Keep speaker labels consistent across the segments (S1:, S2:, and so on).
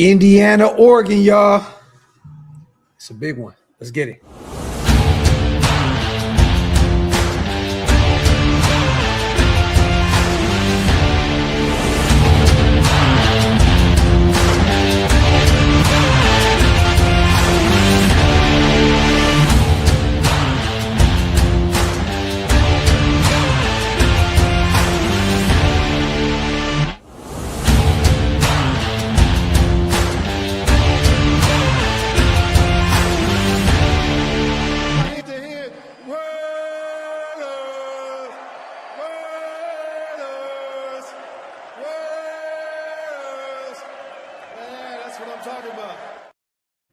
S1: Indiana, Oregon, y'all. It's a big one. Let's get it.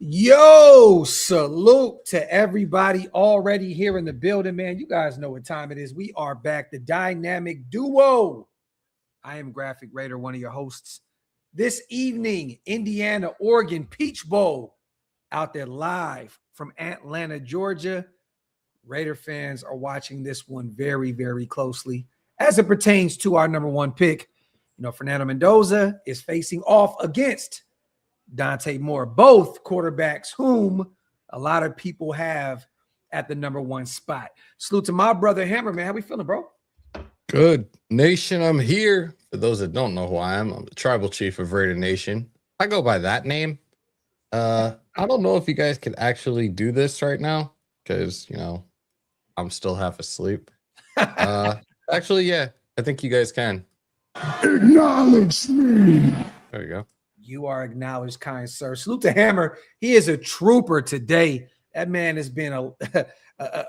S1: Yo, salute to everybody already here in the building, man. You guys know what time it is. We are back, the dynamic duo. I am Graphk Raider, one of your hosts. This evening, Indiana, Oregon, Peach Bowl out there live from Atlanta, Georgia. Raider fans are watching this one very, very closely as it pertains to our number one pick. You know, Fernando Mendoza is facing off against Dante Moore, both quarterbacks whom a lot of people have at the number one spot. Salute to my brother Hammer, man. How we feeling, bro?
S2: Good. Nation, I'm here. For those that don't know who I am, I'm the tribal chief of Raider Nation. I go by that name. I don't know if you guys can actually do this right now because, you know, I'm still half asleep. Actually, yeah, I think you guys can.
S3: Acknowledge me.
S2: There you go.
S1: You are acknowledged, kind sir. Salute to Hammer. He is a trooper today. That man has been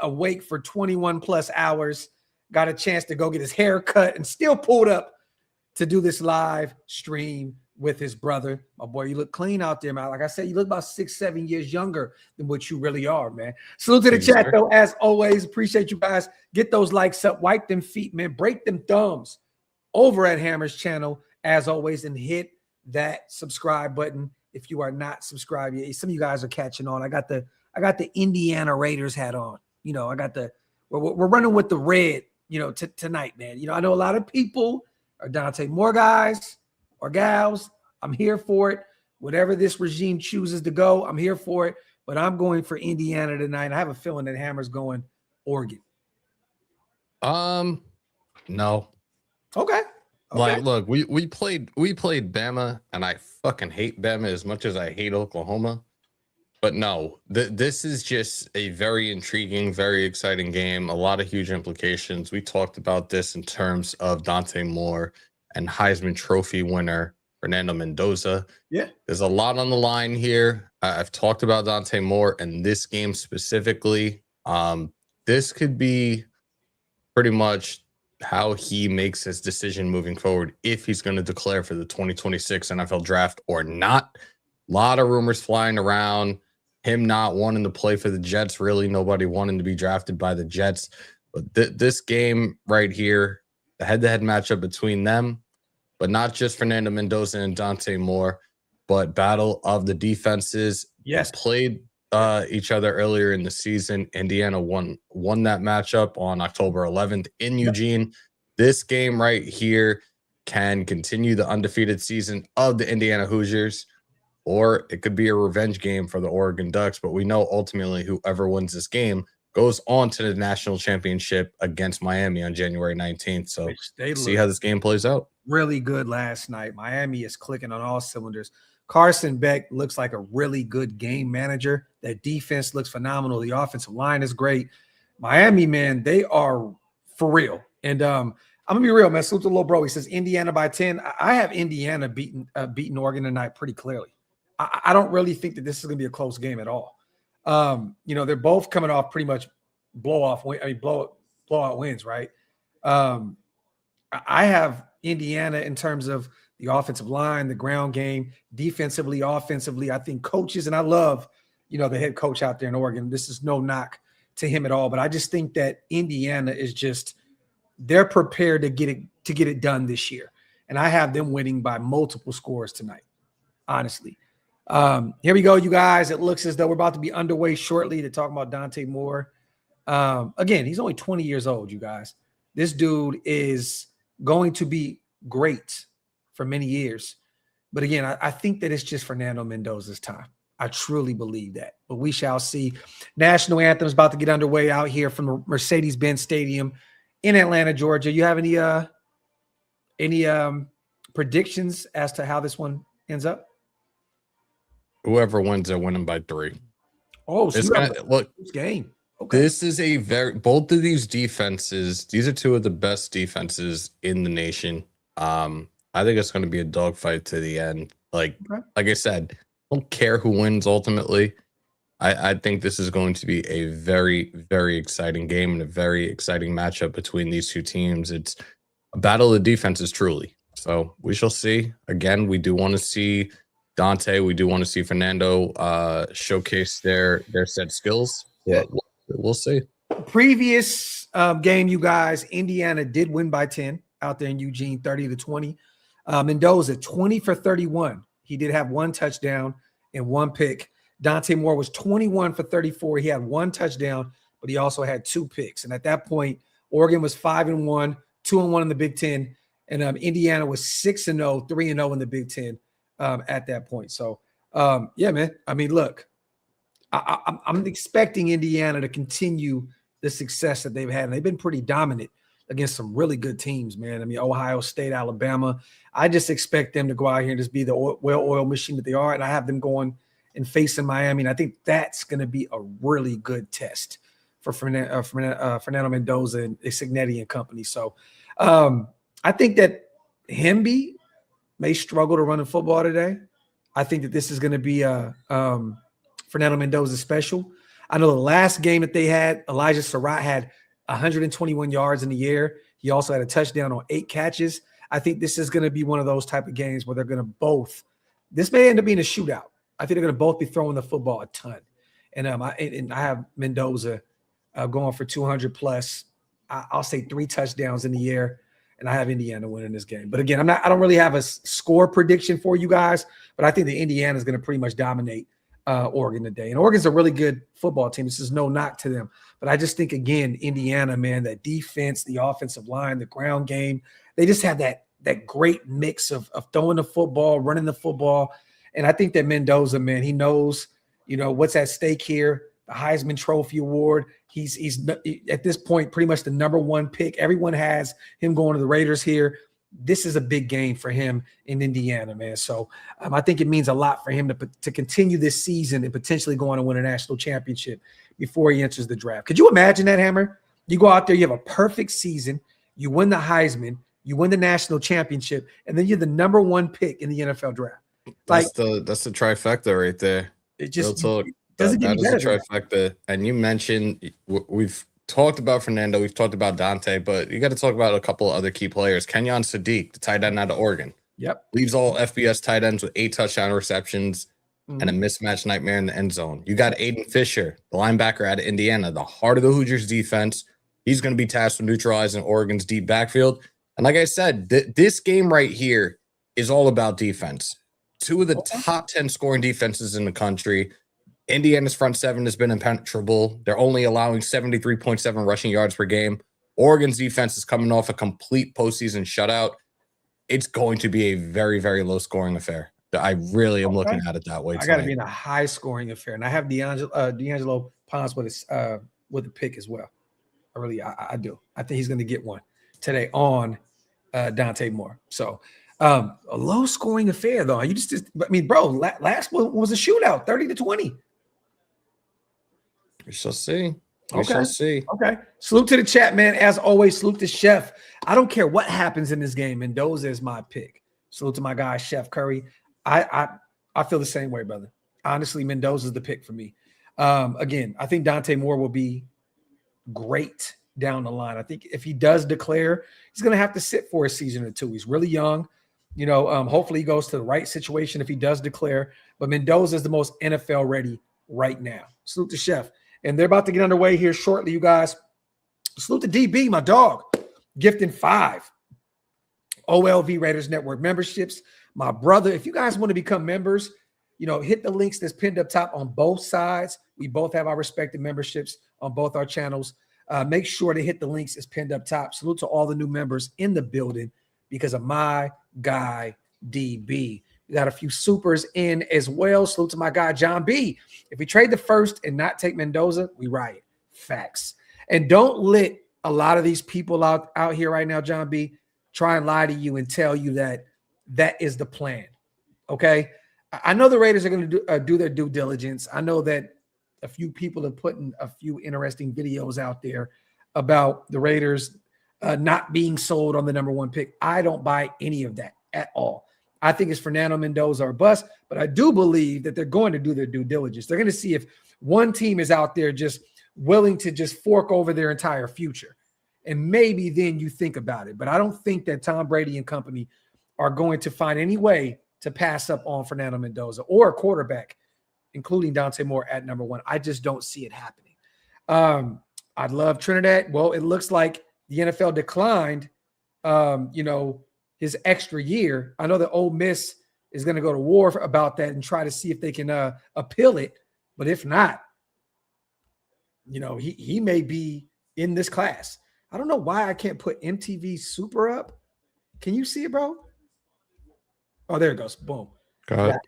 S1: awake for 21 plus hours. Got a chance to go get his hair cut and still pulled up to do this live stream with his brother. My boy, you look clean out there, man. Like I said, you look about 6-7 years younger than what you really are, man. Salute to the chat, though, as always. Appreciate you guys. Get those likes up. Wipe them feet, man. Break them thumbs over at Hammer's channel, as always, and hit that subscribe button if you are not subscribed yet. Some of you guys are catching on. I got the Indiana Raiders hat on. You know, I got we're running with the red, you know, tonight, man. You know, I know a lot of people are Dante Moore guys or gals. I'm here for it. Whatever this regime chooses to go, I'm here for it. But I'm going for Indiana tonight. I have a feeling that Hammer's going Oregon.
S2: No.
S1: Okay.
S2: Like, look, we played Bama, and I fucking hate Bama as much as I hate Oklahoma. But no, this is just a very intriguing, very exciting game. A lot of huge implications. We talked about this in terms of Dante Moore and Heisman Trophy winner Fernando Mendoza.
S1: Yeah,
S2: there's a lot on the line here. I've talked about Dante Moore and this game specifically. This could be pretty much how he makes his decision moving forward, if he's going to declare for the 2026 NFL draft or not. A lot of rumors flying around, him not wanting to play for the Jets, really nobody wanting to be drafted by the Jets. But this game right here, the head-to-head matchup between them, but not just Fernando Mendoza and Dante Moore, but battle of the defenses.
S1: Yes.
S2: Played each other earlier in the season. Indiana won that matchup on October 11th in Eugene. This game right here can continue the undefeated season of the Indiana Hoosiers, or it could be a revenge game for the Oregon Ducks. But we know ultimately whoever wins this game goes on to the national championship against Miami on January 19th. So see how this game plays out.
S1: Really good last night. Miami is clicking on all cylinders. Carson Beck looks like a really good game manager. That defense looks phenomenal. The offensive line is great. Miami, man, they are for real. And I'm gonna be real, man. Salute to little bro. He says Indiana by 10. I have Indiana beating Oregon tonight pretty clearly. I don't really think that this is gonna be a close game at all. You know, they're both coming off pretty much blowout wins, right? I have Indiana in terms of the offensive line, the ground game, defensively, offensively. I think coaches, and I love, you know, the head coach out there in Oregon. This is no knock to him at all, but I just think that Indiana is just, they're prepared to get it done this year. And I have them winning by multiple scores tonight, honestly. Here we go, you guys. It looks as though we're about to be underway shortly to talk about Dante Moore. Again, he's only 20 years old, you guys. This dude is going to be great for many years. But again, I think that it's just Fernando Mendoza's time. I truly believe that. But we shall see. National anthem is about to get underway out here from the Mercedes-Benz Stadium in Atlanta, Georgia. You have any predictions as to how this one ends up?
S2: Whoever wins, they're winning by 3.
S1: Oh, so
S2: look,
S1: this game. Okay.
S2: This is both of these defenses. These are 2 of the best defenses in the nation. I think it's going to be a dogfight to the end. Like I said, I don't care who wins ultimately. I think this is going to be a very, very exciting game and a very exciting matchup between these 2 teams. It's a battle of defenses, truly. So we shall see. Again, we do want to see Dante. We do want to see Fernando showcase their set skills. Yeah, we'll see.
S1: Previous game, you guys, Indiana did win by 10 out there in Eugene, 30-20. Mendoza, 20 for 31. He did have 1 touchdown and 1 pick. Dante Moore was 21 for 34. He had 1 touchdown, but he also had 2 picks. And at that point, Oregon was 5-1, 2-1 in the Big Ten. And Indiana was 6-0, 3-0 in the Big Ten at that point. So, yeah, man. I mean, look, I'm expecting Indiana to continue the success that they've had. And they've been pretty dominant against some really good teams, man. I mean, Ohio State, Alabama. I just expect them to go out here and just be the well-oiled machine that they are. And I have them going and facing Miami. And I think that's going to be a really good test for Fernando Mendoza and Signetti and company. So I think that Hemby may struggle to run the football today. I think that this is going to be Fernando Mendoza special. I know the last game that they had, Elijah Surratt had 121 yards in the air. He also had a touchdown on 8 catches. I think this is going to be one of those type of games where they're going to both – this may end up being a shootout. I think they're going to both be throwing the football a ton. And I have Mendoza going for 200+. I'll say 3 touchdowns in the air, and I have Indiana winning this game. But again, I don't really have a score prediction for you guys, but I think that Indiana is going to pretty much dominate Oregon today. And Oregon's a really good football team. This is no knock to them. But I just think, again, Indiana, man, that defense, the offensive line, the ground game, they just have that great mix of throwing the football, running the football. And I think that Mendoza, man, he knows, what's at stake here. The Heisman Trophy Award. He's at this point pretty much the #1 pick. Everyone has him going to the Raiders here. This is a big game for him in Indiana, man. So I think it means a lot for him to continue this season and potentially go on and win a national championship before he enters the draft. Could you imagine that, Hammer? You go out there, you have a perfect season, you win the Heisman, you win the national championship, and then you're the #1 pick in the NFL draft.
S2: That's the trifecta right there.
S1: It just
S2: doesn't get better. That is a trifecta. And you mentioned we've talked about Fernando, we've talked about Dante, but you got to talk about a couple of other key players. Kenyon Sadiq, the tight end out of Oregon.
S1: Yep.
S2: Leaves all FBS tight ends with 8 touchdown receptions and a mismatch nightmare in the end zone. You got Aiden Fisher, the linebacker out of Indiana, the heart of the Hoosiers defense. He's going to be tasked with neutralizing Oregon's deep backfield. And like I said, this game right here is all about defense. 2 of the top 10 scoring defenses in the country. Indiana's front 7 has been impenetrable. They're only allowing 73.7 rushing yards per game. Oregon's defense is coming off a complete postseason shutout. It's going to be a very, very low-scoring affair. I really am looking at it that way.
S1: I got to be in a high-scoring affair, and I have D'Angelo Ponce with the pick as well. I do. I think he's going to get one today on Dante Moore. So a low-scoring affair, though. Last one was a shootout, 30-20.
S2: We shall see. We shall see.
S1: Okay. Salute to the chat, man. As always, salute to Chef. I don't care what happens in this game. Mendoza is my pick. Salute to my guy, Chef Curry. I feel the same way, brother. Honestly, Mendoza is the pick for me. Again, I think Dante Moore will be great down the line. I think if he does declare, he's going to have to sit for a season or 2. He's really young. Hopefully he goes to the right situation if he does declare. But Mendoza is the most NFL ready right now. Salute to Chef. And they're about to get underway here shortly, you guys. Salute to DB, my dog, gifting 5 OLV Raiders Network memberships. My brother, if you guys want to become members, hit the links that's pinned up top on both sides. We both have our respective memberships on both our channels. Make sure to hit the links that's pinned up top. Salute to all the new members in the building because of my guy, DB. We got a few supers in as well. Salute to my guy, John B. If we trade the first and not take Mendoza, we riot. Facts. And don't let a lot of these people out here right now, John B., try and lie to you and tell you that that is the plan. Okay? I know the Raiders are going to do their due diligence. I know that a few people have put in a few interesting videos out there about the Raiders not being sold on the number 1 pick. I don't buy any of that at all. I think it's Fernando Mendoza or bust, but I do believe that they're going to do their due diligence. They're going to see if one team is out there just willing to just fork over their entire future. And maybe then you think about it. But I don't think that Tom Brady and company are going to find any way to pass up on Fernando Mendoza or a quarterback, including Dante Moore at number 1. I just don't see it happening. I'd love Trinidad. Well, it looks like the NFL declined, his extra year. I know that Ole Miss is going to go to war about that and try to see if they can appeal it. But if not, he may be in this class. I don't know why I can't put MTV Super up. Can you see it, bro? Oh, there it goes. Boom.
S2: Got it.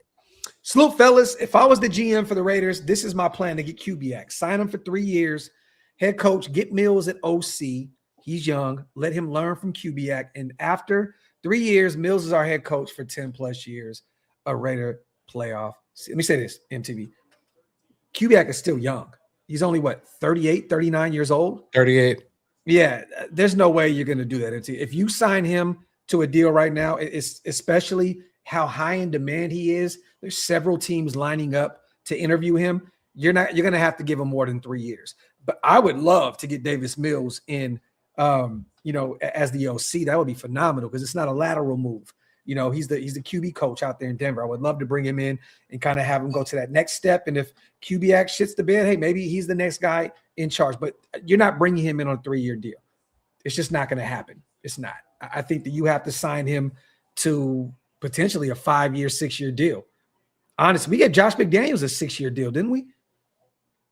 S1: Salute, fellas. If I was the GM for the Raiders, this is my plan to get Kubiak. Sign him for 3 years. Head coach, get Mills at OC. He's young. Let him learn from Kubiak. And after 3 years, Mills is our head coach for 10 plus years. A Raider playoff. Let me say this, MTV. Kubiak is still young. He's only, 38, 39 years old?
S2: 38.
S1: Yeah, there's no way you're going to do that, MTV. If you sign him to a deal right now, it's especially how high in demand he is. There's several teams lining up to interview him. You're going to have to give him more than 3 years. But I would love to get Davis Mills in, as the OC. That would be phenomenal because it's not a lateral move. He's the QB coach out there in Denver. I would love to bring him in and kind of have him go to that next step. And if Kubiak shits the bed, hey, maybe he's the next guy in charge. But you're not bringing him in on a 3-year deal. It's just not going to happen. It's not. I think that you have to sign him to potentially a 5-year, 6-year deal. Honestly, we gave Josh McDaniels a 6-year deal, didn't we?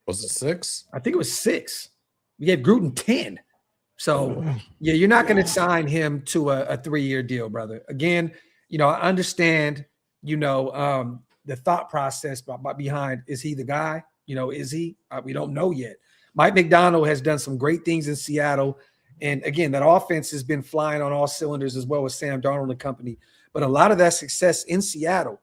S2: Was it 6?
S1: I think it was 6. We gave Gruden 10. So, yeah, you're not going to sign him to a 3-year deal, brother. Again, I understand, the thought process behind, is he the guy? Is he? We don't know yet. Mike McDonald has done some great things in Seattle. And, again, that offense has been flying on all cylinders as well as Sam Darnold and company. But a lot of that success in Seattle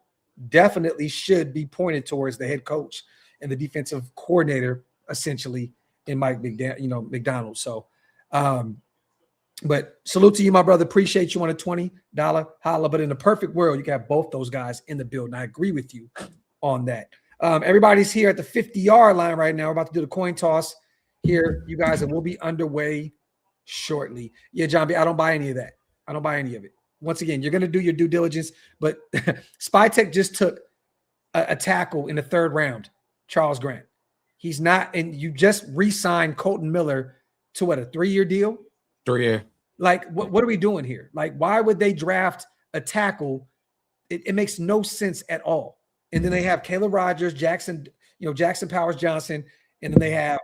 S1: definitely should be pointed towards the head coach and the defensive coordinator, essentially, in Mike McDonald. So, but salute to you, my brother. Appreciate you on a $20 holla. But in the perfect world, you can have both those guys in the building. I agree with you on that. Everybody's here at the 50-yard line right now. We're about to do the coin toss here, you guys, and we'll be underway shortly. Yeah, John B., I don't buy any of that. I don't buy any of it. Once again, you're going to do your due diligence, but SpyTech just took a tackle in the 3rd round, Charles Grant. He's not, and you just re-signed Colton Miller to a 3-year deal?
S2: 3-year.
S1: Like, what are we doing here? Like, why would they draft a tackle? It makes no sense at all. And then they have Caleb Rogers, Jackson Powers Johnson, and then they have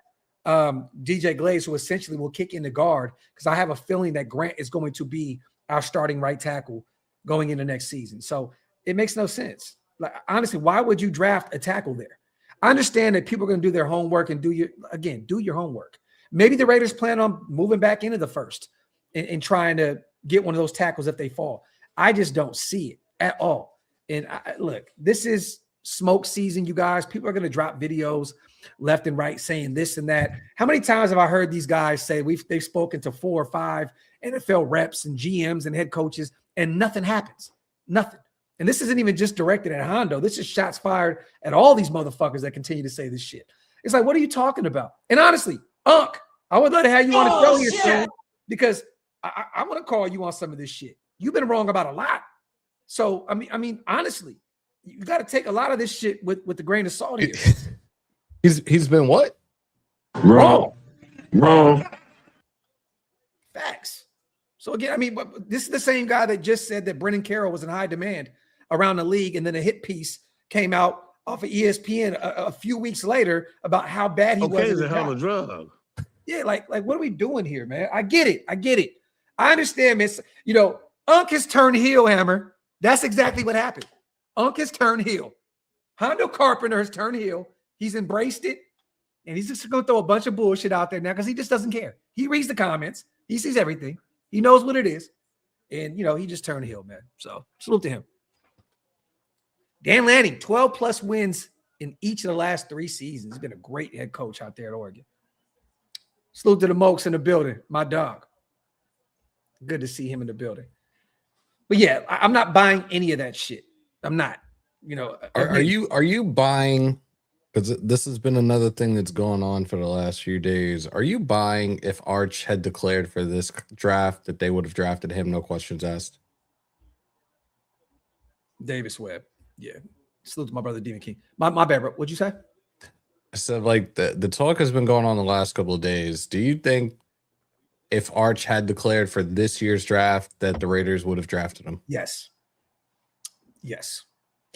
S1: DJ Glaze, who essentially will kick in the guard, because I have a feeling that Grant is going to be our starting right tackle going into next season. So it makes no sense. Like, honestly, why would you draft a tackle there? I understand that people are going to do their homework and do your homework. Maybe the Raiders plan on moving back into the first and trying to get one of those tackles if they fall. I just don't see it at all. And look, this is smoke season, you guys. People are going to drop videos left and right saying this and that. How many times have I heard these guys say they've spoken to 4 or 5 NFL reps and GMs and head coaches, and nothing happens? Nothing. And this isn't even just directed at Hondo. This is shots fired at all these motherfuckers that continue to say this shit. It's like, what are you talking about? And honestly, Unc, I would love to have you on the show here soon, because I'm going to call you on some of this shit. You've been wrong about a lot. So, I mean, honestly, you got to take a lot of this shit with the grain of salt here.
S2: He's been what?
S3: Wrong.
S1: Facts. So again, this is the same guy that just said that Brennan Carroll was in high demand around the league, and then a hit piece came out off of ESPN a few weeks later about how bad he was.
S4: Okay, the hell of a drug.
S1: Yeah, like what are we doing here, man? I get it. I understand, Miss. Unc has turned heel, Hammer. That's exactly what happened. Unc has turned heel. Hondo Carpenter has turned heel. He's embraced it. And he's just going to throw a bunch of bullshit out there now because he just doesn't care. He reads the comments. He sees everything. He knows what it is. And, he just turned heel, man. So salute to him. Dan Lanning, 12-plus wins in each of the last 3 seasons. He's been a great head coach out there at Oregon. Salute to the Mokes in the building. My dog. Good to see him in the building. But, yeah, I'm not buying any of that shit. I'm not.
S2: Are you buying – because this has been another thing that's going on for the last few days. Are you buying if Arch had declared for this draft that they would have drafted him, no questions asked?
S1: Davis Webb. Yeah. Salute to my brother, Demon King. My bad, bro. What'd you say?
S2: I said, like, the talk has been going on the last couple of days. Do you think if Arch had declared for this year's draft that the Raiders would have drafted him?
S1: Yes. Yes.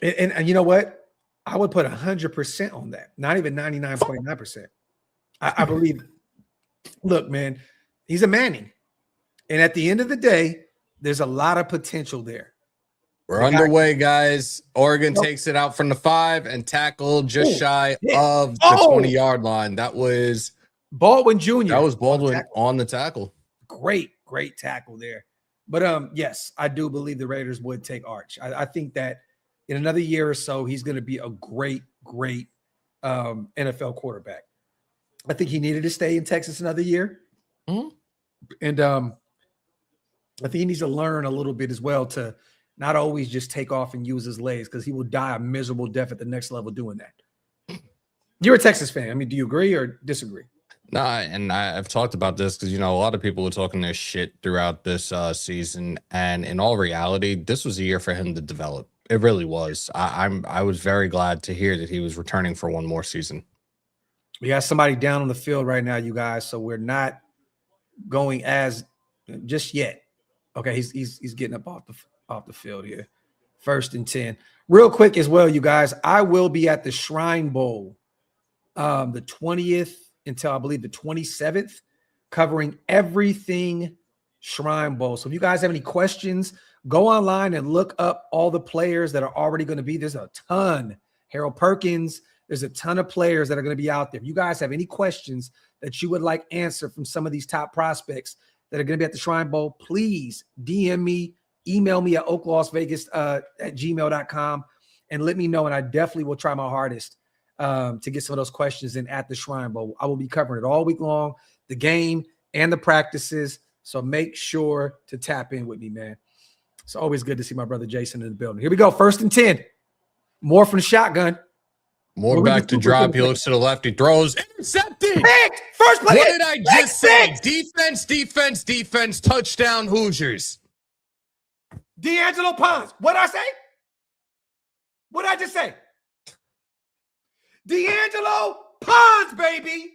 S1: And you know what? I would put 100% on that. Not even 99.9%. I believe. Look, man, he's a Manning. And at the end of the day, there's a lot of potential there.
S2: We're underway, guys. Oregon takes it out from the 5 and tackled just shy of the 20-yard line. That was
S1: Baldwin Jr.
S2: That was Baldwin on the tackle.
S1: Great tackle there. But yes, I do believe the Raiders would take Arch. I think that in another year or so, he's going to be a great NFL quarterback. I think he needed to stay in Texas another year.
S2: Mm-hmm.
S1: And I think he needs to learn a little bit as well to not always just take off and use his legs because he will die a miserable death at the next level doing that. You're a Texas fan. I mean, do you agree or disagree?
S2: No, and I've talked about this because, a lot of people were talking their shit throughout this season. And in all reality, this was a year for him to develop. It really was. I was very glad to hear that he was returning for one more season.
S1: We got somebody down on the field right now, you guys. So we're not going as just yet. Okay, he's getting up off the field here. 1st and 10. Real quick as well, you guys. I will be at the Shrine Bowl the 20th until I believe the 27th, covering everything Shrine Bowl. So if you guys have any questions, go online and look up all the players that are already going to be. There's a ton. Harold Perkins. There's a ton of players that are going to be out there. If you guys have any questions that you would like answered from some of these top prospects that are going to be at the Shrine Bowl, please DM me, email me at OakLosVegas at gmail.com and let me know. And I definitely will try my hardest to get some of those questions in at the Shrine Bowl. I will be covering it all week long, the game and the practices. So make sure to tap in with me, man. It's always good to see my brother Jason in the building. Here we go. 1st and 10. More from the shotgun.
S2: More back to drop. He looks to the left. He throws. Intercepted.
S1: Picked. First play.
S2: What did I just say? Defense. Touchdown, Hoosiers.
S1: D'Angelo Pons. What'd I say? What did I just say? D'Angelo Pons, baby.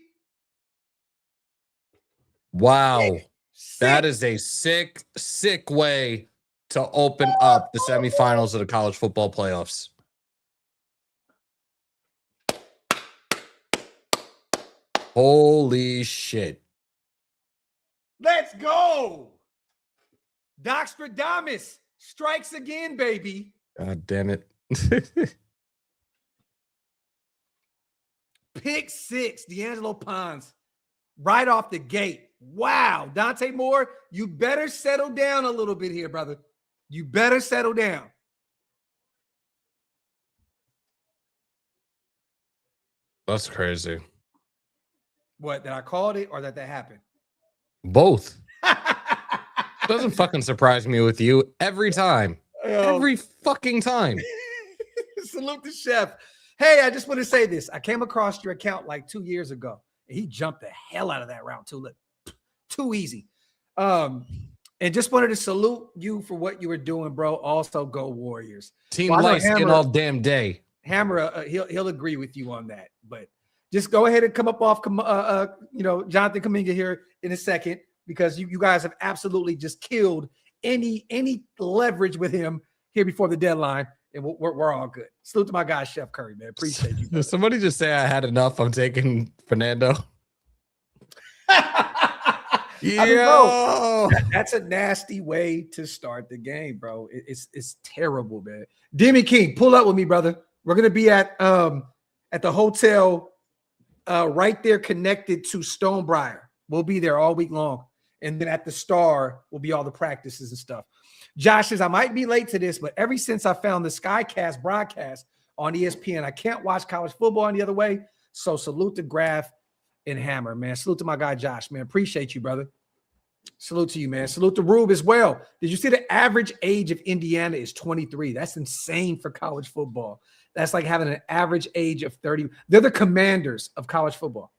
S2: Wow. That is a sick way to open up the semifinals of the college football playoffs. Holy shit.
S1: Let's go. Doxtradamus strikes again, baby.
S2: God damn it.
S1: Pick 6, D'Angelo Pons, right off the gate. Wow. Dante Moore, you better settle down a little bit here, brother. You better settle down.
S2: That's crazy.
S1: What, that I called it or that happened?
S2: Both. Doesn't fucking surprise me with you every time. Every fucking time.
S1: Salute the chef. Hey, I just want to say this. I came across your account like 2 years ago. And he jumped the hell out of that round too. Look, too easy. And just wanted to salute you for what you were doing, bro. Also, go Warriors.
S2: Team light skin all damn day.
S1: Hammer, he'll agree with you on that. But just go ahead and come up off, Jonathan Kuminga here in a second because you guys have absolutely just killed any leverage with him here before the deadline, and we're all good. Salute to my guy, Chef Curry, man. Appreciate you.
S2: Did somebody just say I had enough? I'm taking Fernando.
S1: I mean, bro,
S2: Yo.
S1: that's a nasty way to start the game, bro. It's terrible, man. Demi King, pull up with me, brother. We're gonna be at the hotel right there connected to Stonebriar. We'll be there all week long. And then at the Star will be all the practices and stuff. Josh says, I might be late to this, but ever since I found the Skycast broadcast on ESPN, I can't watch college football any other way. So salute to Graphk and Hammer, man. Salute to my guy, Josh, man. Appreciate you, brother. Salute to you, man. Salute to Rube as well. Did you see the average age of Indiana is 23? That's insane for college football. That's like having an average age of 30. They're the Commanders of college football.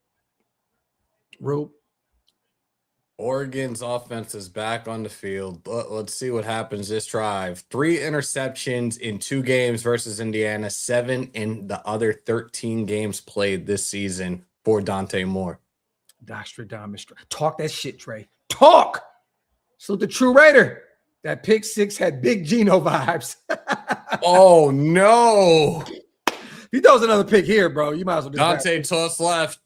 S1: Rube.
S2: Oregon's offense is back on the field. Let's see what happens this drive. 3 interceptions in 2 games versus Indiana, 7 in the other 13 games played this season for Dante Moore.
S1: Talk that shit, Trey. Talk. Salute the True Raider. That pick 6 had big Geno vibes.
S2: Oh, no.
S1: If he throws another pick here, bro, you might as well do
S2: Dante toss left.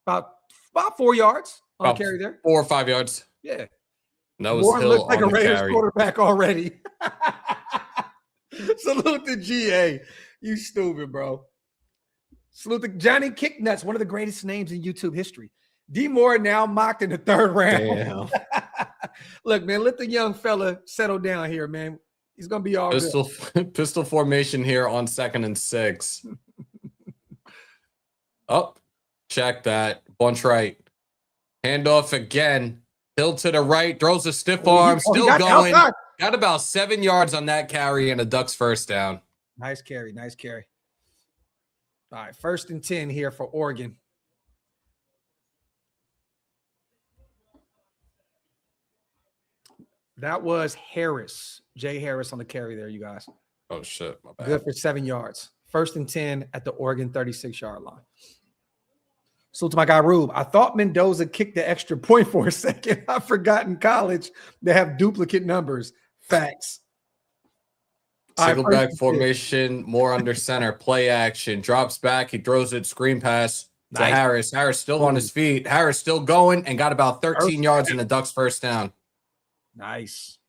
S1: About 4 yards on
S2: About
S1: carry there.
S2: 4 or 5 yards.
S1: Yeah.
S2: That was
S1: Warren
S2: Hill
S1: looks like
S2: on
S1: a
S2: the
S1: Raiders
S2: carry.
S1: quarterback already. Salute to GA. You stupid, bro. Salute to Johnny Kicknuts, one of the greatest names in YouTube history. D Moore now mocked in the 3rd round.
S2: Damn.
S1: Look, man, let the young fella settle down here, man. He's going to be all good.
S2: Pistol formation here on 2nd and 6. Oh, check that. Bunch right. Handoff again. Hill to the right. Throws a stiff arm. Still going.
S1: Outside.
S2: Got about 7 yards on that carry and a Ducks first down.
S1: Nice carry. Nice carry. All right, 1st and 10 here for Oregon. That was Harris. Jay Harris on the carry there, you guys.
S2: Oh, shit. My bad.
S1: Good for 7 yards. 1st and 10 at the Oregon 36-yard line. So to my guy, Rube, I thought Mendoza kicked the extra point for a second. I forgot in college they have duplicate numbers. Facts.
S2: Single back formation, more under center, play action, drops back. He throws it, screen pass to Harris. Harris still on his feet. Harris still going and got about 13 yards in the Ducks first down.
S1: Nice.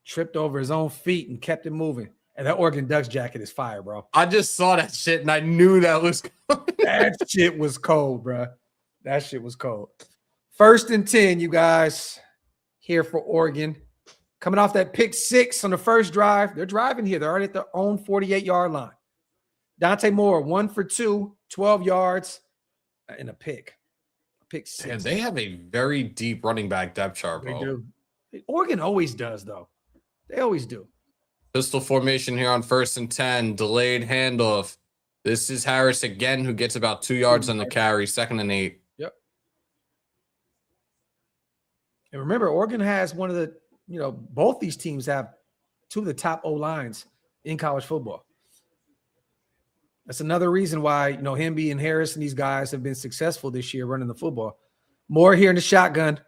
S1: Tripped over his own feet and kept it moving. And that Oregon Ducks jacket is fire, bro.
S2: I just saw that shit and I knew that was coming.
S1: That shit was cold, bro. That shit was cold. 1st and 10, you guys, here for Oregon. Coming off that pick 6 on the first drive. They're driving here. They're already at their own 48-yard line. Dante Moore, 1 for 2, 12 yards, and a pick. Pick 6.
S2: Yeah, they have a very deep running back depth chart, bro.
S1: They do. Oregon always does, though. They always do.
S2: Pistol formation here on 1st and 10. Delayed handoff. This is Harris again, who gets about 2 yards on the carry. 2nd and 8.
S1: Yep. And remember, Oregon has one of the, both these teams have 2 of the top O-lines in college football. That's another reason why, Hemby and Harris and these guys have been successful this year running the football. Moore here in the shotgun.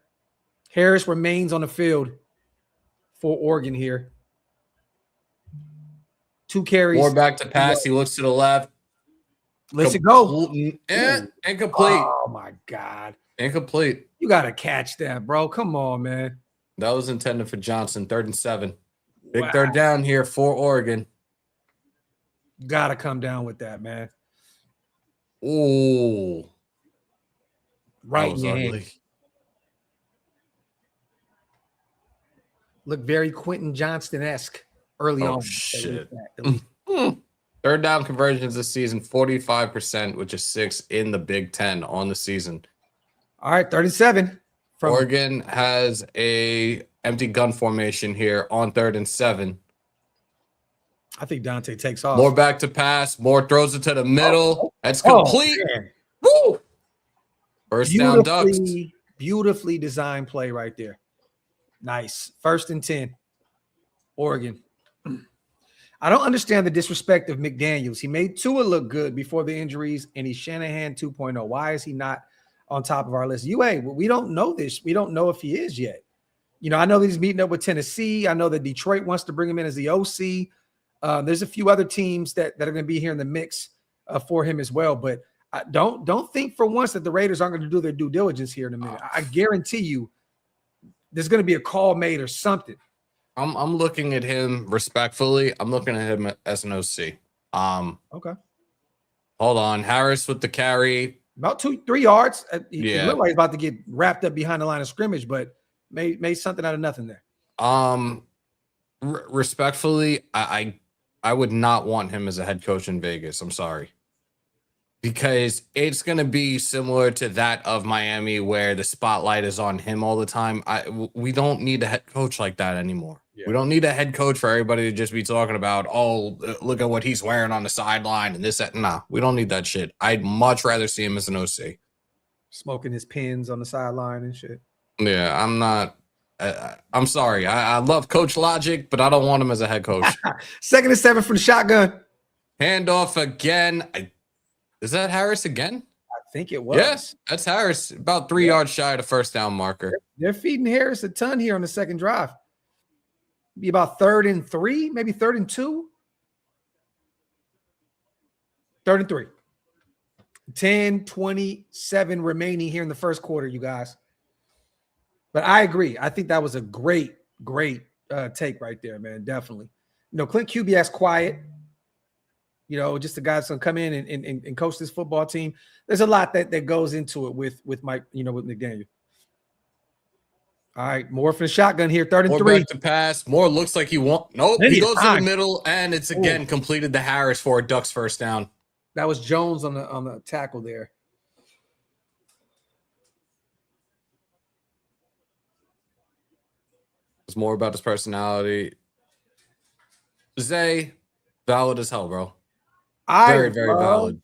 S1: Harris remains on the field for Oregon here. 2 carries.
S2: More back to pass. He looks to the left.
S1: Let's it go.
S2: Incomplete.
S1: Oh, my God.
S2: Incomplete.
S1: You got to catch that, bro. Come on, man.
S2: That was intended for Johnson. 3rd and 7. Big 3rd down here for Oregon.
S1: Got to come down with that, man.
S2: Ooh.
S1: Right in your hand. Look very Quentin Johnston-esque early on.
S2: Shit. 3rd down conversions this season, 45%, which is 6th in the Big Ten on the season.
S1: All right, 37.
S2: Oregon has a empty gun formation here on 3rd and 7.
S1: I think Dante takes off.
S2: More back to pass. More throws it to the middle. That's complete. Woo! First down, Ducks.
S1: Beautifully designed play right there. Nice. 1st and 10. Oregon. I don't understand the disrespect of McDaniels. He made Tua look good before the injuries, and he's Shanahan 2.0. Why is he not on top of our list? We don't know this. We don't know if he is yet. I know that he's meeting up with Tennessee. I know that Detroit wants to bring him in as the OC. There's a few other teams that are going to be here in the mix for him as well. But Don't think for once that the Raiders aren't going to do their due diligence here in a minute. I guarantee you there's going to be a call made or something.
S2: I'm looking at him respectfully. I'm looking at him as an OC.
S1: Okay.
S2: Hold on. Harris with the carry.
S1: About 2-3 yards. He
S2: Yeah.
S1: looked like he's about to get wrapped up behind the line of scrimmage, but made something out of nothing there.
S2: Respectfully, I would not want him as a head coach in Vegas. I'm sorry. Because it's going to be similar to that of Miami where the spotlight is on him all the time. We don't need a head coach like that anymore. Yeah. We don't need a head coach for everybody to just be talking about, oh, look at what he's wearing on the sideline and this, that. Nah, we don't need that shit. I'd much rather see him as an OC.
S1: Smoking his pins on the sideline and shit.
S2: Yeah, I'm not. I'm sorry. I love Coach Logic, but I don't want him as a head coach.
S1: 2nd and 7 from the shotgun.
S2: Handoff again. Is that Harris again?
S1: I think it was.
S2: Yes, that's Harris. About 3 yards shy of the first down marker.
S1: They're feeding Harris a ton here on the second drive. Be about 3rd and 3, maybe 3rd and 2. 3rd and 3. 10:27 remaining here in the first quarter, you guys. But I agree. I think that was a great take right there, man. Definitely. Clint Kubiak's quiet. Just the guy that's going to come in and coach this football team. There's a lot that goes into it with Mike, with McDaniel. All right, Moore for the shotgun here, 3rd and 3.
S2: Back to pass. Moore looks like he won't. Nope, he goes to the middle, and it's again completed the Harris for a Ducks first down.
S1: That was Jones on the tackle there.
S2: It's more about his personality. Zay, valid as hell, bro. Very valid.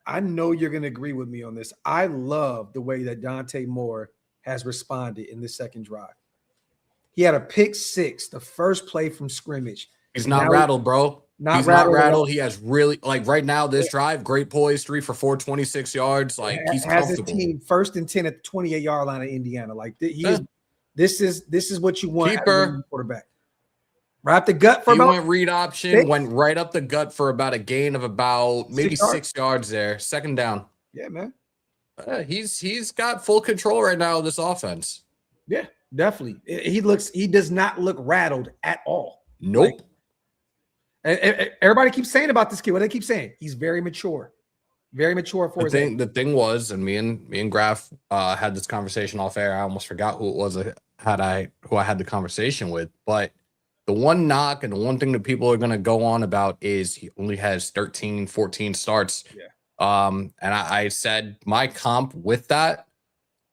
S1: I know you're going to agree with me on this. I love the way that Dante Moore has responded in this second drive. He had a pick 6, the first play from scrimmage.
S2: He's not rattled, bro.
S1: He's not rattled.
S2: He has really, right now, this drive, great poise, 3 for 4, 26 yards. He's
S1: has
S2: comfortable.
S1: His team 1st and 10 at the 28-yard line of Indiana. This is what you want out of a quarterback. Right up the gut for
S2: he went read option, 6? Went right up the gut for about a gain of about maybe 6 yards there. 2nd down.
S1: Yeah, man.
S2: He's got full control right now of this offense.
S1: Yeah, definitely. He does not look rattled at all.
S2: Nope.
S1: Everybody keeps saying about this kid. What they keep saying? He's very mature. Very mature for his age.
S2: The thing was, and me and Graphk had this conversation off air. I almost forgot who it was who I had the conversation with. But the one knock and the one thing that people are going to go on about is he only has 13, 14 starts.
S1: Yeah.
S2: And I said my comp with that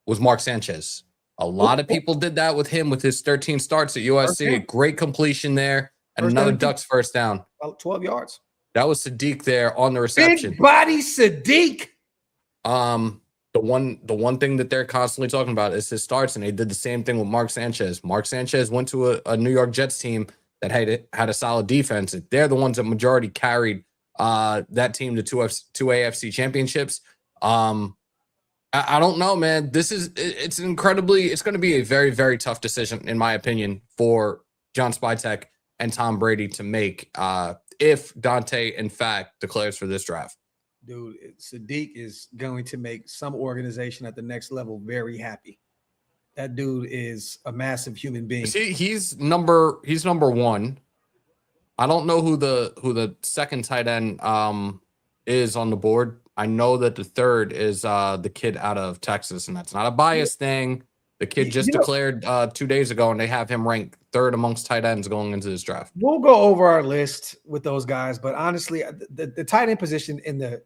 S2: was Mark Sanchez. A lot of people did that with him with his 13 starts at USC. A great completion there. And another Ducks first down.
S1: About 12 yards.
S2: That was Sadiq there on the reception.
S1: Big body Sadiq.
S2: The one thing that they're constantly talking about is his starts, and they did the same thing with Mark Sanchez. Mark Sanchez went to a New York Jets team that had a solid defense. They're the ones that majority carried that team to two AFC championships. I don't know, man. It's going to be a very, very tough decision, in my opinion, for John Spytek and Tom Brady to make if Dante, in fact, declares for this draft.
S1: Dude, Sadiq is going to make some organization at the next level very happy. That dude is a massive human being.
S2: See, he's number 1. I don't know who the second tight end is on the board. I know that the third is the kid out of Texas, and that's not a bias thing. The kid just declared 2 days ago, and they have him ranked 3rd amongst tight ends going into this draft.
S1: We'll go over our list with those guys, but honestly, the tight end position and the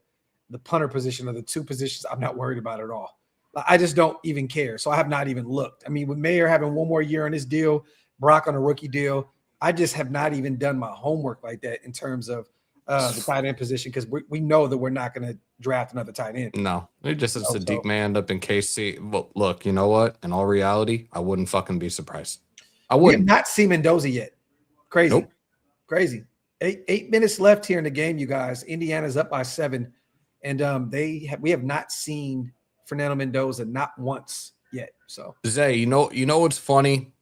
S1: punter position are the 2 positions I'm not worried about at all. I just don't even care, so I have not even looked. I mean, with Mayer having 1 more year on his deal, Brock on a rookie deal, I just have not even done my homework like that in terms of the tight end position, because we know that we're not going to draft another tight end.
S2: No, it just is Sadiq may end up in KC. Well, look, you know what? In all reality, I wouldn't fucking be surprised. I wouldn't.
S1: We have not seen Mendoza yet. Crazy.
S2: Nope.
S1: Crazy. 8 minutes left here in the game, you guys. Indiana's up by 7, and we have not seen Fernando Mendoza not once yet. So
S2: Zay, you know what's funny?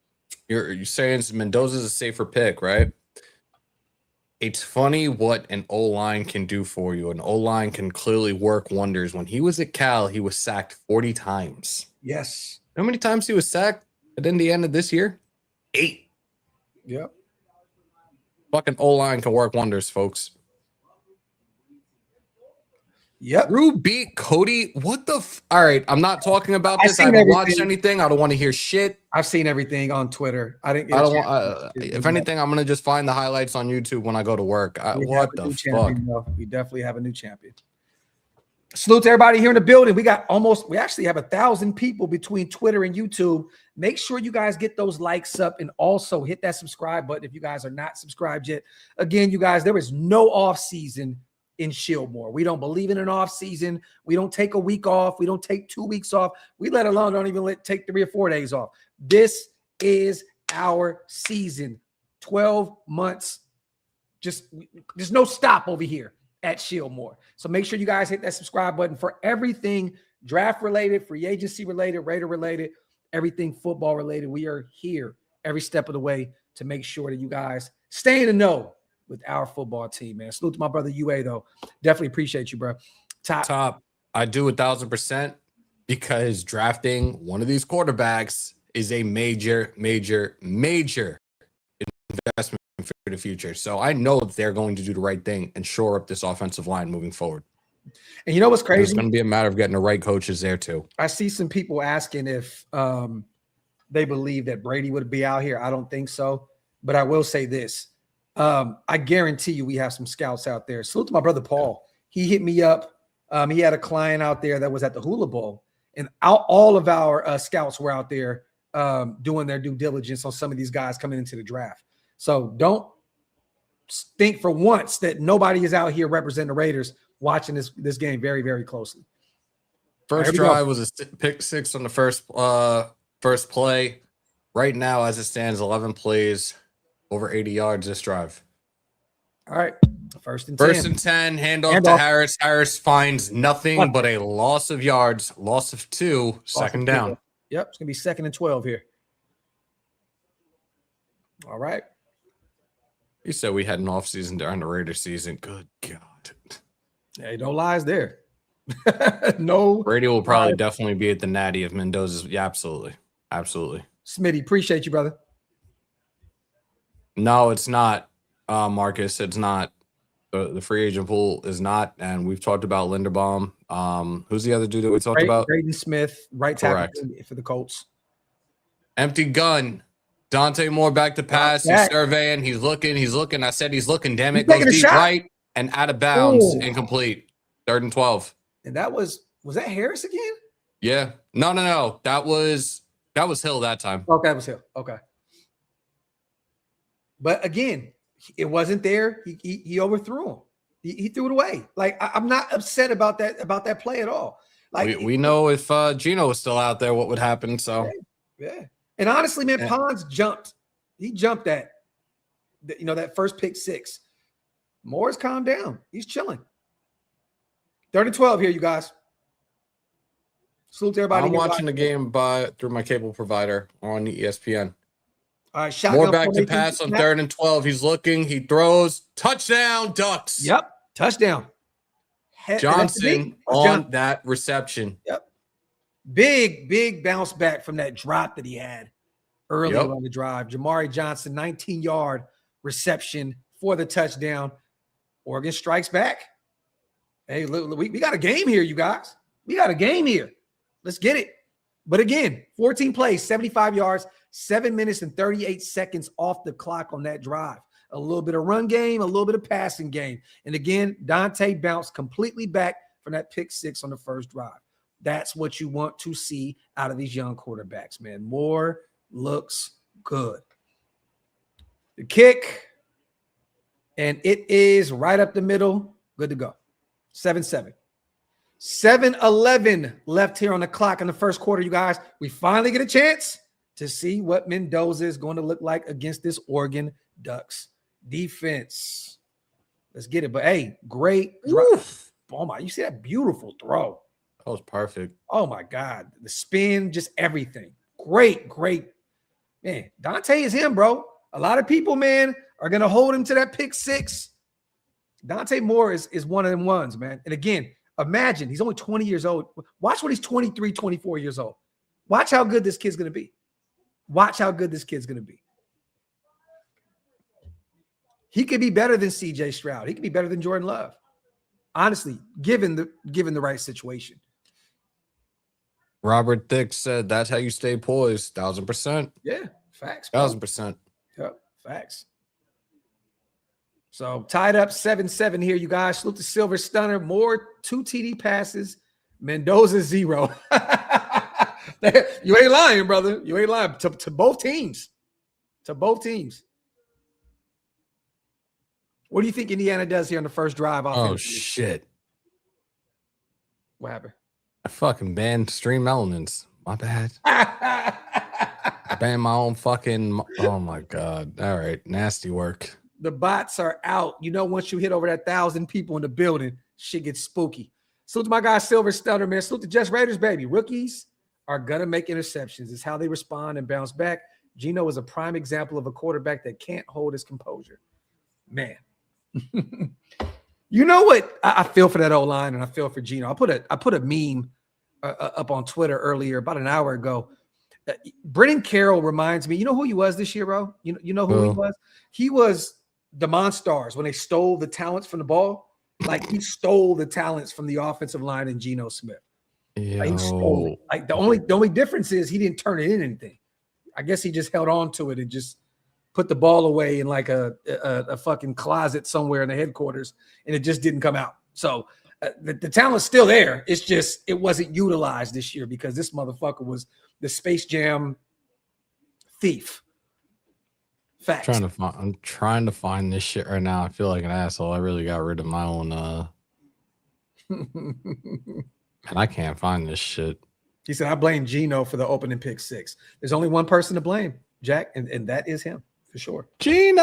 S2: You're saying Mendoza's a safer pick, right? It's funny what an O-line can do for you. An O-line can clearly work wonders. When he was at Cal, he was sacked 40 times.
S1: Yes.
S2: How many times he was sacked at the end of this year? 8.
S1: Yep.
S2: Fucking O-line can work wonders, folks.
S1: Yep.
S2: Drew beat Cody. What the? All right, I'm not talking about this. I
S1: seen
S2: haven't watched
S1: everything.
S2: anything. I don't want to hear shit.
S1: I've seen everything on Twitter. I didn't. Get
S2: I
S1: a
S2: don't
S1: chance
S2: want.
S1: to do
S2: If
S1: that.
S2: anything, I'm gonna just find the highlights on YouTube when I go to work.
S1: We
S2: What
S1: have a
S2: the
S1: new
S2: fuck?
S1: champion, though. We definitely have a new champion. Salute to everybody here in the building. We actually have 1,000 people between Twitter and YouTube. Make sure you guys get those likes up and also hit that subscribe button if you guys are not subscribed yet. Again, you guys, there is no off season in Shieldmore. We don't believe in an off season. We don't take a week off. We don't take 2 weeks off. We let alone don't even take 3 or 4 days off. This is our season. 12 months. Just there's no stop over here at Shieldmore. So make sure you guys hit that subscribe button for everything draft related, free agency related, Raider related, everything football related. We are here every step of the way to make sure that you guys stay in the know with our football team, man. Salute to my brother UA, though. Definitely appreciate you, bro. Top.
S2: I do 1,000% because drafting one of these quarterbacks is a major investment for the future. So I know that they're going to do the right thing and shore up this offensive line moving forward.
S1: And you know what's crazy?
S2: It's going to be a matter of getting the right coaches there too.
S1: I see some people asking if they believe that Brady would be out here. I don't think so. But I will say this. I guarantee you we have some scouts out there. Salute to my brother Paul. He hit me up. He had a client out there that was at the Hula Bowl. And all of our scouts were out there doing their due diligence on some of these guys coming into the draft. So don't think for once that nobody is out here representing the Raiders watching this game very, very closely.
S2: First drive was a pick 6 on the first play. Right now, as it stands, 11 plays, over 80 yards this drive.
S1: All right. First and 10.
S2: First and 10, handoff to Harris. Harris finds nothing but a loss of yards, loss of 2, second down.
S1: Yep, it's going to be 2nd and 12 here. All right.
S2: You said we had an offseason during the Raiders season. Good God.
S1: Hey, no lies there. No.
S2: Brady will probably definitely be at the Natty if Mendoza's. Yeah, absolutely. Absolutely.
S1: Smitty, appreciate you, brother.
S2: No, it's not, Marcus. It's not. The free agent pool is not. And we've talked about Linderbaum. Who's the other dude that we talked about?
S1: Braden Smith, right tackle for the Colts.
S2: Empty gun. Dante Moore back to pass. He's surveying. He's looking. I said he's looking. Damn it. Goes deep right and out of bounds. Incomplete. 3rd and 12.
S1: And was that Harris again?
S2: Yeah. No. That was Hill that time.
S1: Okay, that was Hill. Okay. But again, it wasn't there. He overthrew him. He threw it away. Like I'm not upset about that play at all. Like
S2: we know if Gino was still out there, what would happen. So
S1: yeah. And honestly, man, Pons jumped. He jumped that first pick 6. Moore's calmed down. He's chilling. 3rd and 12 here, you guys. Salute to everybody.
S2: I'm watching the game through my cable provider on the ESPN.
S1: All right,
S2: Moore back to pass on 3rd and 12. He's looking. He throws. Touchdown, Ducks.
S1: Yep, touchdown.
S2: Johnson on that reception.
S1: Yep. Big bounce back from that drop that he had earlier on the drive. Jamari Johnson, 19-yard reception for the touchdown. Oregon strikes back. Hey, look, we got a game here, you guys. We got a game here. Let's get it. But again, 14 plays, 75 yards, 7 minutes and 38 seconds off the clock on that drive. A little bit of run game, a little bit of passing game. And again, Dante bounced completely back from that pick 6 on the first drive. That's what you want to see out of these young quarterbacks, man. Moore looks good. The kick, and it is right up the middle. Good to go. 7-7. 7-11 left here on the clock in the first quarter, you guys. We finally get a chance to see what Mendoza is going to look like against this Oregon Ducks defense. Let's get it. But, hey, great drive. Oh, my. You see that beautiful throw.
S2: That was perfect.
S1: Oh, my God. The spin, just everything. Great. Man, Dante is him, bro. A lot of people, man, are going to hold him to that pick 6. Dante Moore is one of them ones, man. And again, imagine he's only 20 years old. Watch when he's 23, 24 years old. Watch how good this kid's going to be. Watch how good this kid's going to be. He could be better than CJ Stroud. He could be better than Jordan Love. Honestly, given the right situation.
S2: Robert Thicke said that's how you stay poised. 1000%.
S1: Yeah, facts.
S2: 1000%.
S1: Yep, facts. So tied up 7-7 here, you guys. Salute to Silver Stunner. More 2 TD passes. Mendoza 0. You ain't lying, brother. You ain't lying. To both teams. To both teams. What do you think Indiana does here on the first drive?
S2: Oh, shit.
S1: What happened?
S2: I fucking banned stream elements. My bad. I banned my own fucking. Oh, my God. All right. Nasty work.
S1: The bots are out. You know, once you hit over that 1,000 people in the building, shit gets spooky. Salute to my guy, Silver Stunner, man. Salute to Just Raiders, baby. Rookies are going to make interceptions. It's how they respond and bounce back. Geno is a prime example of a quarterback that can't hold his composure. Man. You know what? I feel for that O-line and I feel for Geno. I put a meme up on Twitter earlier, about an hour ago. Brennan Carroll reminds me, you know who he was this year, bro? You know who he was? He was the Monstars when they stole the talents from the ball. Like he stole the talents from the offensive line and Geno Smith. Like, he stole it. Like the only difference is he didn't turn it in anything. I guess he just held on to it and just put the ball away in like a fucking closet somewhere in the headquarters, and it just didn't come out. So the talent's still there. It's just it wasn't utilized this year because this motherfucker was the Space Jam thief. Facts.
S2: I'm trying to find this shit right now. I feel like an asshole. I really got rid of my own. And I can't find this shit.
S1: He said, I blame Geno for the opening pick 6. There's only one person to blame, Jack, and that is him for sure.
S2: Geno!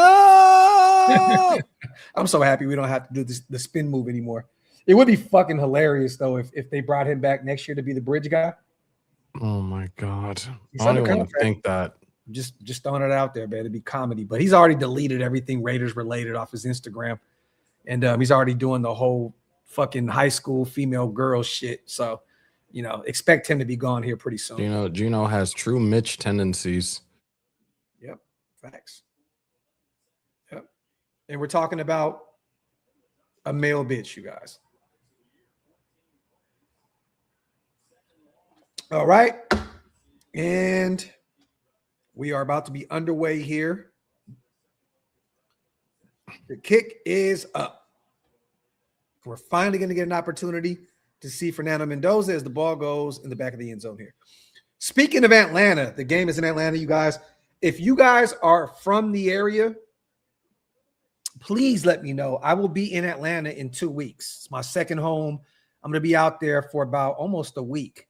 S1: I'm so happy we don't have to do the spin move anymore. It would be fucking hilarious, though, if they brought him back next year to be the bridge guy.
S2: Oh, my God. I don't even want to think that.
S1: Just throwing it out there, man. It'd be comedy. But he's already deleted everything Raiders related off his Instagram. And he's already doing the whole fucking high school female girl shit. So, you know, expect him to be gone here pretty soon.
S2: Geno has true Mitch tendencies.
S1: Yep. Facts. Yep. And we're talking about a male bitch, you guys. All right. And we are about to be underway here. The kick is up. We're finally going to get an opportunity to see Fernando Mendoza as the ball goes in the back of the end zone here. Speaking of Atlanta, the game is in Atlanta, you guys. If you guys are from the area, please let me know. I will be in Atlanta in 2 weeks. It's my second home. I'm going to be out there for about almost a week,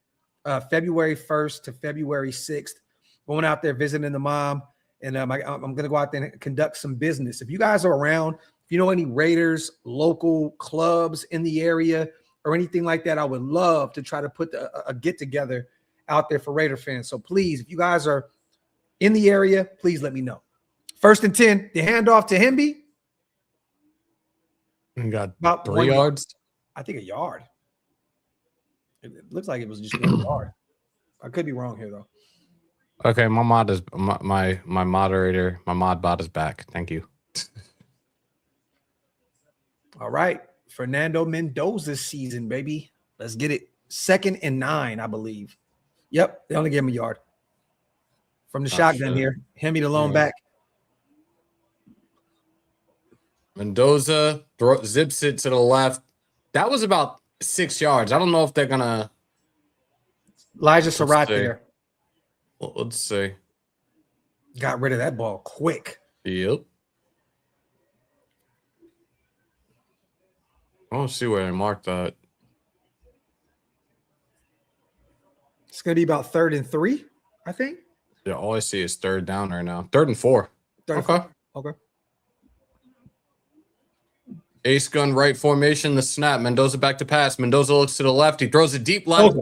S1: February 1st to February 6th. Going out there visiting the mom, and I'm going to go out there and conduct some business. If you guys are around, if you know any Raiders local clubs in the area or anything like that, I would love to try to put a get-together out there for Raider fans. So please, if you guys are in the area, please let me know. 1st and 10, the handoff to Hemby.
S2: And got
S1: about
S2: 3 yards.
S1: I think a yard. It looks like it was just 1 yard. I could be wrong here, though.
S2: Okay, my mod is my moderator. My mod bot is back. Thank you.
S1: All right, Fernando Mendoza's season, baby. Let's get it. 2nd and 9, I believe. Yep, they only gave him a yard from the shotgun here. Hemby the lone back.
S2: Mendoza zips it to the left. That was about 6 yards. I don't know if they're gonna.
S1: Elijah Surratt there.
S2: Well, let's see.
S1: Got rid of that ball quick.
S2: Yep. I don't see where they marked that.
S1: It's going to be about 3rd and 3, I think.
S2: Yeah, all I see is 3rd down right now. 3rd and 4. Okay. Ace gun right formation, the snap. Mendoza back to pass. Mendoza looks to the left. He throws a deep left.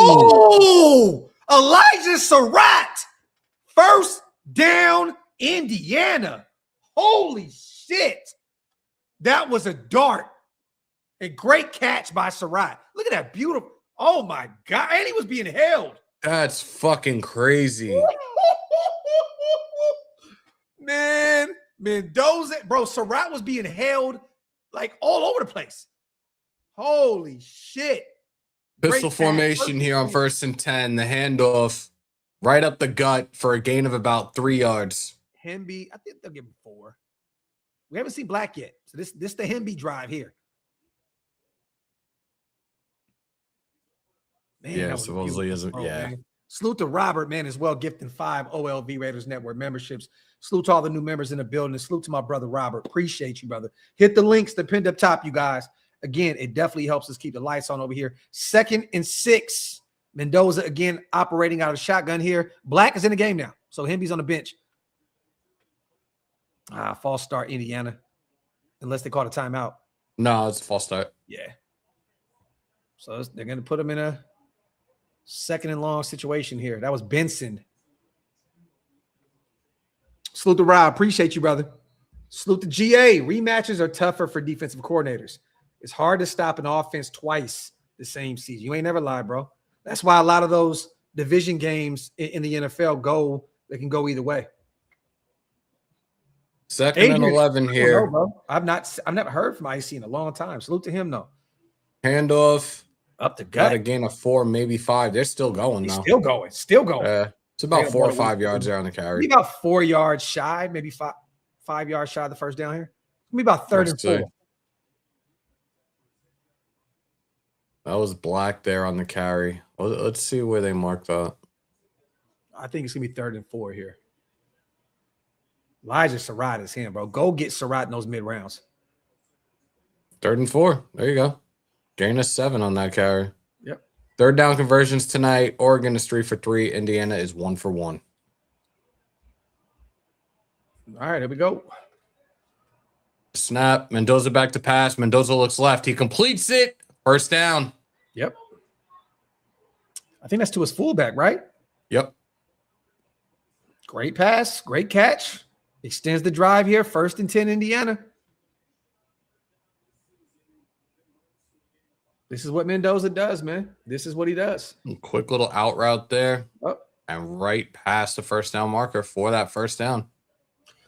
S1: Oh, Elijah Surratt. 1st down, Indiana. Holy shit. That was a dart. A great catch by Surratt. Look at that beautiful. Oh, my God. And he was being held.
S2: That's fucking crazy.
S1: Man, Mendoza. Bro, Surratt was being held like all over the place. Holy shit.
S2: Pistol formation here on 1st and 10. The handoff right up the gut for a gain of about 3 yards.
S1: Hemby, I think they'll give him 4. We haven't seen Black yet. So this the Hemby drive here. Man,
S2: Yeah, supposedly isn't. Yeah.
S1: Man. Salute to Robert, man, as well, gifting 5 OLV Raiders Network memberships. Salute to all the new members in the building. Salute to my brother Robert. Appreciate you, brother. Hit the links that pinned up top, you guys. Again, it definitely helps us keep the lights on over here. 2nd and 6. Mendoza again operating out of shotgun here. Black is in the game now, so Hemby's on the bench. False start, Indiana, unless they call a timeout.
S2: No, it's a false start.
S1: Yeah. So they're going to put him in a 2nd and long situation here. That was Benson. Salute to Rob. Appreciate you, brother. Salute to GA. Rematches are tougher for defensive coordinators. It's hard to stop an offense twice the same season. You ain't never lied, bro. That's why a lot of those division games in the NFL they can go either way.
S2: 2nd and 11 here.
S1: Know, I've never heard from IC in a long time. Salute to him, though.
S2: Handoff.
S1: Up the gut.
S2: Got a gain of 4, maybe 5. They're still going now.
S1: Still going. Still going.
S2: It's about 4 or 5 yards there on the carry.
S1: Maybe about 4 yards shy, maybe 5 yards shy of the first down here. Maybe about 3rd and 4.
S2: That was Black there on the carry. Let's see where they marked that.
S1: I think it's going to be 3rd and 4 here. Elijah Surratt is him, bro. Go get Surratt in those mid-rounds.
S2: 3rd and 4. There you go. Gain of 7 on that carry.
S1: Yep.
S2: 3rd down conversions tonight. Oregon is 3 for 3. Indiana is 1 for 1.
S1: All right, here we go.
S2: Snap. Mendoza back to pass. Mendoza looks left. He completes it. 1st down.
S1: Yep. I think that's to his fullback, right?
S2: Yep.
S1: Great pass. Great catch. Extends the drive here. 1st and 10, Indiana. This is what Mendoza does, man. This is what he does.
S2: Quick little out route there. And right past the 1st down marker for that 1st down.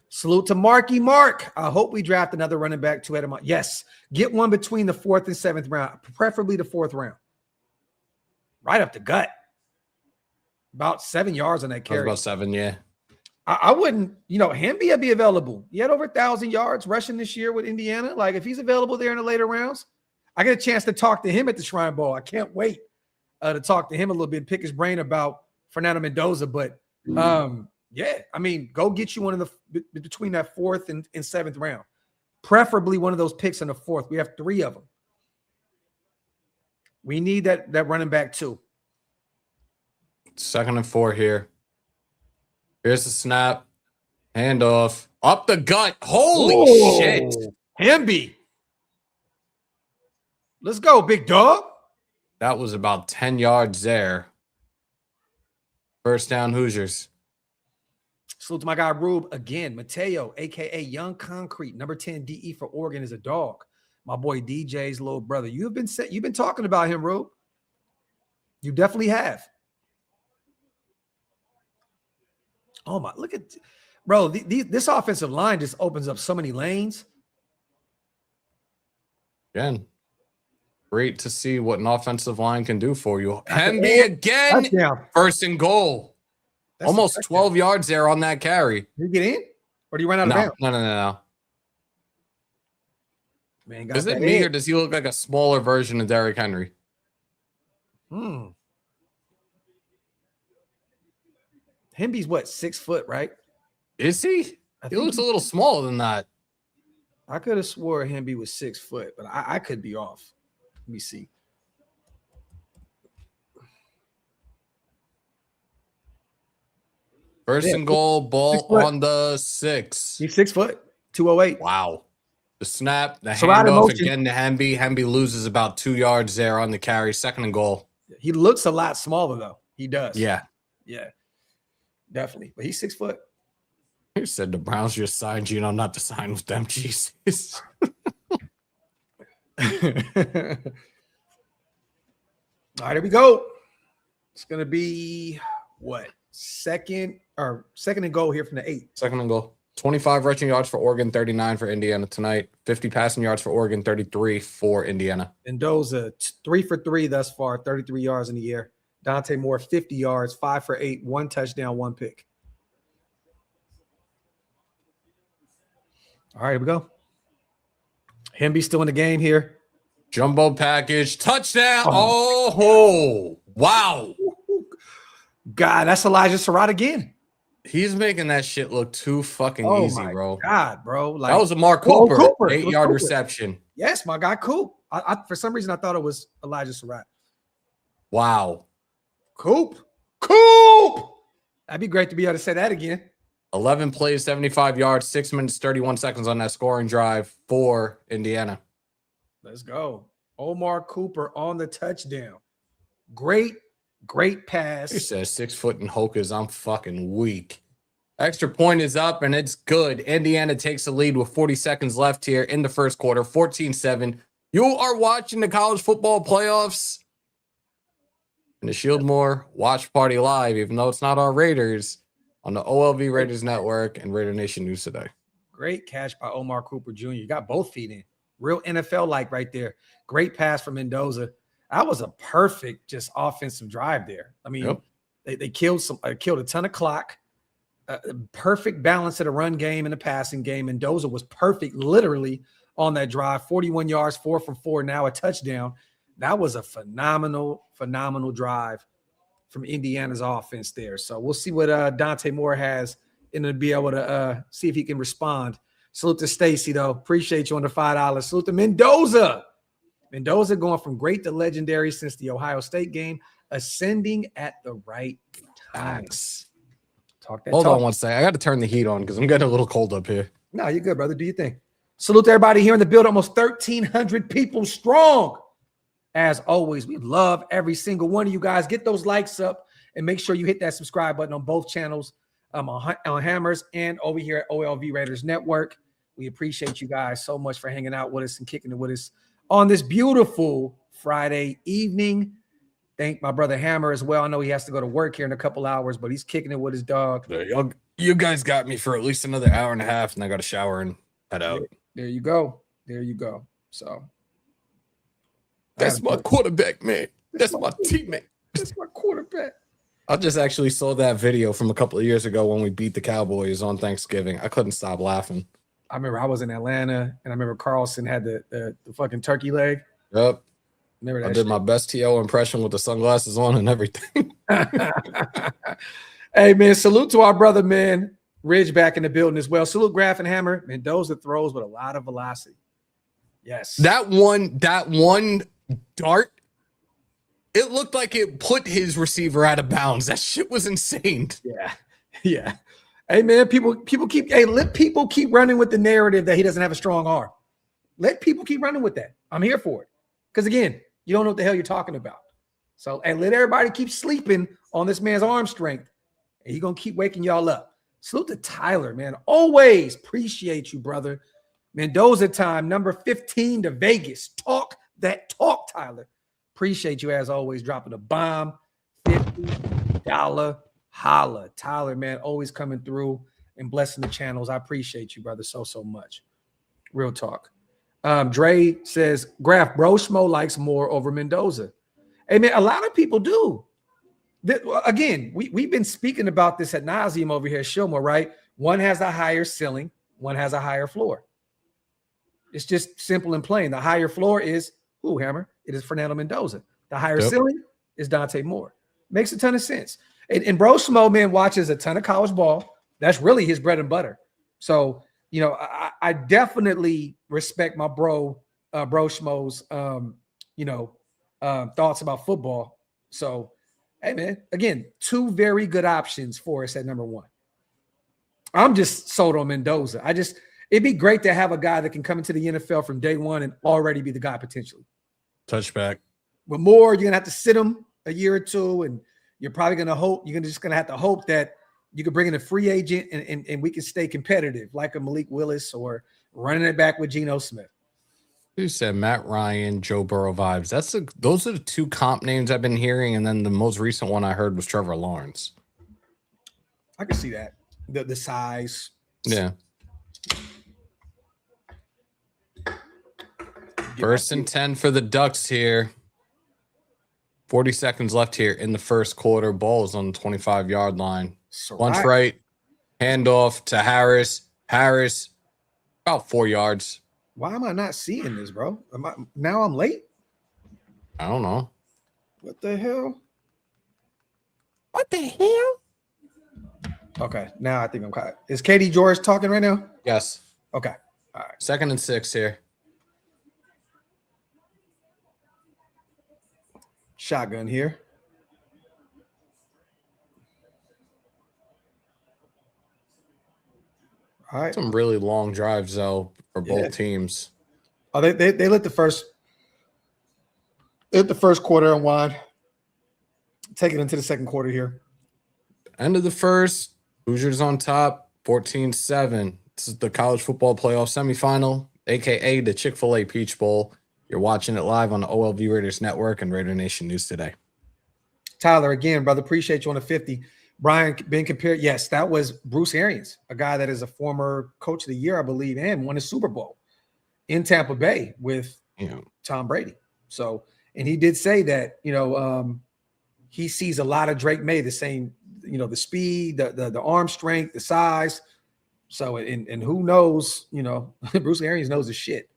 S1: Salute to Marky Mark. I hope we draft another running back to Edamont. Yes. Get one between the 4th and 7th round, preferably the 4th round. Right up the gut. About 7 yards on that carry.
S2: About 7, yeah.
S1: I wouldn't, Hemby would be available. He had over 1,000 yards rushing this year with Indiana. Like, if he's available there in the later rounds, I get a chance to talk to him at the Shrine Bowl. I can't wait to talk to him a little bit, pick his brain about Fernando Mendoza. But, yeah, I mean, go get you one of the between that 4th and 7th round. Preferably one of those picks in the 4th. We have 3 of them. We need that running back too.
S2: 2nd and 4 here. Here's the snap. Handoff. Up the gut. Holy shit.
S1: Hemby. Let's go, big dog.
S2: That was about 10 yards there. 1st down, Hoosiers.
S1: Salute to my guy Rube again. Mateo, aka Young Concrete, number 10 DE for Oregon, is a dog. My boy DJ's little brother. You've been talking about him, Rube. You definitely have. Oh my! Look at, bro. This offensive line just opens up so many lanes.
S2: Again, great to see what an offensive line can do for you. Hemby again.
S1: Touchdown.
S2: 1st and goal.
S1: That's
S2: almost 12 yards there on that carry.
S1: Did you get in? Or do you run out of bounds?
S2: No.
S1: Man,
S2: is it me or does he look like a smaller version of Derrick Henry?
S1: Hemby's what, 6 foot, right?
S2: Is he? He looks a little smaller than that.
S1: I could have swore Hemby was 6 foot, but I could be off. Let me see.
S2: First and goal, ball on the 6.
S1: He's 6 foot, 208.
S2: Wow. The snap, the handoff again to Hemby. Hemby loses about 2 yards there on the carry. 2nd and goal.
S1: He looks a lot smaller, though. He does.
S2: Yeah.
S1: Yeah. Definitely. But he's 6 foot.
S2: He said the Browns just signed you, not to sign with them. Jesus.
S1: right, here we go. It's gonna be what? Second and goal here from the 8.
S2: Second and goal. 25 rushing yards for Oregon, 39 for Indiana tonight. 50 passing yards for Oregon, 33 for Indiana.
S1: Mendoza 3 for 3 thus far, 33 yards in the air. Dante Moore 50 yards, 5 for 8, 1 touchdown, 1 pick. All right, here we go. Hemby still in the game here.
S2: Jumbo package, touchdown. Oh, wow.
S1: God, that's Elijah Surratt again.
S2: He's making that shit look too fucking easy, bro.
S1: God, bro. Like,
S2: that was a Mark Cooper,
S1: Cooper.
S2: 8-yard reception.
S1: Yes, my guy, Coop. I for some reason, I thought it was Elijah Surratt.
S2: Wow.
S1: Coop. That'd be great to be able to say that again.
S2: 11 plays, 75 yards, 6 minutes, 31 seconds on that scoring drive for Indiana.
S1: Let's go. Omar Cooper on the touchdown. Great pass.
S2: He says 6 foot and Hokas. I'm fucking weak. Extra point is up and it's good. Indiana takes the lead with 40 seconds left here in the first quarter, 14-7. You are watching the college football playoffs and the Shieldmore Watch Party live, even though it's not our Raiders, on the OLV Raiders Network and Raider Nation News Today.
S1: Great catch by Omar Cooper Jr. You got both feet in. Real NFL-like right there. Great pass from Mendoza. That was a perfect just offensive drive there. I mean, they killed a ton of clock. Perfect balance of the run game and the passing game. Mendoza was perfect literally on that drive. 41 yards, 4 for 4, now a touchdown. That was a phenomenal drive from Indiana's offense there. So we'll see what Dante Moore has and to be able to see if he can respond. Salute to Stacy, though. Appreciate you on the $5. Salute to Mendoza. Mendoza going from great to legendary since the Ohio State game, ascending at the right time.
S2: Hold on one second. I got to turn the heat on because I'm getting a little cold up here.
S1: No, you're good, brother. Do your thing. Salute to everybody here in the build. Almost 1,300 people strong. As always, we love every single one of you guys. Get those likes up and make sure you hit that subscribe button on both channels, on Hammers and over here at OLV Raiders Network. We appreciate you guys so much for hanging out with us and kicking it with us on this beautiful Friday evening. Thank my brother Hammer as well. I know he has to go to work here in a couple hours, but he's kicking it with his dog.
S2: You guys got me for at least another hour and a half, and I got to shower and head out.
S1: There you go. So
S2: that's my quarterback, man. That's my teammate.
S1: That's my quarterback.
S2: I just actually saw that video from a couple of years ago when we beat the Cowboys on Thanksgiving. I couldn't stop laughing.
S1: I remember I was in Atlanta, and I remember Carlson had the fucking turkey leg.
S2: Yep.
S1: Remember that
S2: I did my best TO impression with the sunglasses on and everything.
S1: Hey, man, salute to our brother, man. Ridge back in the building as well. Salute Graphk and Hammer. Mendoza throws with a lot of velocity. Yes.
S2: That one dart, it looked like it put his receiver out of bounds. That shit was insane.
S1: Yeah. Hey, man, let people keep running with the narrative that he doesn't have a strong arm. Let people keep running with that. I'm here for it. Because, again, you don't know what the hell you're talking about. So, and let everybody keep sleeping on this man's arm strength. And he's going to keep waking y'all up. Salute to Tyler, man. Always appreciate you, brother. Mendoza time, number 15 to Vegas. Talk that talk, Tyler. Appreciate you, as always, dropping a bomb. $50 holla. Tyler, man, always coming through and blessing the channels. I appreciate you, brother, so much. Real talk. Dre says, Graphk, bro, Schmo likes Moore over Mendoza. Hey, man, a lot of people do. Again, we've been speaking about this ad nauseum over here at Shilmore, right? One has a higher ceiling, one has a higher floor. It's just simple and plain. The higher floor is who, Hammer? It is Fernando Mendoza. The higher ceiling is Dante Moore. Makes a ton of sense. And Bro Schmo, man, watches a ton of college ball. That's really his bread and butter. So, you know, I definitely respect my bro Schmo's, thoughts about football. So, hey, man, again, two very good options for us at number one. I'm just sold on Mendoza. It'd be great to have a guy that can come into the NFL from day one and already be the guy potentially.
S2: Touchback.
S1: But Moore, you're going to have to sit him a year or two, and you're probably going to hope, you're just going to have to hope that you can bring in a free agent and we can stay competitive like a Malik Willis or running it back with Geno Smith.
S2: Who said Matt Ryan, Joe Burrow vibes? Those are the two comp names I've been hearing, and then the most recent one I heard was Trevor Lawrence.
S1: I can see that. The size.
S2: Yeah. First and 10 for the Ducks here. 40 seconds left here in the first quarter. Ball is on the 25-yard line. Bunch right. Handoff to Harris. Harris, about 4 yards.
S1: Why am I not seeing this, bro? Now I'm late?
S2: I don't know.
S1: What the hell?
S2: What the hell?
S1: Okay, now I think I'm caught. Is Katie George talking right now?
S2: Yes.
S1: Okay. All right.
S2: 2nd and 6 here.
S1: Shotgun here. All right.
S2: Some really long drives, though, for both teams.
S1: Oh, they let the first quarter unwind. Take it into the second quarter here.
S2: End of the first. Hoosiers on top, 14-7. This is the college football playoff semifinal, a.k.a. the Chick-fil-A Peach Bowl. You're watching it live on the OLV Raiders Network and Raider Nation News Today.
S1: Tyler, again, brother, appreciate you on the 50. Brian being compared. Yes, that was Bruce Arians, a guy that is a former coach of the year, I believe, and won a Super Bowl in Tampa Bay with Tom Brady. So, and he did say that, he sees a lot of Drake May, the same, the speed, the arm strength, the size. So, and who knows, Bruce Arians knows his shit.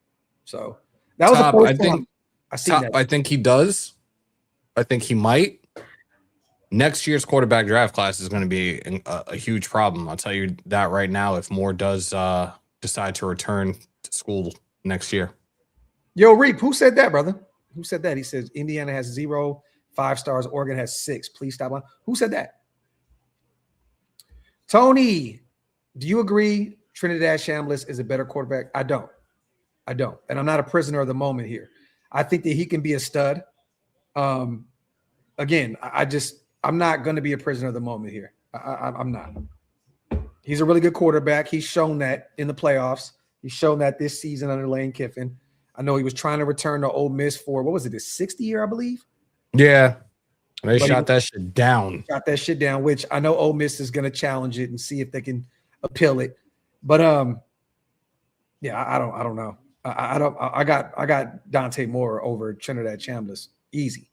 S1: So that was the first time I see that.
S2: I think he does. I think he might. Next year's quarterback draft class is going to be a huge problem. I'll tell you that right now, if Moore does decide to return to school next year.
S1: Yo, Reap, who said that, brother? Who said that? He says Indiana has 0 5 stars. Oregon has 6. Please stop on. Who said that? Tony, do you agree Trinidad Chambliss is a better quarterback? I don't. And I'm not a prisoner of the moment here. I think that he can be a stud. Again, I'm not going to be a prisoner of the moment here. I'm not. He's a really good quarterback. He's shown that in the playoffs. He's shown that this season under Lane Kiffin. I know he was trying to return to Ole Miss for, what was it, his 6th year, I believe?
S2: Yeah. They shot that shit down.
S1: Shot that shit down, which I know Ole Miss is going to challenge it and see if they can appeal it. But yeah, I don't know. I got Dante Moore over Trinidad Chambliss. Easy.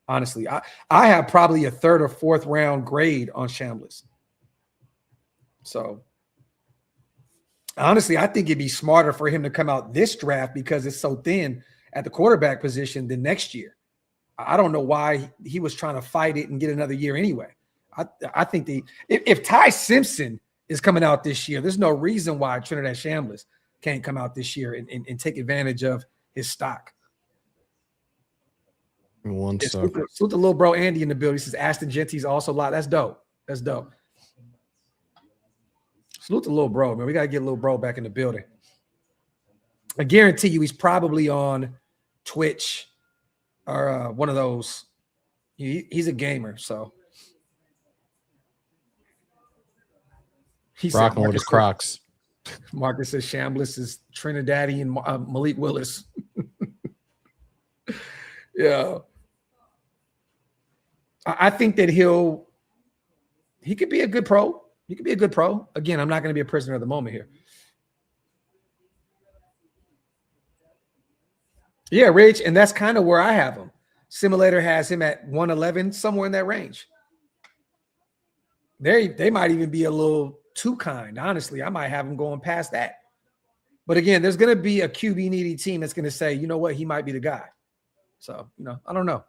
S1: Honestly, I have probably a 3rd or 4th round grade on Chambliss. So honestly, I think it'd be smarter for him to come out this draft because it's so thin at the quarterback position than next year. I don't know why he was trying to fight it and get another year anyway. I think if Ty Simpson is coming out this year, there's no reason why Trinidad Chambliss can't come out this year and take advantage of his stock. Salute the little bro Andy in the building. He says Ashton Genty's also live. That's dope. Salute the little bro, man. We got to get little bro back in the building. I guarantee you he's probably on Twitch or one of those. He's a gamer, so. He's
S2: rocking with his Crocs.
S1: Marcus says Chambliss is Trinidadian Malik Willis. Yeah. I think that he could be a good pro. He could be a good pro. Again, I'm not going to be a prisoner of the moment here. Yeah, Rich, and that's kind of where I have him. Simulator has him at 111, somewhere in that range. They might even be a little too kind. Honestly, I might have him going past that. But again, there's going to be a QB needy team that's going to say, you know what, he might be the guy. So, I don't know.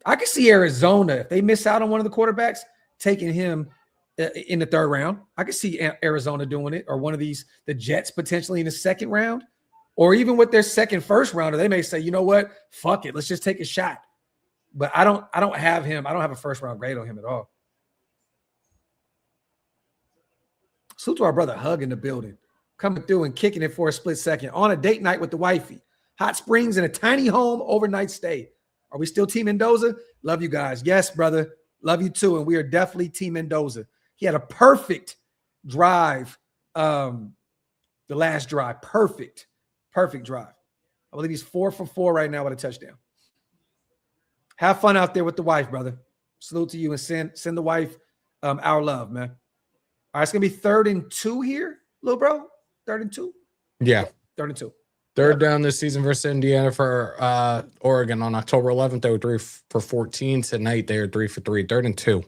S1: I could see Arizona, if they miss out on one of the quarterbacks, taking him in the 3rd round. I could see Arizona doing it, or one of the Jets potentially in the 2nd round, or even with their 2nd, 1st rounder, they may say, you know what, fuck it, let's just take a shot. But I don't have him. I don't have a 1st round grade on him at all. Salute to our brother Hug in the building, coming through and kicking it for a split second on a date night with the wifey. Hot springs in a tiny home overnight stay. Are we still Team Mendoza? Love you guys. Yes, brother. Love you too. And we are definitely Team Mendoza. He had a perfect drive. The last drive. Perfect drive. I believe he's 4 for 4 right now with a touchdown. Have fun out there with the wife, brother. Salute to you, and send the wife our love, man. All right, it's going to be 3rd and 2 here, little bro. 3rd and 2?
S2: Yeah.
S1: 3rd and 2.
S2: Third down this season versus Indiana for Oregon on October 11th. They were 3 for 14. Tonight, they are 3 for 3. 3rd and 2.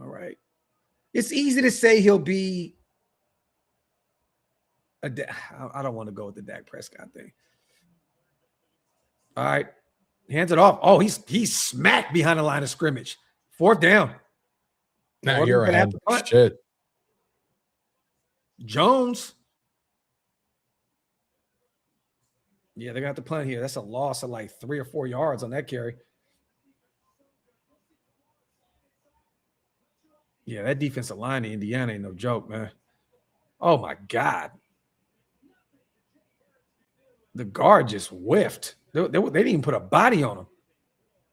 S1: All right. It's easy to say he'll be I don't want to go with the Dak Prescott thing. All right. Hands it off. Oh, he's smacked behind the line of scrimmage. 4th down.
S2: Now you're ahead. Shit.
S1: Jones. Yeah, they're going to have to punt here. That's a loss of like 3 or 4 yards on that carry. Yeah, that defensive line in Indiana ain't no joke, man. Oh, my God. The guard just whiffed. They didn't even put a body on him.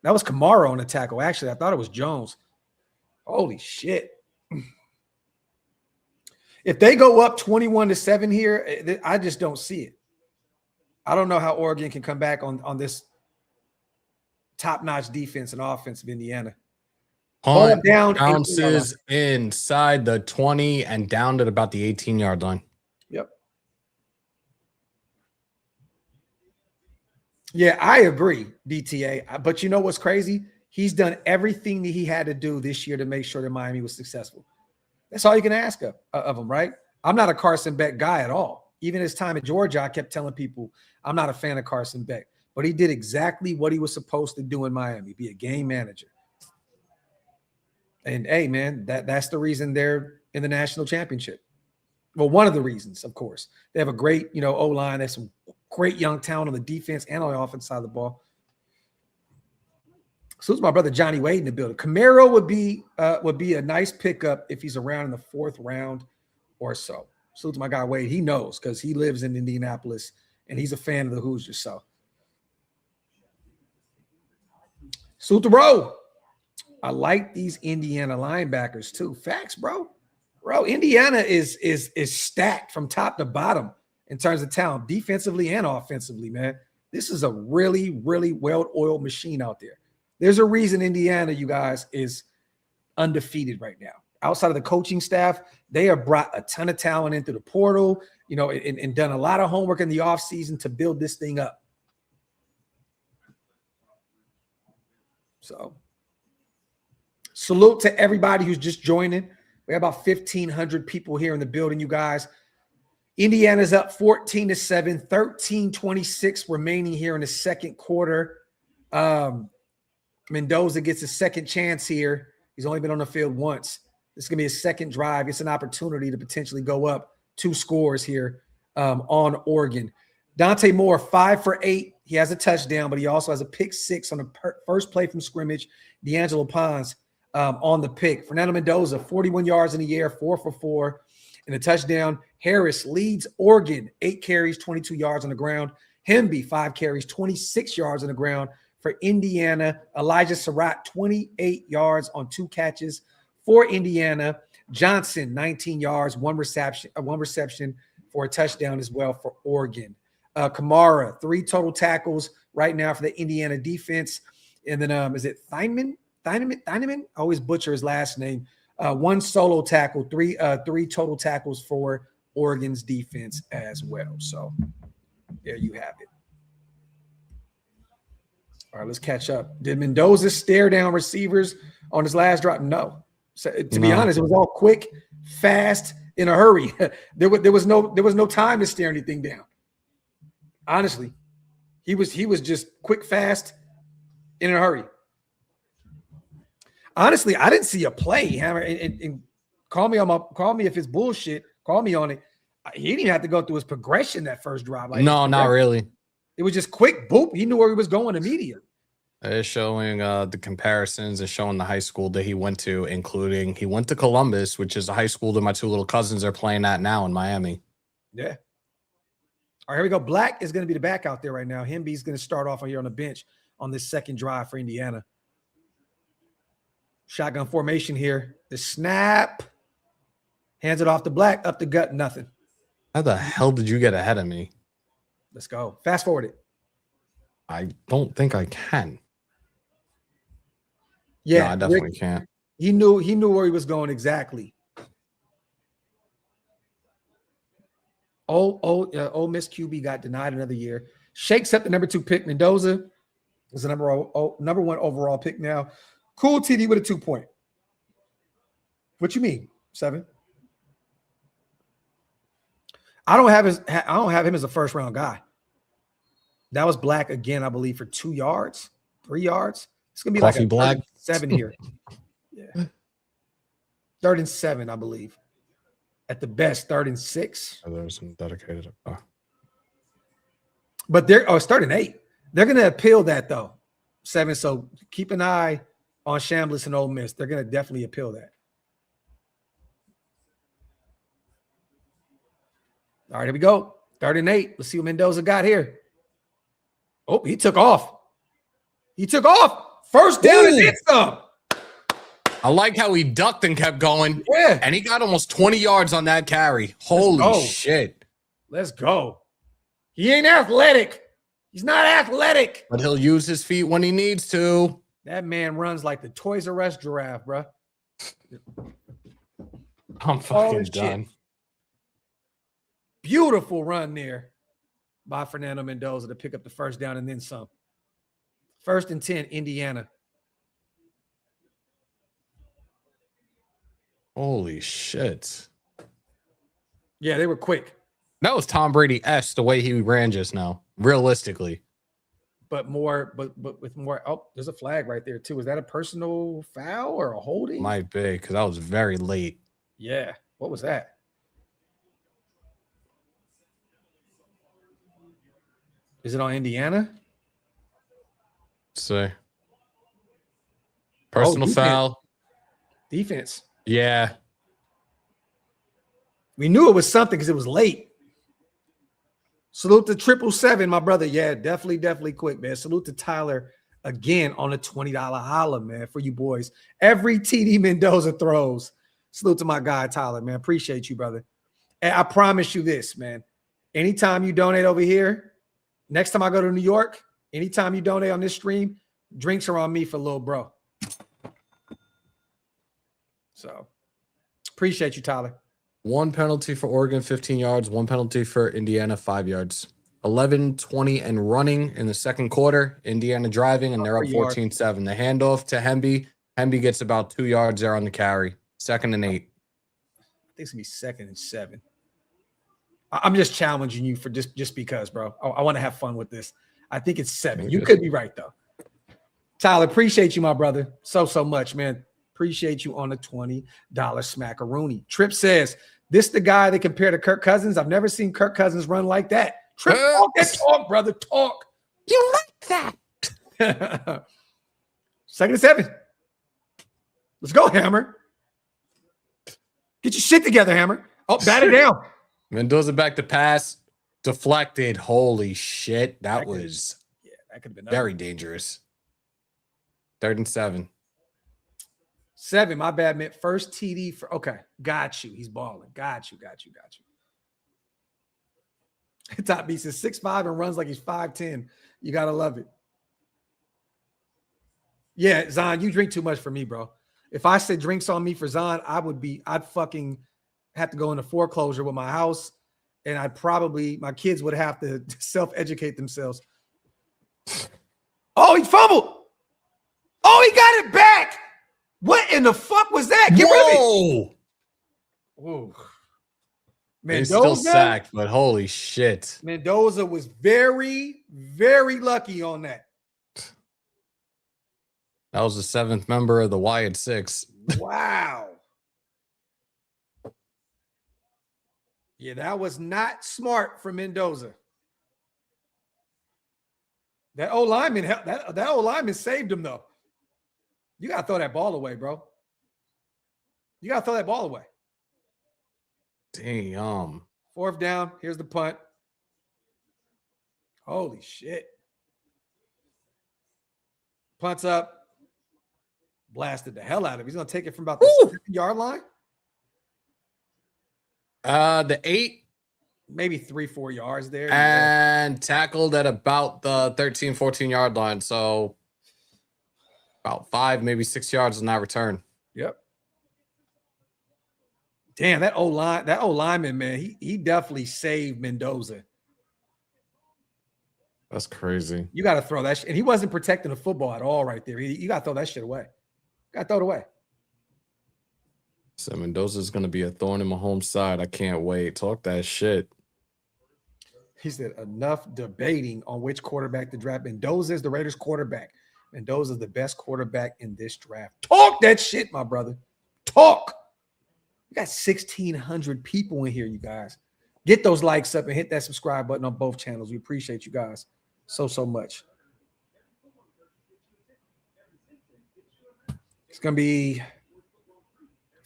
S1: That was Kamara on the tackle. Actually, I thought it was Jones. Holy shit. If they go up 21-7 here, I just don't see it. I don't know how Oregon can come back on this top-notch defense and offense of Indiana.
S2: Ball down, bounces inside the 20 and down to about the 18-yard line.
S1: Yep. Yeah, I agree, DTA. But you know what's crazy? He's done everything that he had to do this year to make sure that Miami was successful. That's all you can ask of him, right? I'm not a Carson Beck guy at all. Even his time at Georgia, I kept telling people I'm not a fan of Carson Beck. But he did exactly what he was supposed to do in Miami, be a game manager. And, hey, man, that's the reason they're in the national championship. Well, one of the reasons, of course. They have a great, O-line. There's some great young talent on the defense and on the offense side of the ball. So it's my brother Johnny Wade in the building. Camaro would be a nice pickup if he's around in the 4th round or so. Salute to my guy Wade. He knows because he lives in Indianapolis and he's a fan of the Hoosiers. So salute to Rowe. I like these Indiana linebackers too. Facts, bro. Bro, Indiana is stacked from top to bottom in terms of talent, defensively and offensively, man. This is a really, really well-oiled machine out there. There's a reason Indiana, you guys, is undefeated right now. Outside of the coaching staff, they have brought a ton of talent into the portal, and done a lot of homework in the offseason to build this thing up. So salute to everybody who's just joining. We have about 1,500 people here in the building, you guys. Indiana's up 14-7, 13-26 remaining here in the second quarter. Mendoza gets a second chance here. He's only been on the field once. This is going to be a second drive. It's an opportunity to potentially go up 2 scores here on Oregon. Dante Moore, 5 for 8. He has a touchdown, but he also has a pick 6 on the first play from scrimmage. D'Angelo Pons on the pick. Fernando Mendoza, 41 yards in the air, 4 for 4, and a touchdown. Harris leads Oregon, 8 carries, 22 yards on the ground. Hemby, 5 carries, 26 yards on the ground for Indiana. Elijah Surratt, 28 yards on 2 catches for Indiana. Johnson, 19 yards, 1 reception for a touchdown as well for Oregon. Kamara, 3 total tackles right now for the Indiana defense. And then is it Thieneman? I always butcher his last name. 1 solo tackle, 3 total tackles for Oregon's defense as well. So there you have it. All right, let's catch up. Did Mendoza stare down receivers on his last drop? No. So, to be honest, it was all quick, fast, in a hurry. There was no time to stare anything down. Honestly, he was just quick, fast, in a hurry. Honestly, I didn't see a play, Hammer. And call me if it's bullshit. Call me on it. He didn't even have to go through his progression that first drive.
S2: No, not really.
S1: It was just quick, boop. He knew where he was going immediately.
S2: It's showing the comparisons and showing the high school that he went to, including he went to Columbus, which is a high school that my 2 little cousins are playing at now in Miami.
S1: Yeah. All right, here we go. Black is going to be the back out there right now. Hemby's going to start off here on the bench on this second drive for Indiana. Shotgun formation here. The snap. Hands it off to Black. Up the gut. Nothing.
S2: How the hell did you get ahead of me?
S1: Let's go. Fast forward it.
S2: I don't think I can.
S1: Yeah,
S2: No, I definitely can't.
S1: He knew where he was going exactly. Ole Miss QB got denied another year. Shakes up the number 2 pick. Mendoza is the number 1 overall pick now. Cool TD with a 2-point. What you mean, 7? I don't have him as a first round guy. That was Black again, I believe, for 2 yards, 3 yards. It's gonna be
S2: Coffee
S1: like a
S2: Black
S1: 7 here. Yeah, 3rd and 7, I believe. At the best, 3rd and 6.
S2: Oh, there's some dedicated.
S1: But they're 3rd and 8. They're gonna appeal that though. 7. So keep an eye on Chambliss and Ole Miss. They're gonna definitely appeal that. All right, here we go. 3rd and 8. Let's see what Mendoza got here. Oh, he took off. He took off. First down and then some.
S2: I like how he ducked and kept going.
S1: Yeah.
S2: And he got almost 20 yards on that carry. Holy shit.
S1: Let's go. He ain't athletic. He's not athletic.
S2: But he'll use his feet when he needs to.
S1: That man runs like the Toys R Us giraffe, bro.
S2: I'm fucking done.
S1: Beautiful run there by Fernando Mendoza to pick up the first down and then some. 1st and 10, Indiana.
S2: Holy shit.
S1: Yeah, they were quick.
S2: That was Tom Brady-esque the way he ran just now, realistically.
S1: But with more. Oh, there's a flag right there, too. Is that a personal foul or a holding?
S2: Might be, because that was very late.
S1: Yeah. What was that? Is it on Indiana?
S2: So, personal foul.
S1: Defense.
S2: Yeah.
S1: We knew it was something because it was late. Salute to 777, my brother. Yeah, definitely quick, man. Salute to Tyler again on a $20 holla, man, for you boys. Every TD Mendoza throws. Salute to my guy, Tyler, man. Appreciate you, brother. And I promise you this, man. Anytime you donate over here, next time I go to New York, anytime you donate on this stream, drinks are on me for little bro. So, appreciate you, Tyler.
S2: 1 penalty for Oregon, 15 yards. 1 penalty for Indiana, 5 yards. 11-20 and running in the second quarter. Indiana driving, and they're up 14-7. The handoff to Hemby. Hemby gets about 2 yards there on the carry. 2nd and 8. I think
S1: it's going to be 2nd and 7. I'm just challenging you for just because, bro. I want to have fun with this. I think it's 7. You could be right, though. Tyler, appreciate you, my brother. So much, man. Appreciate you on the $20 smackaroonie. Trip says, this the guy they compare to Kirk Cousins? I've never seen Kirk Cousins run like that. Trip, talk, brother, talk.
S2: You like that?
S1: 2nd and 7. Let's go, Hammer. Get your shit together, Hammer. Oh, bat it down.
S2: Mendoza back to pass. Deflected. Holy shit. That was
S1: that could have been
S2: very dangerous. 3rd and 7.
S1: 7, my bad, man. First TD for got you. He's balling. Got you. Top B says 6'5" and runs like he's 5'10". You gotta love it. Yeah, Zon, you drink too much for me, bro. If I said drinks on me for Zon, I'd fucking have to go into foreclosure with my house, and my kids would have to self-educate themselves. Oh, he fumbled. Oh, he got it back. What in the fuck was that? Get rid of it. Whoa.
S2: Mendoza still sacked, but holy shit.
S1: Mendoza was very, very lucky on that.
S2: That was the 7th member of the Y at 6.
S1: Wow. Yeah, that was not smart for Mendoza. That old lineman saved him, though. You got to throw that ball away, bro. You got to throw that ball away.
S2: Damn.
S1: 4th down. Here's the punt. Holy shit. Punts up. Blasted the hell out of it. He's going to take it from about the 7-yard line.
S2: The 8.
S1: maybe 3-4 yards there.
S2: And tackled at about the 13, 14-yard line. So about 5, maybe 6 yards on that return.
S1: Yep. Damn, that O-lineman, man, he definitely saved Mendoza.
S2: That's crazy.
S1: You got to throw that shit. And he wasn't protecting the football at all right there. You got to throw that shit away. Got to throw it away.
S2: So Mendoza's going to be a thorn in Mahomes' side. I can't wait. Talk that shit.
S1: He said, enough debating on which quarterback to draft. Mendoza is the Raiders quarterback. Mendoza is the best quarterback in this draft. Talk that shit, my brother. Talk. We got 1,600 people in here, you guys. Get those likes up and hit that subscribe button on both channels. We appreciate you guys so much. It's going to be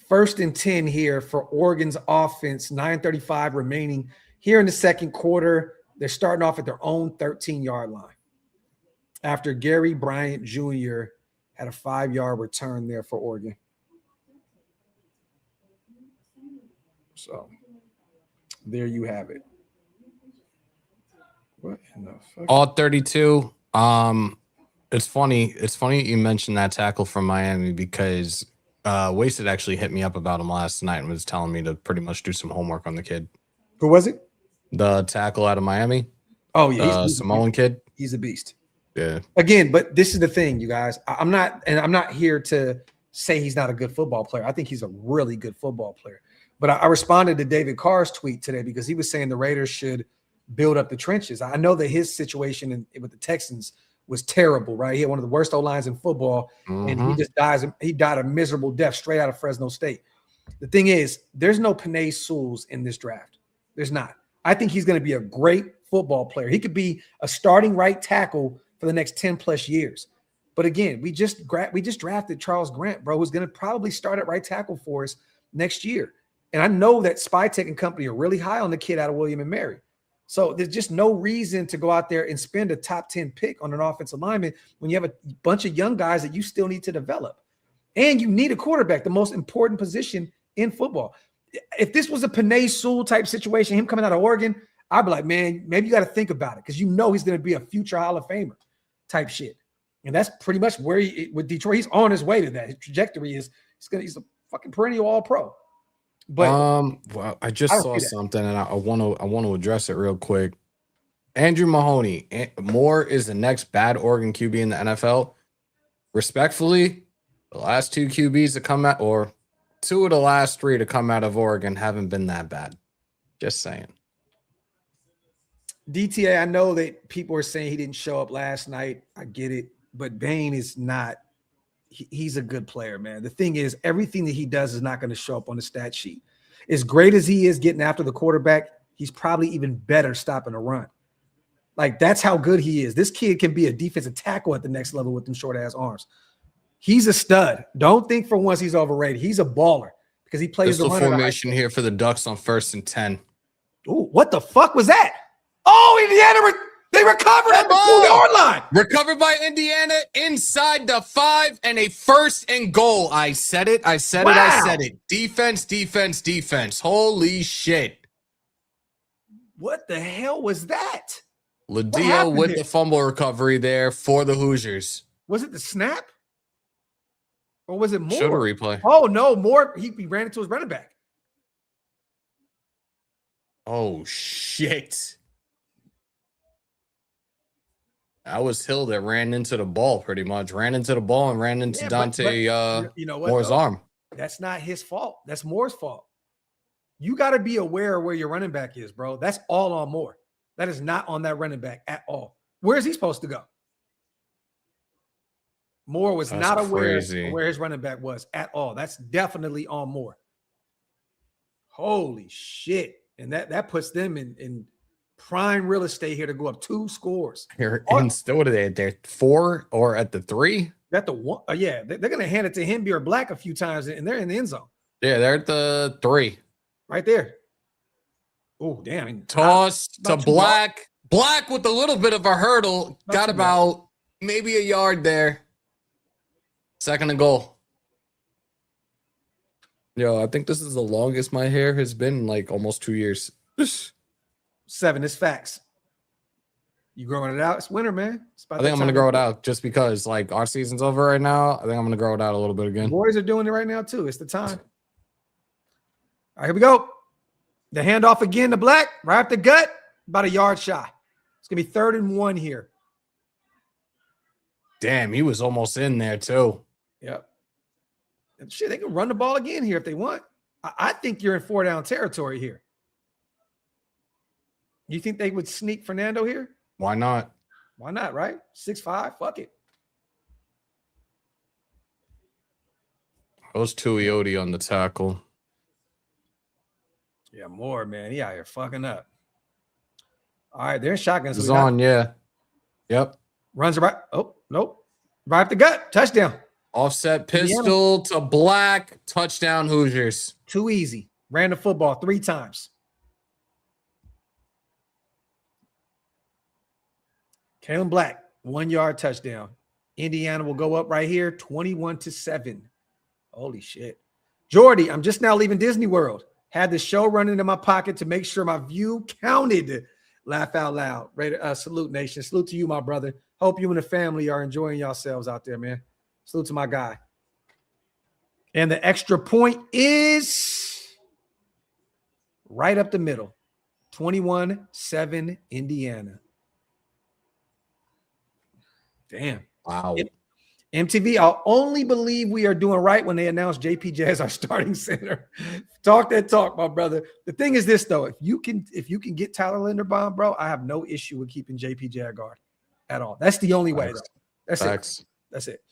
S1: 1st and 10 here for Oregon's offense. 9:35 remaining here in the second quarter. They're starting off at their own 13-yard line after Gary Bryant Jr. had a 5-yard return there for Oregon. So there you have it. What in the fuck?
S2: All 32. It's funny. It's funny you mentioned that tackle from Miami because Wasted actually hit me up about him last night and was telling me to pretty much do some homework on the kid.
S1: Who was it?
S2: The tackle out of Miami.
S1: Oh, yeah.
S2: He's Samoan kid.
S1: He's a beast.
S2: Yeah.
S1: Again, but this is the thing, you guys. I'm not here to say he's not a good football player. I think he's a really good football player. But I responded to David Carr's tweet today because he was saying the Raiders should build up the trenches. I know that his situation with the Texans was terrible, right? He had one of the worst O-lines in football, and he died a miserable death straight out of Fresno State. The thing is, there's no Penei Sewells in this draft. There's not. I think he's going to be a great football player. He could be a starting right tackle for the next 10 plus years. But again, we just drafted Charles Grant, bro, who's going to probably start at right tackle for us next year. And I know that Spytech and company are really high on the kid out of William and Mary. So there's just no reason to go out there and spend a top 10 pick on an offensive lineman when you have a bunch of young guys that you still need to develop. And you need a quarterback, the most important position in football. If this was a Penei Sewell type situation, him coming out of Oregon, I'd be like, man, maybe you got to think about it because you know he's going to be a future Hall of Famer type shit. And that's pretty much where with Detroit, he's on his way to that. His trajectory is he's a fucking perennial All-Pro. But
S2: well, I just saw something and I want to address it real quick. Andrew Mahoney, Moore is the next bad Oregon QB in the NFL. Respectfully, the last 2 QBs to come out, or 2 of the last 3 to come out of Oregon, haven't been that bad. Just saying.
S1: DTA, I know that people are saying he didn't show up last night. I get it, but Bain is not. He's a good player, man. The thing is, everything that he does is not going to show up on the stat sheet. As great as he is getting after the quarterback, he's probably even better stopping a run. Like, that's how good he is. This kid can be a defensive tackle at the next level with them short-ass arms. He's a stud. Don't think for once he's overrated. He's a baller because he plays the
S2: formation here for the Ducks on 1st and 10.
S1: Ooh, what the fuck was that? Oh, Indiana, they recovered at the 2-yard line.
S2: Recovered by Indiana inside the 5 and a 1st and goal. I said it. I said it. Defense, defense, defense. Holy shit.
S1: What the hell was that?
S2: Ladeo with the fumble recovery there for the Hoosiers.
S1: Was it the snap? Or was it Moore?
S2: Should a replay.
S1: Oh, no. Moore, he ran into his running back.
S2: Oh, shit. That was Hill that ran into the ball pretty much. Ran into the ball and ran into Dante
S1: you know what,
S2: Moore's arm.
S1: That's not his fault. That's Moore's fault. You got to be aware of where your running back is, bro. That's all on Moore. That is not on that running back at all. Where is he supposed to go? Moore was not aware of where his running back was at all. That's definitely on Moore. Holy shit. And that puts them in prime real estate here to go up 2 scores.
S2: Here, and still, what are they? They're 4 or at the 3?
S1: At the 1. Yeah, they're going to hand it to him or Black a few times, and they're in the end zone.
S2: Yeah, they're at the 3.
S1: Right there. Oh, damn.
S2: Toss to Black. Black with a little bit of a hurdle. Got about maybe a yard there. 2nd and goal. Yo, I think this is the longest my hair has been in like almost 2 years.
S1: 7. It's facts. You growing it out? It's winter, man.
S2: I think I'm going to grow it out just because, like, our season's over right now. I think I'm going to grow it out a little bit again.
S1: The boys are doing it right now, too. It's the time. All right, here we go. The handoff again to Black. Right up the gut. About a yard shy. It's going to be 3rd and 1 here.
S2: Damn, he was almost in there, too.
S1: Yep. And shit, they can run the ball again here if they want. I think you're in 4-down territory here. You think they would sneak Fernando here?
S2: Why not?
S1: Why not, right? 6'5", fuck it.
S2: That was Tuioti on the tackle.
S1: Yeah, more, man. He out here fucking up. All right, they're in shotguns.
S2: It's on, yeah. Yep.
S1: Runs right. Oh, nope. Right up the gut. Touchdown.
S2: Offset pistol to Black. Touchdown, Hoosiers.
S1: Too easy. Ran the football 3 times. Kalen Black, 1-yard touchdown. Indiana will go up right here, 21-7. Holy shit. Jordy, I'm just now leaving Disney World. Had the show running in my pocket to make sure my view counted. Laugh out loud. Salute, nation. Salute to you, my brother. Hope you and the family are enjoying yourselves out there, man. Salute to my guy. And the extra point is right up the middle. 21-7 Indiana. Damn.
S2: Wow.
S1: MTV, I'll only believe we are doing right when they announce JPJ as our starting center. Talk that talk, my brother. The thing is this, though. If you can get Tyler Linderbaum, bro, I have no issue with keeping JPJ at guard at all. That's the only way, though. That's it. That's it.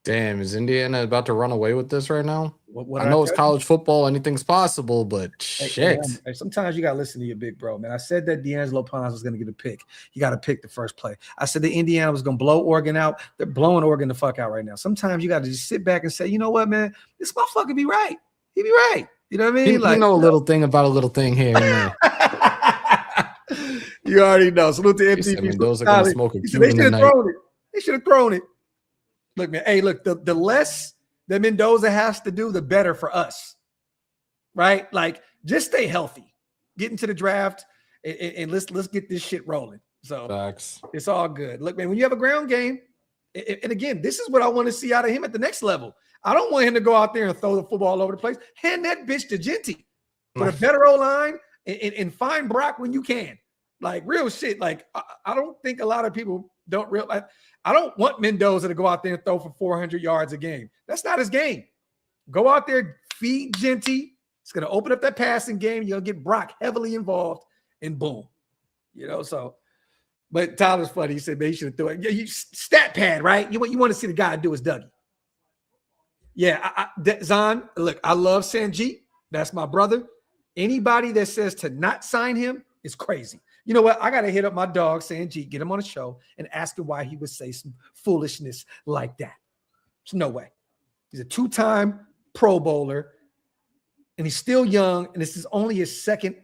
S2: Damn, is Indiana about to run away with this right now?
S1: What
S2: I know it's college football, anything's possible, but shit.
S1: Hey, sometimes you got to listen to your big bro, man. I said that D'Angelo Pons was going to get a pick. You got to pick the first play. I said that Indiana was going to blow Oregon out. They're blowing Oregon the fuck out right now. Sometimes you got to just sit back and say, you know what, man? This motherfucker be right. He be right. You know what I mean?
S2: You know a little thing about a little thing here and there.
S1: You already know. Salute to MTV.
S2: Those are going to smoke a
S1: They should have thrown it. They should have thrown it. Look, man. Hey, look, the less that Mendoza has to do, the better for us. Right? Like, just stay healthy. Get into the draft and let's get this shit rolling. So
S2: Facts.
S1: It's all good. Look, man, when you have a ground game, and again, this is what I want to see out of him at the next level. I don't want him to go out there and throw the football all over the place. Hand that bitch to Genty. Put a better O-line and find Brock when you can. Like, real shit. Like, I don't think a lot of people don't realize. I don't want Mendoza to go out there and throw for 400 yards a game. That's not his game. Go out there, feed Genty. It's going to open up that passing game. You're going to get Brock heavily involved, and boom. You know, so. But Tyler's funny. He said, man, he should have thrown it. Yeah, you stat pad, right? You want to see the guy do his Dougie. Yeah, Zahn, look, I love Sanjit. That's my brother. Anybody that says to not sign him is crazy. You know what? I got to hit up my dog, Sanjit, get him on the show, and ask him why he would say some foolishness like that. There's no way. He's a 2-time Pro Bowler, and he's still young, and this is only his second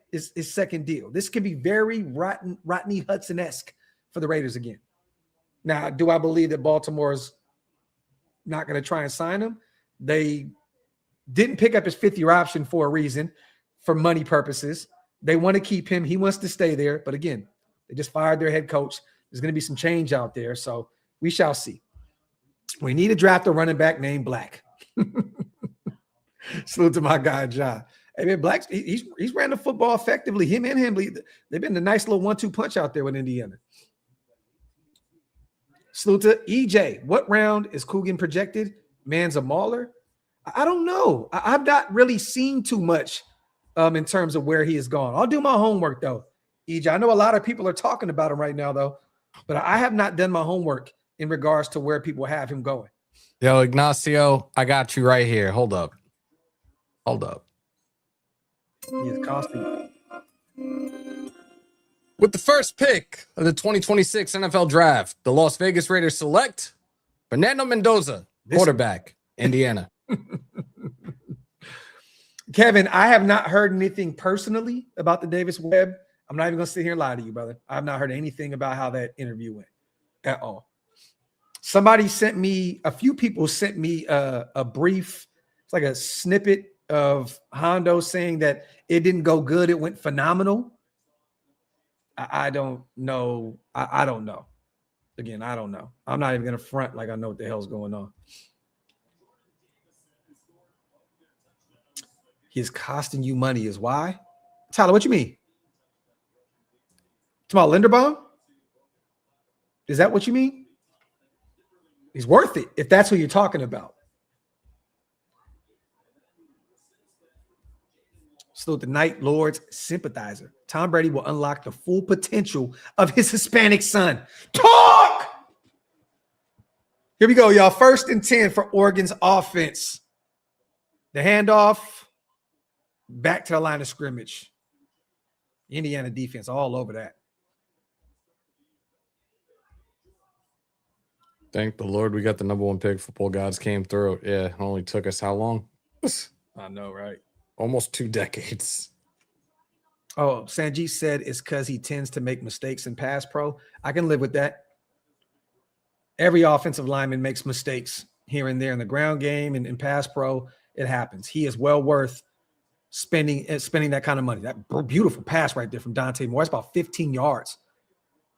S1: deal. This could be very Rodney Hudson-esque for the Raiders again. Now, do I believe that Baltimore's not going to try and sign him? They didn't pick up his 5th-year option for a reason, for money purposes. They want to keep him. He wants to stay there. But again, they just fired their head coach. There's going to be some change out there. So we shall see. We need to draft a running back named Black. Salute to my guy, John. Hey, man, Black, he's ran the football effectively. Him and Hemley, they've been a nice little 1-2 punch out there with Indiana. Salute to EJ. What round is Coogan projected? Man's a mauler. I don't know. I've not really seen too much in terms of where he has gone. I'll do my homework, though. EJ, I know a lot of people are talking about him right now, though, but I have not done my homework in regards to where people have him going.
S2: Yo, Ignacio, I got you right here. Hold up.
S1: He is costing.
S2: With the first pick of the 2026 NFL Draft, the Las Vegas Raiders select Fernando Mendoza, quarterback, Indiana.
S1: Kevin, I have not heard anything personally about the Davis Webb. I'm not even going to sit here and lie to you, brother. I have not heard anything about how that interview went at all. Somebody sent me, a few people sent me a brief, it's like a snippet of Hondo saying that it didn't go good. It went phenomenal. I don't know. I don't know. Again, I don't know. I'm not even going to front like I know what the hell's going on. He's costing you money is why? Tyler, what you mean? Talking about Linderbaum? Is that what you mean? He's worth it if that's what you're talking about. Salute the Night Lord's sympathizer. Tom Brady will unlock the full potential of his Hispanic son. Talk! Here we go, y'all. 1st and 10 for Oregon's offense. The handoff. Back to the line of scrimmage. Indiana defense all over that.
S2: Thank the Lord we got the number 1 pick. Football gods came through. Yeah, it only took us how long?
S1: I know, right?
S2: Almost 2 decades.
S1: Oh, Sanjit said it's because he tends to make mistakes in pass pro. I can live with that. Every offensive lineman makes mistakes here and there in the ground game and in pass pro. It happens. He is well worth spending that kind of money. That beautiful pass right there from Dante Moore. That's about 15 yards.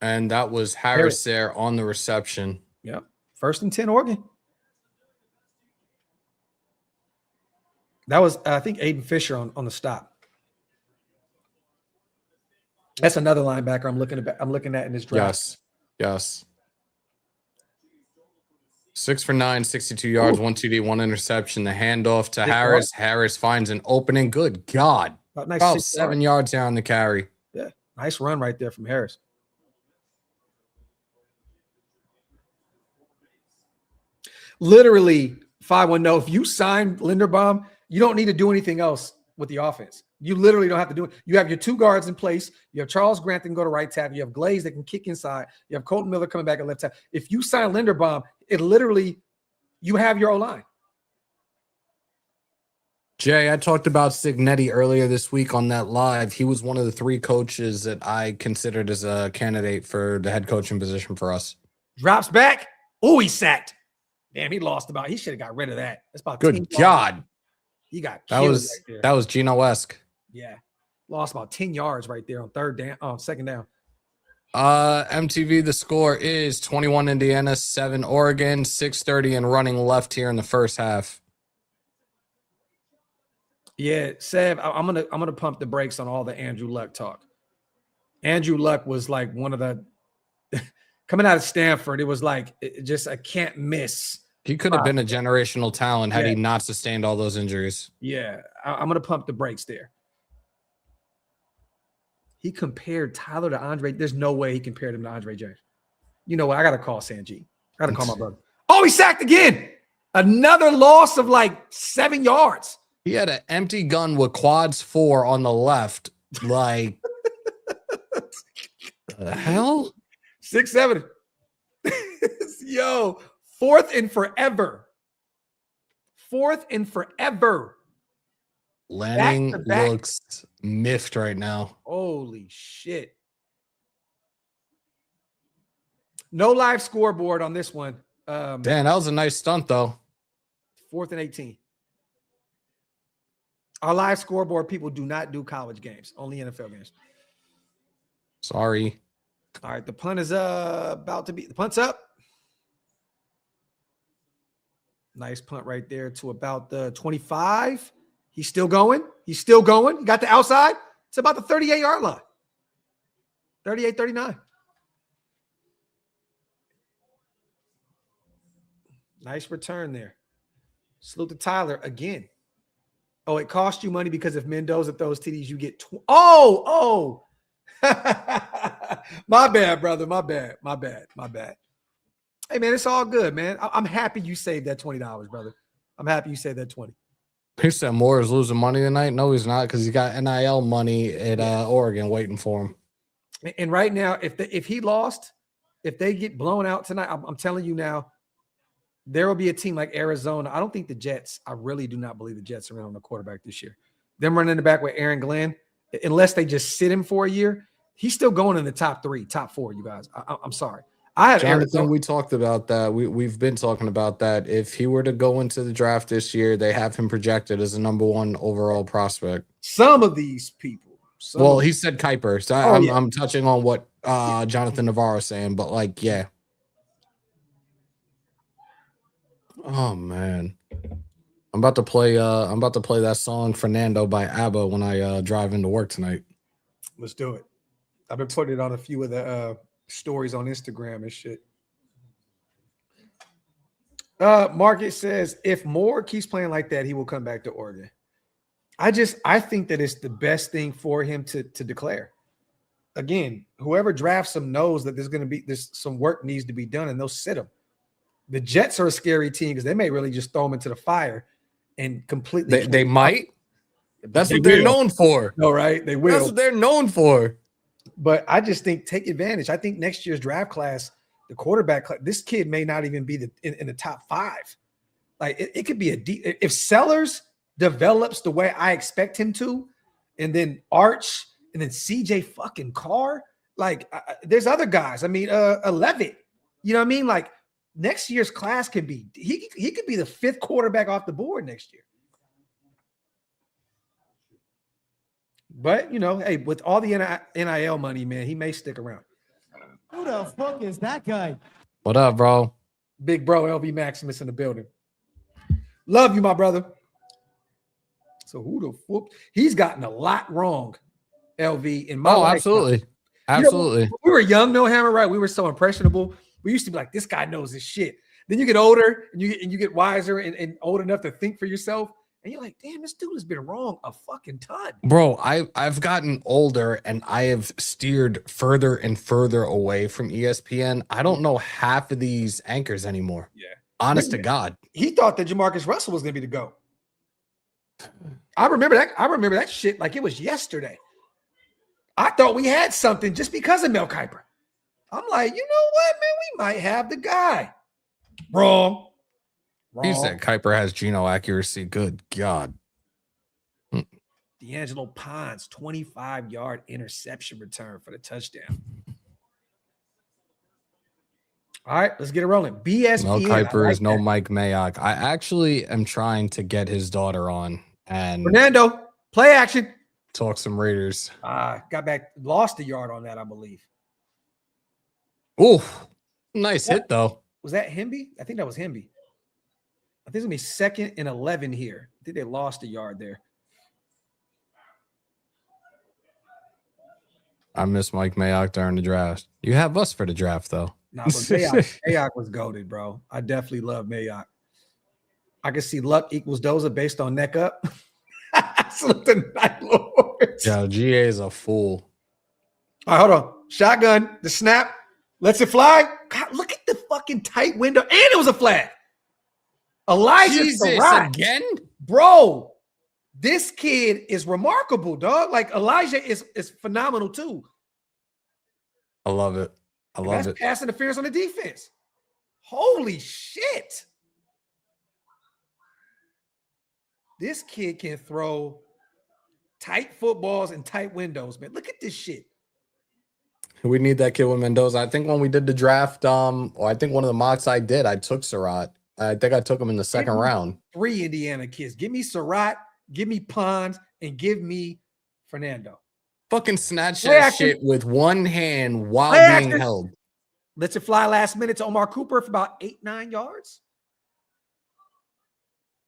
S2: And that was Harris there on the reception.
S1: Yep. 1st and 10 Oregon. That was, I think, Aiden Fisher on the stop. That's another linebacker I'm looking at in this draft.
S2: Yes. 6 for 9, 62 yards, 1 TD, 1 interception. The handoff to Harris. Harris finds an opening. Good God. About 7 yards down the carry.
S1: Yeah. Nice run right there from Harris. Literally, 5-1. If you sign Linderbaum, you don't need to do anything else with the offense. You literally don't have to do it. You have your 2 guards in place. You have Charles Grant that can go to right tackle. You have Glaze that can kick inside. You have Colton Miller coming back at left tackle. If you sign Linderbaum, it literally, you have your O-line.
S2: Jay, I talked about Signetti earlier this week on that live. He was one of the 3 coaches that I considered as a candidate for the head coaching position for us.
S1: Drops back. Oh, he sacked. Damn, he lost about. He should have got rid of that. That's about.
S2: Good God.
S1: He got killed right there.
S2: That was Geno-esque.
S1: Yeah. Lost about 10 yards right there on 2nd down.
S2: MTV, the score is 21 Indiana, 7 Oregon, 6:30 and running left here in the first half.
S1: Yeah, Sev, I'm gonna pump the brakes on all the Andrew Luck talk. Andrew Luck was like one of the coming out of Stanford, it was like just a can't miss.
S2: He could have been a generational talent had he not sustained all those injuries.
S1: Yeah, I'm going to pump the brakes there. He compared Tyler to Andre. There's no way he compared him to Andre James. You know what? I got to call Sanjit. I got to call my brother. Oh, he sacked again. Another loss of like 7 yards.
S2: He had an empty gun with quads 4 on the left. Like, the hell?
S1: 6-7. Yo, 4th and forever. 4th and forever.
S2: Lanning looks miffed right now.
S1: Holy shit. No live scoreboard on this one.
S2: Damn, that was a nice stunt, though.
S1: 4th and 18. Our live scoreboard people do not do college games, only NFL games.
S2: Sorry.
S1: All right, the punt is about to be. The punt's up. Nice punt right there to about the 25. He's still going. He's still going. He got the outside. It's about the 38-yard line. 38, 39. Nice return there. Salute to Tyler again. Oh, it cost you money because if Mendoza throws TDs, you get Oh. My bad, brother. My bad. Hey, man, it's all good, man. I'm happy you saved that $20, brother. I'm happy you saved that 20.
S2: He said Moore is losing money tonight. No, he's not, because he's got NIL money at Oregon waiting for him.
S1: And right now, if he lost, if they get blown out tonight, I'm telling you now, there will be a team like Arizona. I don't think the Jets, I really do not believe the Jets are in on the quarterback this year. Them running in the back with Aaron Glenn, unless they just sit him for a year, he's still going in the top 3, top 4, you guys. I'm sorry.
S2: Jonathan, we talked about that. We've been talking about that. If he were to go into the draft this year, they have him projected as a number 1 overall prospect.
S1: Some of these people
S2: Well, he said Kuiper, so
S1: Oh,
S2: I'm
S1: yeah.
S2: I'm touching on what Jonathan Navarro is saying, but like, yeah. Oh man, I'm about to play that song Fernando by ABBA when I drive into work tonight.
S1: Let's do it. I've been putting it on a few of the stories on Instagram and shit. Market says if Moore keeps playing like that, he will come back to Oregon. I think that it's the best thing for him to declare. Again, whoever drafts him knows that there's some work needs to be done, and they'll sit him. The Jets are a scary team because they may really just throw him into the fire and completely.
S2: They might. That's
S1: They
S2: what they're
S1: will.
S2: known for.
S1: No, right? They will.
S2: That's what they're known for.
S1: But I just think take advantage. I think next year's draft class, the quarterback class, this kid may not even be in the top 5. Like it could be if Sellers develops the way I expect him to, and then Arch and then CJ fucking Carr, like there's other guys. I mean, Levitt, you know what I mean? Like next year's class could be he could be the 5th quarterback off the board next year. But hey, with all the NIL money, man, he may stick around.
S4: Who the fuck is that guy?
S2: What up, bro?
S1: Big bro, LV Maximus in the building. Love you, my brother. So who the fuck? He's gotten a lot wrong, LV, in my life.
S2: Absolutely. Absolutely.
S1: We were young, no hammer, right? We were so impressionable. We used to be like, this guy knows his shit. Then you get older and you get wiser and old enough to think for yourself. And you're like, damn, this dude has been wrong a fucking ton.
S2: Bro, I've gotten older and I have steered further and further away from ESPN. I don't know half of these anchors anymore.
S1: Yeah.
S2: Honest to God.
S1: He thought that Jamarcus Russell was going to be the GOAT. I remember that shit like it was yesterday. I thought we had something just because of Mel Kiper. I'm like, you know what, man? We might have the guy. Wrong.
S2: He said Kuiper has Geno accuracy. Good God.
S1: D'Angelo Ponds, 25-yard interception return for the touchdown. All right, let's get it rolling. BSPN.
S2: Mel Kiper is no
S1: that.
S2: Mike Mayock. I actually am trying to get his daughter on and
S1: Fernando, play action.
S2: talk some Raiders.
S1: Got back, lost a yard on that, I believe.
S2: Ooh, nice hit though.
S1: Was that Hemby? I think that was Hemby. I think it's going to be 2nd and 11 here. I think they lost a yard there.
S2: I miss Mike Mayock during the draft. You have us for the draft, though.
S1: No, but Mayock was goated, bro. I definitely love Mayock. I can see luck equals Doza based on neck up. Salute the Night Lords.
S2: Yeah, GA is a fool.
S1: All right, hold on. Shotgun, the snap, lets it fly. God, look at the fucking tight window. And it was a flag. Elijah Surratt.
S2: Again?
S1: Bro, this kid is remarkable, dog. Like Elijah is phenomenal too.
S2: I love it. I love it.
S1: Pass interference on the defense. Holy shit. This kid can throw tight footballs and tight windows, man. Look at this shit.
S2: We need that kid with Mendoza. I think when we did the draft, or I think one of the mocks I did, I took Surratt. I think I took him in the 2nd round.
S1: 3 Indiana kids. Give me Surratt, give me Pons, and give me Fernando.
S2: Fucking snatch that shit with one hand while being held.
S1: Lets it fly last minute to Omar Cooper for about 8-9 yards.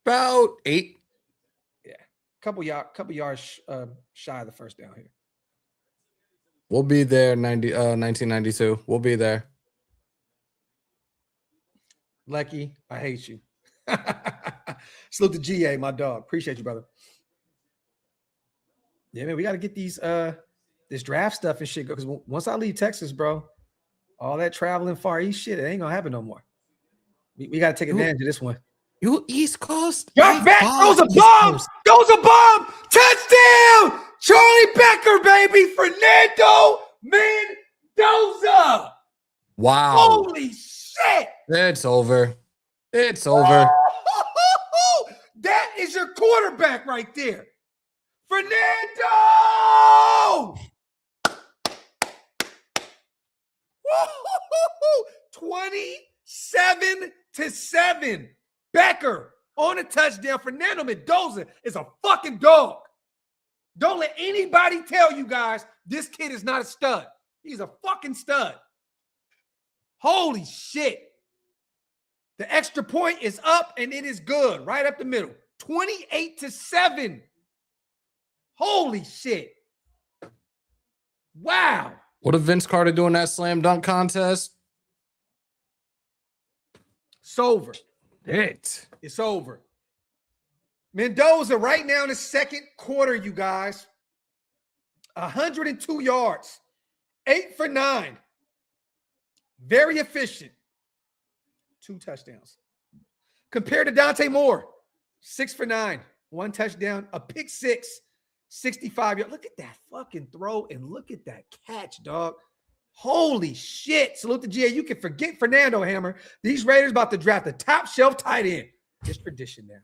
S2: About 8.
S1: Yeah. Couple yards shy of the first down here.
S2: We'll be there 1992. We'll be there.
S1: Lecky, I hate you. Salute to GA, my dog. Appreciate you, brother. Yeah, man, we got to get these this draft stuff and shit. Because once I leave Texas, bro, all that traveling far east shit, it ain't gonna happen no more. We got to take advantage of this one.
S2: You East Coast?
S1: Drop back. Those are bombs. Those are bombs. Touchdown. Charlie Becker, baby. Fernando Mendoza.
S2: Wow.
S1: Holy shit.
S2: It's over. It's over.
S1: That is your quarterback right there. Fernando! 27-7. Becker on a touchdown. Fernando Mendoza is a fucking dog. Don't let anybody tell you guys this kid is not a stud. He's a fucking stud. Holy shit. The extra point is up and it is good. Right up the middle. 28-7. Holy shit. Wow.
S2: What did Vince Carter do in that slam dunk contest?
S1: It's over. It's over. Mendoza right now in the second quarter, you guys. 102 yards. 8 for 9. Very efficient. 2 touchdowns. Compared to Dante Moore, 6 for 9. 1 touchdown, a pick 6, 65 yards. Look at that fucking throw and look at that catch, dog. Holy shit. Salute to GA. You can forget Fernando Hammer. These Raiders about to draft the top shelf tight end. It's tradition now.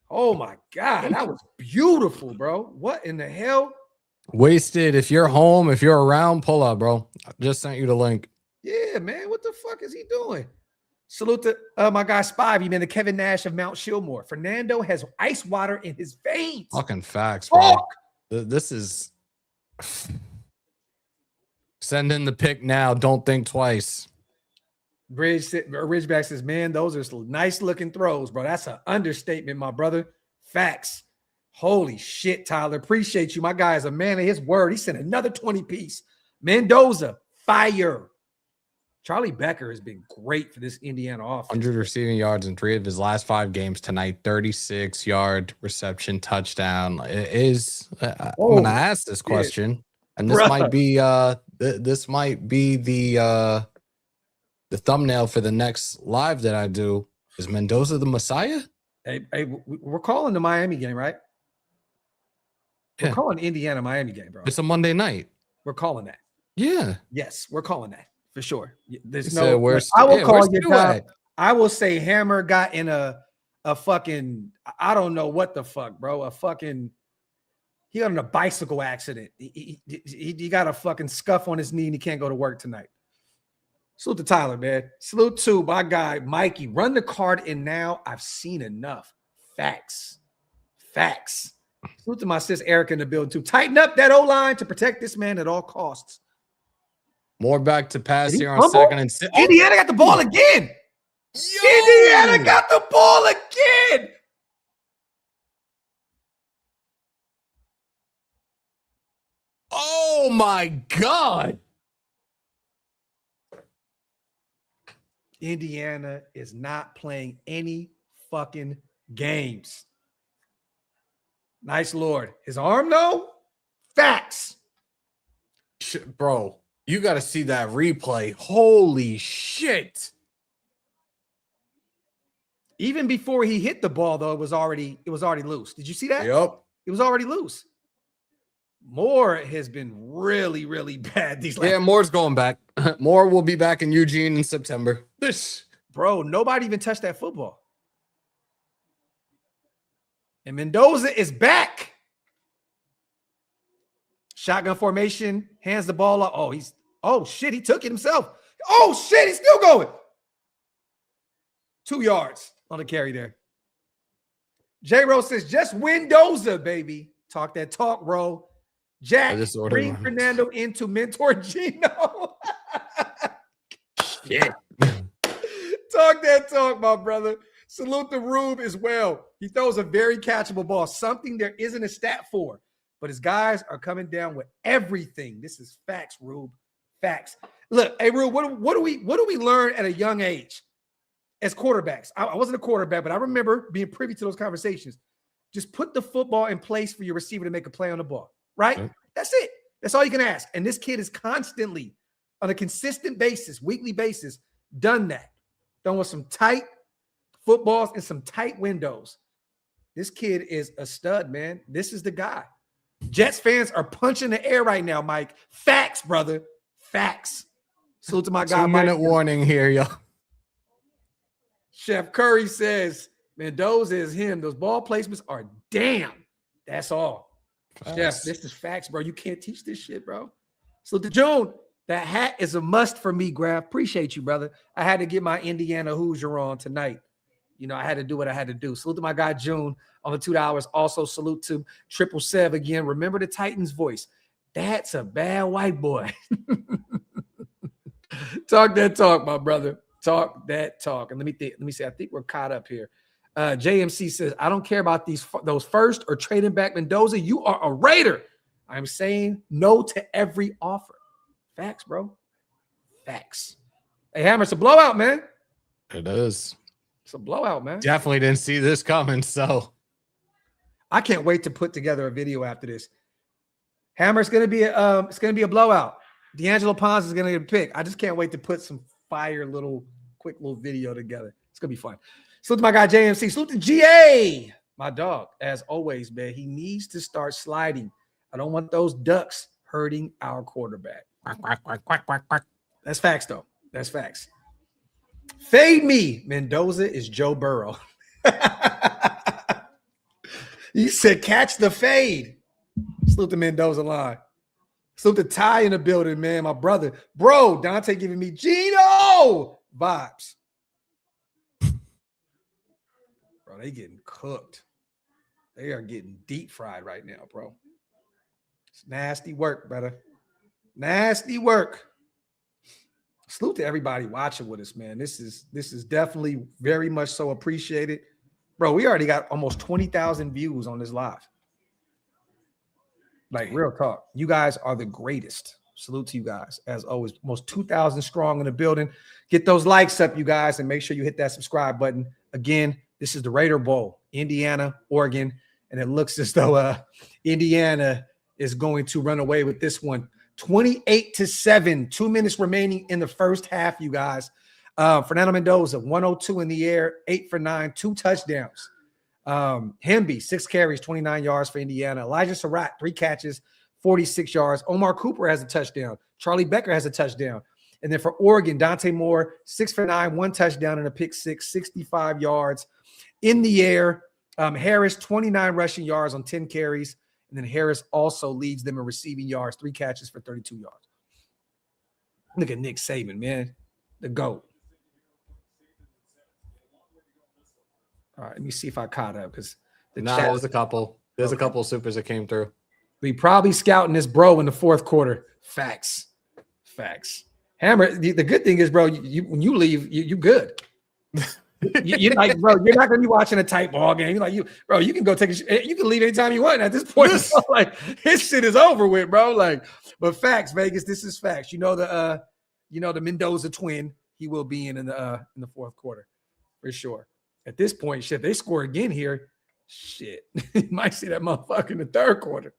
S1: Oh my God. That was beautiful, bro. What in the hell?
S2: Wasted. If you're home, if you're around, pull up, bro. I just sent you the link.
S1: Yeah, man. What the fuck is he doing? Salute to my guy Spivey, man, the Kevin Nash of Mount Shillmore. Fernando has ice water in his veins.
S2: Fucking facts, bro. This is... Send in the pick now. Don't think twice.
S1: Ridgeback says, man, those are nice looking throws, bro. That's an understatement, my brother. Facts. Holy shit, Tyler. Appreciate you. My guy is a man of his word. He sent another 20 piece. Mendoza, fire. Charlie Becker has been great for this Indiana offense.
S2: 100 receiving yards in 3 of his last 5 games tonight. 36-yard reception touchdown. It is. I'm gonna ask this question, and this might be the thumbnail for the next live that I do. Is Mendoza the Messiah?
S1: Hey, we're calling the Miami game, right? We're calling Indiana Miami game, bro.
S2: It's a Monday night.
S1: We're calling that.
S2: Yeah.
S1: Yes, we're calling that for sure. There's
S2: So
S1: no.
S2: where's,
S1: I will
S2: yeah,
S1: call
S2: where's
S1: you
S2: Stu
S1: down.
S2: at?
S1: I will say Hammer got in a fucking, I don't know what the fuck, bro. He got in a bicycle accident. He got a fucking scuff on his knee and he can't go to work tonight. Salute to Tyler, man. Salute to my guy, Mikey. Run the card in now. I've seen enough. Facts. Salute to my sis Erica in the building too. Tighten up that O-line to protect this man at all costs.
S2: More back to pass here on
S1: fumble?
S2: 2nd and 6.
S1: Indiana got the ball again. Indiana got the ball again.
S2: Oh my God.
S1: Indiana is not playing any fucking games. Nice Lord. His arm, though? Facts.
S2: Bro, you got to see that replay. Holy shit.
S1: Even before he hit the ball, though, it was already loose. Did you see that?
S2: Yep.
S1: It was already loose. Moore has been really, really bad these last.
S2: Yeah, Moore's going back. Moore will be back in Eugene in September.
S1: Bro, nobody even touched that football. And Mendoza is back. Shotgun formation, hands the ball up. Oh shit, he took it himself. Oh shit, he's still going. 2 yards on the carry there. J-Rose says, just Mendoza, baby. Talk that talk, bro. Jack, bring Fernando into mentor Gino.
S2: Shit.
S1: Talk that talk, my brother. Salute the Rube as well. He throws a very catchable ball, something there isn't a stat for. But his guys are coming down with everything. This is facts, Rube. Facts. Look, hey, Rube, what do we learn at a young age as quarterbacks? I wasn't a quarterback, but I remember being privy to those conversations. Just put the football in place for your receiver to make a play on the ball, right?
S2: Okay.
S1: That's it. That's all you can ask. And this kid is constantly, on a consistent basis, weekly basis, done that. Done with some tight footballs and some tight windows. This kid is a stud, man. This is the guy. Jets fans are punching the air right now, Mike. Facts, brother. Facts. Salute to my guy,
S2: 2-minute
S1: Mike.
S2: warning here, yo.
S1: Chef Curry says, Mendoza is him. Those ball placements are damn. That's all.
S2: Facts.
S1: Chef, this is facts, bro. You can't teach this shit, bro. So to Joan, that hat is a must for me, Graphk. Appreciate you, brother. I had to get my Indiana Hoosier on tonight. You know, I had to do what I had to do. Salute to my guy June on the $2. Also salute to Triple Sev again. Remember the Titans voice. That's a bad white boy. Talk that talk, my brother. Talk that talk. And let me see. I think we're caught up here. JMC says, I don't care about those first or trading back Mendoza. You are a Raider. I'm saying no to every offer. Facts, bro. Facts. Hey, Hammer, it's a blowout, man.
S2: It is.
S1: It's a blowout, man.
S2: Definitely didn't see this coming, so
S1: I can't wait to put together a video after this. Hammer, it's gonna be a blowout. D'Angelo Pons is gonna get a pick. I just can't wait to put some fire quick little video together. It's gonna be fun. Salute to my guy JMC. Salute to GA, my dog. As always, man, he needs to start sliding. I don't want those ducks hurting our quarterback. That's facts, though. That's facts. Fade me. Mendoza is Joe Burrow. He said, catch the fade. Salute to Mendoza line. Salute to Ty in the building, man. My brother. Bro, Dante giving me Gino vibes. Bro, they getting cooked. They are getting deep fried right now, bro. It's nasty work, brother. Nasty work. Salute to everybody watching with us, man. This is definitely very much so appreciated. Bro, we already got almost 20,000 views on this live. Like, real talk. You guys are the greatest. Salute to you guys. As always, almost 2,000 strong in the building. Get those likes up, you guys, and make sure you hit that subscribe button. Again, this is the Raider Bowl, Indiana, Oregon, and it looks as though Indiana is going to run away with this one. 28-7, 2 minutes remaining in the first half, you guys. Fernando Mendoza, 102 in the air, 8 for 9, 2 touchdowns. Hemby, 6 carries, 29 yards for Indiana. Elijah Surratt, 3 catches, 46 yards. Omar Cooper has a touchdown. Charlie Becker has a touchdown. And then for Oregon, Dante Moore, 6 for 9, 1 touchdown and a pick 6, 65 yards in the air. Harris, 29 rushing yards on 10 carries. And then Harris also leads them in receiving yards, 3 catches for 32 yards. Look at Nick Saban, man. The GOAT. All right, let me see if I caught up because
S2: there's a couple. There's a couple of supers that came through.
S1: We probably scouting this bro in the fourth quarter. Facts. Hammer, the good thing is, bro, when you leave, you good. You're like, bro, you're not gonna be watching a tight ball game. You're like, you can go you can leave anytime you want at this point. Bro, like, his shit is over with, bro. Like, but facts, Vegas, this is facts. You know the Mendoza twin, he will be in the fourth quarter for sure. At this point, shit, they score again here. Shit, you might see that motherfucker in the third quarter.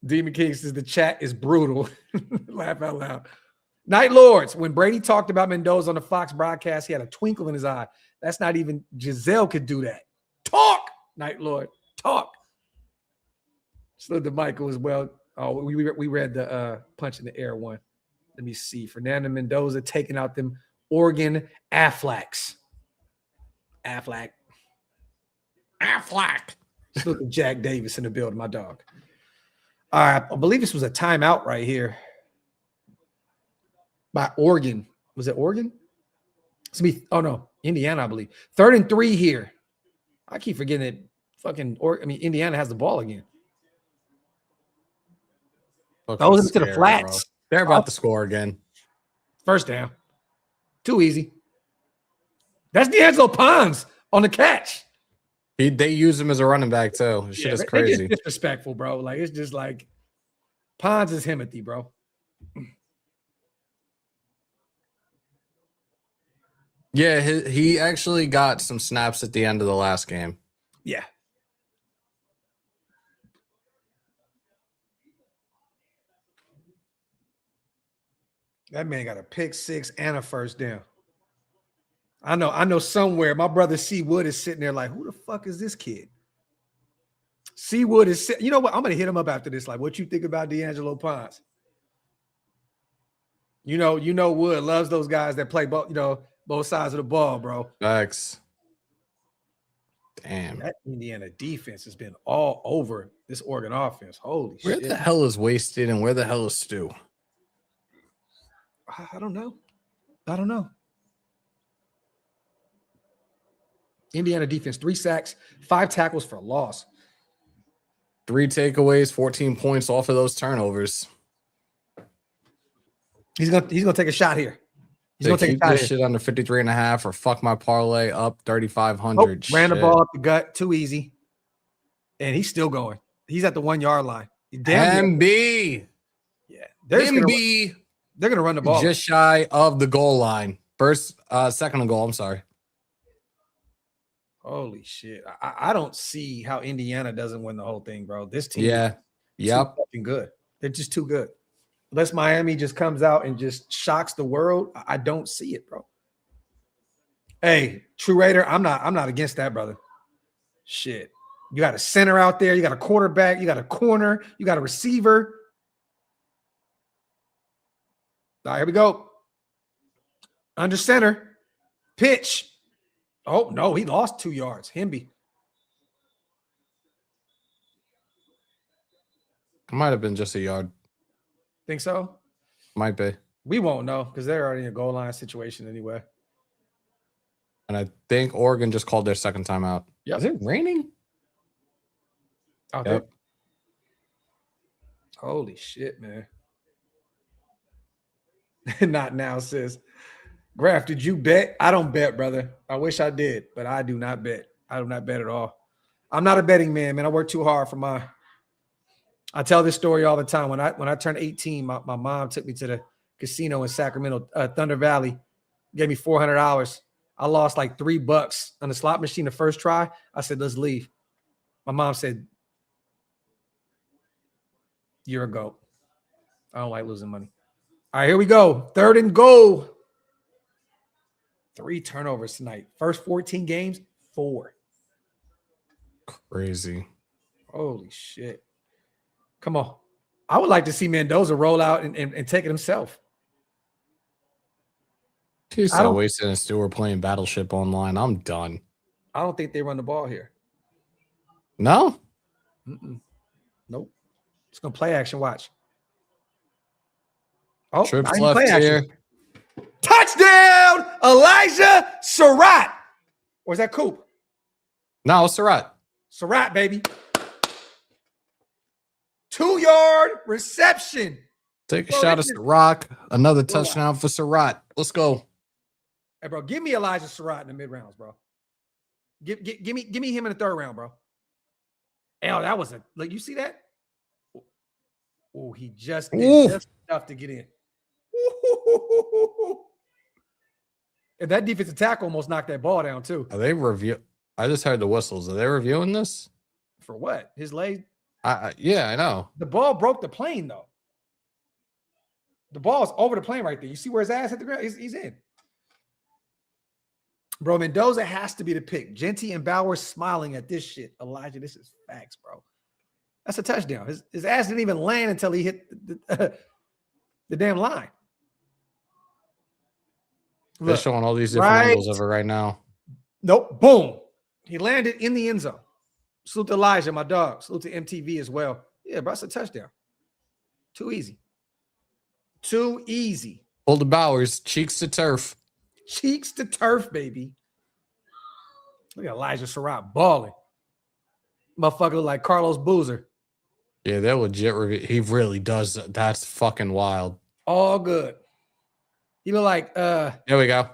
S1: Demon King says the chat is brutal. Laugh out loud. Night Lords, when Brady talked about Mendoza on the Fox broadcast, he had a twinkle in his eye. That's not even Giselle could do that. Talk, Night Lord, talk. Salute to Michael as well. Oh, we read the punch in the air one. Let me see. Fernando Mendoza taking out them Oregon Aflacs. Aflac. Salute to Jack Davis in the building, my dog. All right, I believe this was a timeout right here by Oregon. Was it Oregon? Indiana, I believe. 3rd and 3 here. I keep forgetting that Indiana has the ball again. Those to the flats.
S2: Bro. They're about to score again.
S1: First down. Too easy. That's D'Angelo Pons on the catch.
S2: They use him as a running back too. Shit is crazy.
S1: They get disrespectful, bro. Like, it's just like Pons is Himothy, bro.
S2: Yeah, he actually got some snaps at the end of the last game.
S1: Yeah. That man got a pick 6 and a first down. I know somewhere my brother C. Wood is sitting there like, who the fuck is this kid? C. Wood is you know what? I'm gonna hit him up after this. Like, what you think about D'Angelo Pons? You know Wood loves those guys that play both sides of the ball, bro.
S2: Facts. Damn.
S1: That Indiana defense has been all over this Oregon offense. Holy shit.
S2: Where the hell is Wasted and where the hell is Stu?
S1: I don't know. Indiana defense, 3 sacks, 5 tackles for loss.
S2: 3 takeaways, 14 points off of those turnovers.
S1: He's gonna take a shot here. He's
S2: They
S1: gonna take
S2: keep
S1: a shot
S2: this
S1: here.
S2: shit under 53.5 or fuck my parlay up 3,500.
S1: Ran the ball up the gut, too easy. And he's still going. He's at the 1 yard line. Damn
S2: MB.
S1: yeah. They're
S2: MB.
S1: gonna run the ball.
S2: Just shy of the goal line. Second and goal. I'm sorry.
S1: Holy shit. I don't see how Indiana doesn't win the whole thing, bro. This team
S2: Yeah.
S1: is
S2: Yep.
S1: too fucking good. They're just too good. Unless Miami just comes out and just shocks the world, I don't see it, bro. Hey, True Raider, I'm not against that, brother. Shit. You got a center out there, you got a quarterback, you got a corner, you got a receiver. All right, here we go. Under center. Pitch. Oh, no, he lost 2 yards. Hemby.
S2: Might have been just a yard.
S1: Think so?
S2: Might be.
S1: We won't know because they're already in a goal line situation anyway.
S2: And I think Oregon just called their second timeout.
S1: Yep.
S2: Is it raining?
S1: Out
S2: Yep.
S1: there. Holy shit, man. Not now, sis. Graphk, did you bet? I don't bet, brother. I wish I did, but I do not bet. I do not bet at all. I'm not a betting man, man. I work too hard for my. I tell this story all the time. When I turned 18, my mom took me to the casino in Sacramento, Thunder Valley, gave me $400. I lost like $3 on the slot machine the first try. I said, let's leave. My mom said, you're a goat. I don't like losing money. All right, here we go. 3rd and goal. 3 turnovers tonight. First 14 games, 4.
S2: Crazy.
S1: Holy shit. Come on. I would like to see Mendoza roll out and take it himself.
S2: He's so wasted and Stewart playing Battleship Online. I'm done.
S1: I don't think they run the ball here.
S2: No?
S1: Nope. It's going to play action. Watch. Oh,
S2: Trips left here.
S1: Touchdown, Elijah Surratt. Or is that Coop?
S2: No, it's Surratt.
S1: Surratt, baby. 2-yard reception.
S2: Take a shot at Rock. Another touchdown for Surratt. Let's go.
S1: Hey, bro, give me Elijah Surratt in the mid rounds, bro. Give me him in the 3rd round, bro. Oh, that was like you see that? Oh, he just did just enough to get in. And that defensive tackle almost knocked that ball down too.
S2: Are they review? I just heard the whistles. Are they reviewing this?
S1: For what? His leg?
S2: Yeah, I know.
S1: The ball broke the plane though. The ball's over the plane right there. You see where his ass hit the ground? He's in. Bro, Mendoza has to be the pick. Genty and Bauer smiling at this shit. Elijah, this is facts, bro. That's a touchdown. His ass didn't even land until he hit the damn line.
S2: They're showing all these different angles of it right now.
S1: Nope. Boom. He landed in the end zone. Salute to Elijah, my dog. Salute to MTV as well. Yeah, bro, that's a touchdown. Too easy. Too easy.
S2: Hold the Bowers. Cheeks to turf.
S1: Cheeks to turf, baby. Look at Elijah Surratt balling. Motherfucker look like Carlos Boozer.
S2: Yeah, they're legit review. He really does. That's fucking wild.
S1: All good. He look like
S2: There we go.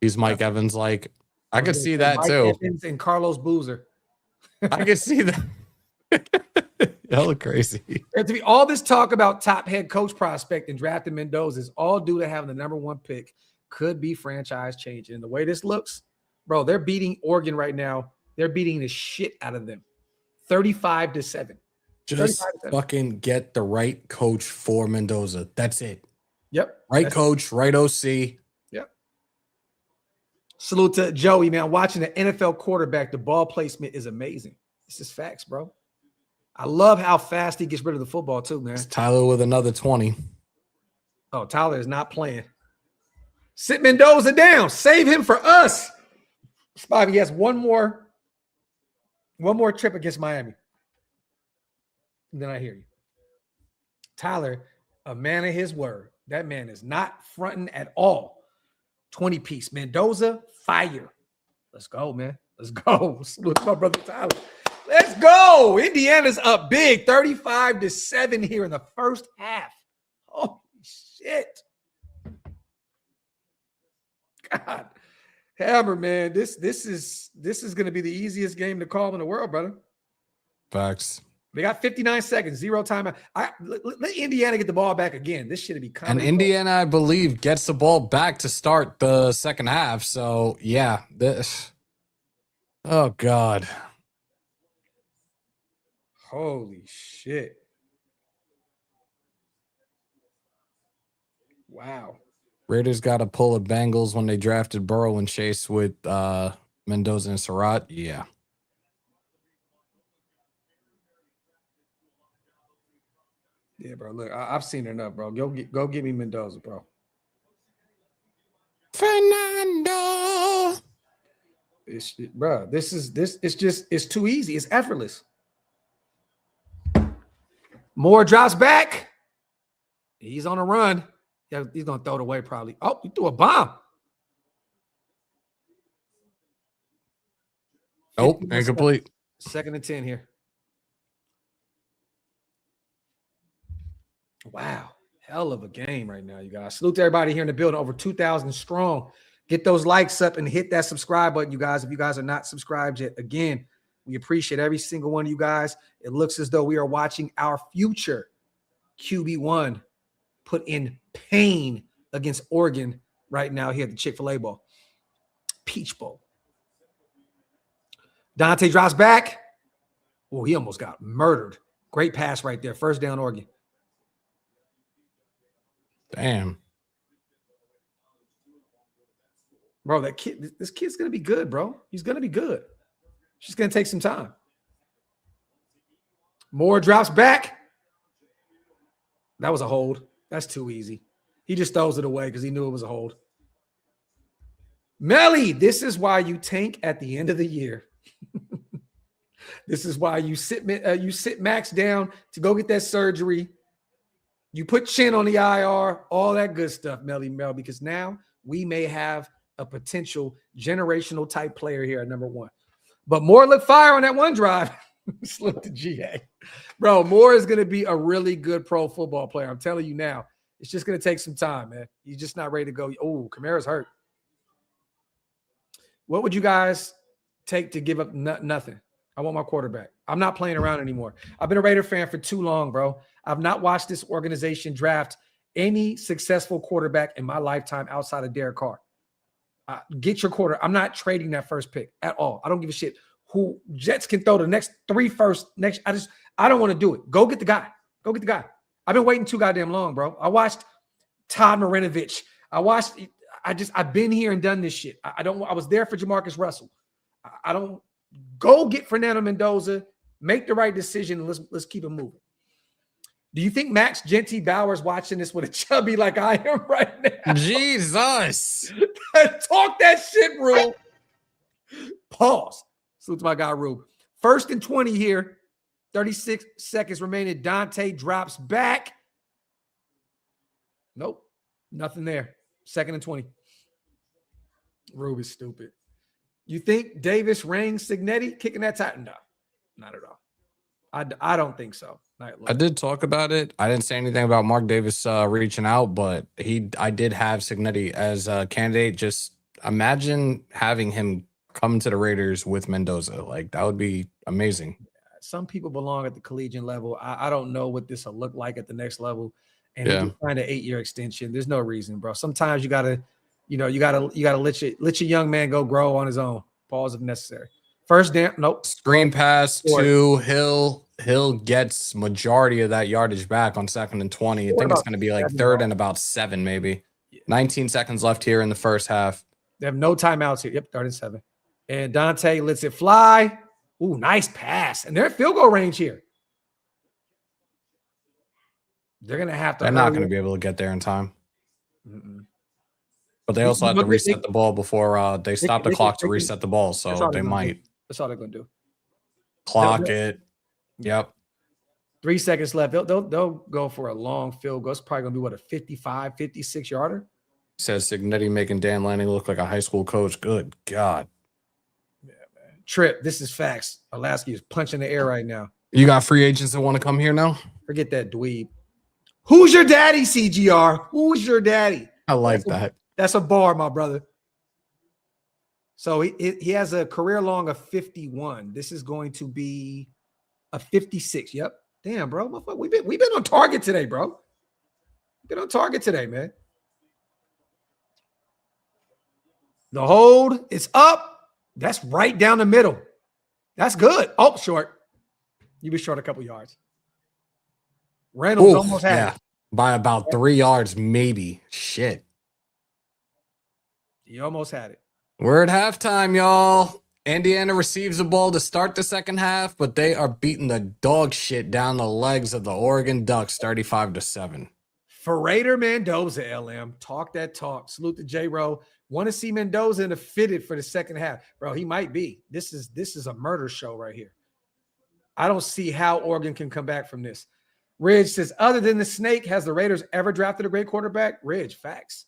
S2: He's Mike Evans. Like, I could see that
S1: Mike
S2: too.
S1: Evans and Carlos Boozer.
S2: I could see that. Hella crazy.
S1: And to be all this talk about top head coach prospect and drafting Mendoza is all due to having the #1 pick. Could be franchise changing. And the way this looks, bro, they're beating Oregon right now. They're beating the shit out of them. 35-7.
S2: Just fucking get the right coach for Mendoza. That's it.
S1: Yep.
S2: Right coach, right OC.
S1: Yep. Salute to Joey, man. Watching the NFL quarterback, the ball placement is amazing. This is facts, bro. I love how fast he gets rid of the football, too, man.
S2: It's Tyler with another 20.
S1: Oh, Tyler is not playing. Sit Mendoza down. Save him for us. Spivey has one more trip against Miami. And then I hear you. Tyler, a man of his word. That man is not fronting at all. 20 piece. Mendoza, fire. Let's go, man. Let's go. Salute my brother Tyler. Let's go. Indiana's up big, 35-7 here in the first half. Holy shit. God. Hammer, man. This is going to be the easiest game to call in the world, brother.
S2: Facts.
S1: They got 59 seconds, 0 timeout. Let Indiana get the ball back again. This should be coming.
S2: And Indiana, I believe, gets the ball back to start the second half. So, yeah. Oh, God.
S1: Holy shit. Wow.
S2: Raiders got to pull the Bengals when they drafted Burrow and Chase with Mendoza and Surratt. Yeah.
S1: Yeah, bro. Look, I've seen enough, bro. Go give me Mendoza, bro.
S2: Fernando.
S1: Bro, it's too easy. It's effortless. Moore drops back. He's on a run. Yeah, he's gonna throw it away probably. Oh, he threw a bomb.
S2: Nope, incomplete.
S1: 2nd and 10 here. Wow. Hell of a game right now, you guys. Salute to everybody here in the building. Over 2,000 strong. Get those likes up and hit that subscribe button, you guys. If you guys are not subscribed yet, again, we appreciate every single one of you guys. It looks as though we are watching our future QB1 put in pain against Oregon right now here at the Chick-fil-A Bowl. Peach Bowl. Dante drops back. Oh, he almost got murdered. Great pass right there. First down, Oregon.
S2: Damn.
S1: Bro, this kid's going to be good, bro. He's going to be good. It's just going to take some time. Moore drops back. That was a hold. That's too easy. He just throws it away because he knew it was a hold. Melly, this is why you tank at the end of the year. This is why you sit Max down to go get that surgery. You put Chin on the IR, all that good stuff, Melly Mel, because now we may have a potential generational type player here at number 1. But Moore looked fire on that one drive. Slip to GA. Bro, Moore is going to be a really good pro football player. I'm telling you now. It's just going to take some time, man. He's just not ready to go. Oh, Kamara's hurt. What would you guys take to give up nothing? I want my quarterback. I'm not playing around anymore. I've been a Raider fan for too long, bro. I've not watched this organization draft any successful quarterback in my lifetime outside of Derek Carr. Get your quarter. I'm not trading that first pick at all. I don't give a shit who Jets can throw the next 3 first. I don't want to do it. Go get the guy. Go get the guy. I've been waiting too goddamn long, bro. I watched Todd Marinovich. I've been here and done this shit. I was there for Jamarcus Russell. I don't go get Fernando Mendoza, make the right decision, and let's keep it moving. Do you think Max Genty Bauer's watching this with a chubby like I am right now?
S2: Jesus.
S1: Talk that shit, Rube. Pause. Salute to my guy, Rube. 1st and 20 here. 36 seconds remaining. Dante drops back. Nope. Nothing there. 2nd and 20. Rube is stupid. You think Davis, Rang, Signetti kicking that tight? No, not at all. I don't think so.
S2: I did talk about it. I didn't say anything about Mark Davis reaching out, but I did have Signetti as a candidate. Just imagine having him come to the Raiders with Mendoza. Like, that would be amazing.
S1: Some people belong at the collegiate level. I don't know what this will look like at the next level. And if you find an 8-year extension, there's no reason, bro. Sometimes you gotta let your young man go grow on his own. Pause if necessary. First down, nope.
S2: Screen pass to Hill. Hill gets majority of that yardage back on 2nd and 20. I think it's going to be like 3rd and about 7, maybe. 19 seconds left here in the first half.
S1: They have no timeouts here. Yep, 3rd and 7. And Dante lets it fly. Ooh, nice pass. And they're at field goal range here. They're going to have to.
S2: They're not going to be able to get there in time. But they also have to reset the ball before they stop the clock to reset the ball. So they might.
S1: That's all they're going to do.
S2: Clock it. Yep.
S1: 3 seconds left. They'll go for a long field goal. It's probably going to be, what, a 55, 56 yarder?
S2: Says Signetti making Dan Lanning look like a high school coach. Good God.
S1: Trip, this is facts. Alaska is punching the air right now.
S2: You got free agents that want to come here now?
S1: Forget that dweeb. Who's your daddy, CGR? Who's your daddy?
S2: I like that.
S1: That's a bar, my brother. So he has a career long of 51. This is going to be a 56. Yep. Damn, bro. We've been on target today, bro. Been on target today, man. The hold is up. That's right down the middle. That's good. Oh, short. You be short a couple yards. Reynolds almost had it.
S2: By about 3 yards, maybe. Shit.
S1: He almost had it.
S2: We're at halftime, y'all. Indiana receives the ball to start the second half, but they are beating the dog shit down the legs of the Oregon Ducks 35-7.
S1: For Raider Mendoza, LM. Talk that talk. Salute to J-Row. Want to see Mendoza in the fitted for the second half. Bro, he might be. This is a murder show right here. I don't see how Oregon can come back from this. Ridge says, other than the snake, has the Raiders ever drafted a great quarterback? Ridge, facts.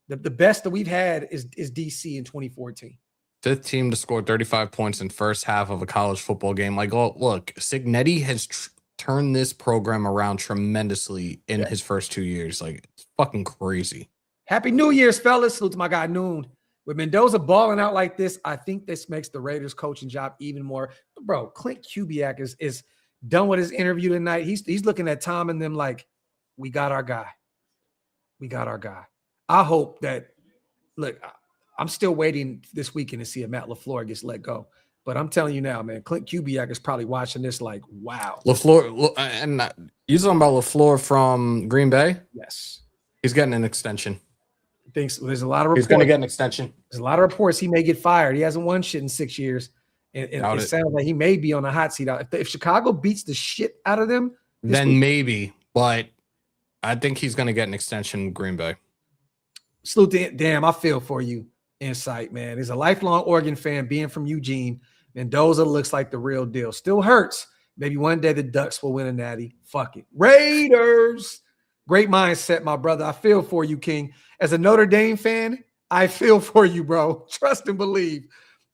S1: The best that we've had is DC in 2014.
S2: Fifth team to score 35 points in first half of a college football game. Like, oh, look, Signetti has turned this program around tremendously in his first 2 years. Like, it's fucking crazy.
S1: Happy New Year's, fellas. Salute to my guy, Noon. With Mendoza balling out like this, I think this makes the Raiders coaching job even more. Bro, Clint Kubiak is done with his interview tonight. He's looking at Tom and them like, we got our guy. We got our guy. I hope that, look, I'm still waiting this weekend to see if Matt LaFleur gets let go. But I'm telling you now, man, Clint Kubiak is probably watching this like, wow.
S2: LaFleur, and you talking about LaFleur from Green Bay?
S1: Yes.
S2: He's getting an extension.
S1: Thinks there's a lot of reports.
S2: He's going to get an extension.
S1: There's a lot of reports he may get fired. He hasn't won shit in 6 years. And it sounds like he may be on the hot seat. If Chicago beats the shit out of them,
S2: then maybe. But I think he's going to get an extension in Green Bay.
S1: Salute to, damn, I feel for you, Insight, man. As a lifelong Oregon fan, being from Eugene, Mendoza looks like the real deal. Still hurts. Maybe one day the Ducks will win a natty. Fuck it. Raiders. Great mindset, my brother. I feel for you, King. As a Notre Dame fan, I feel for you, bro. Trust and believe.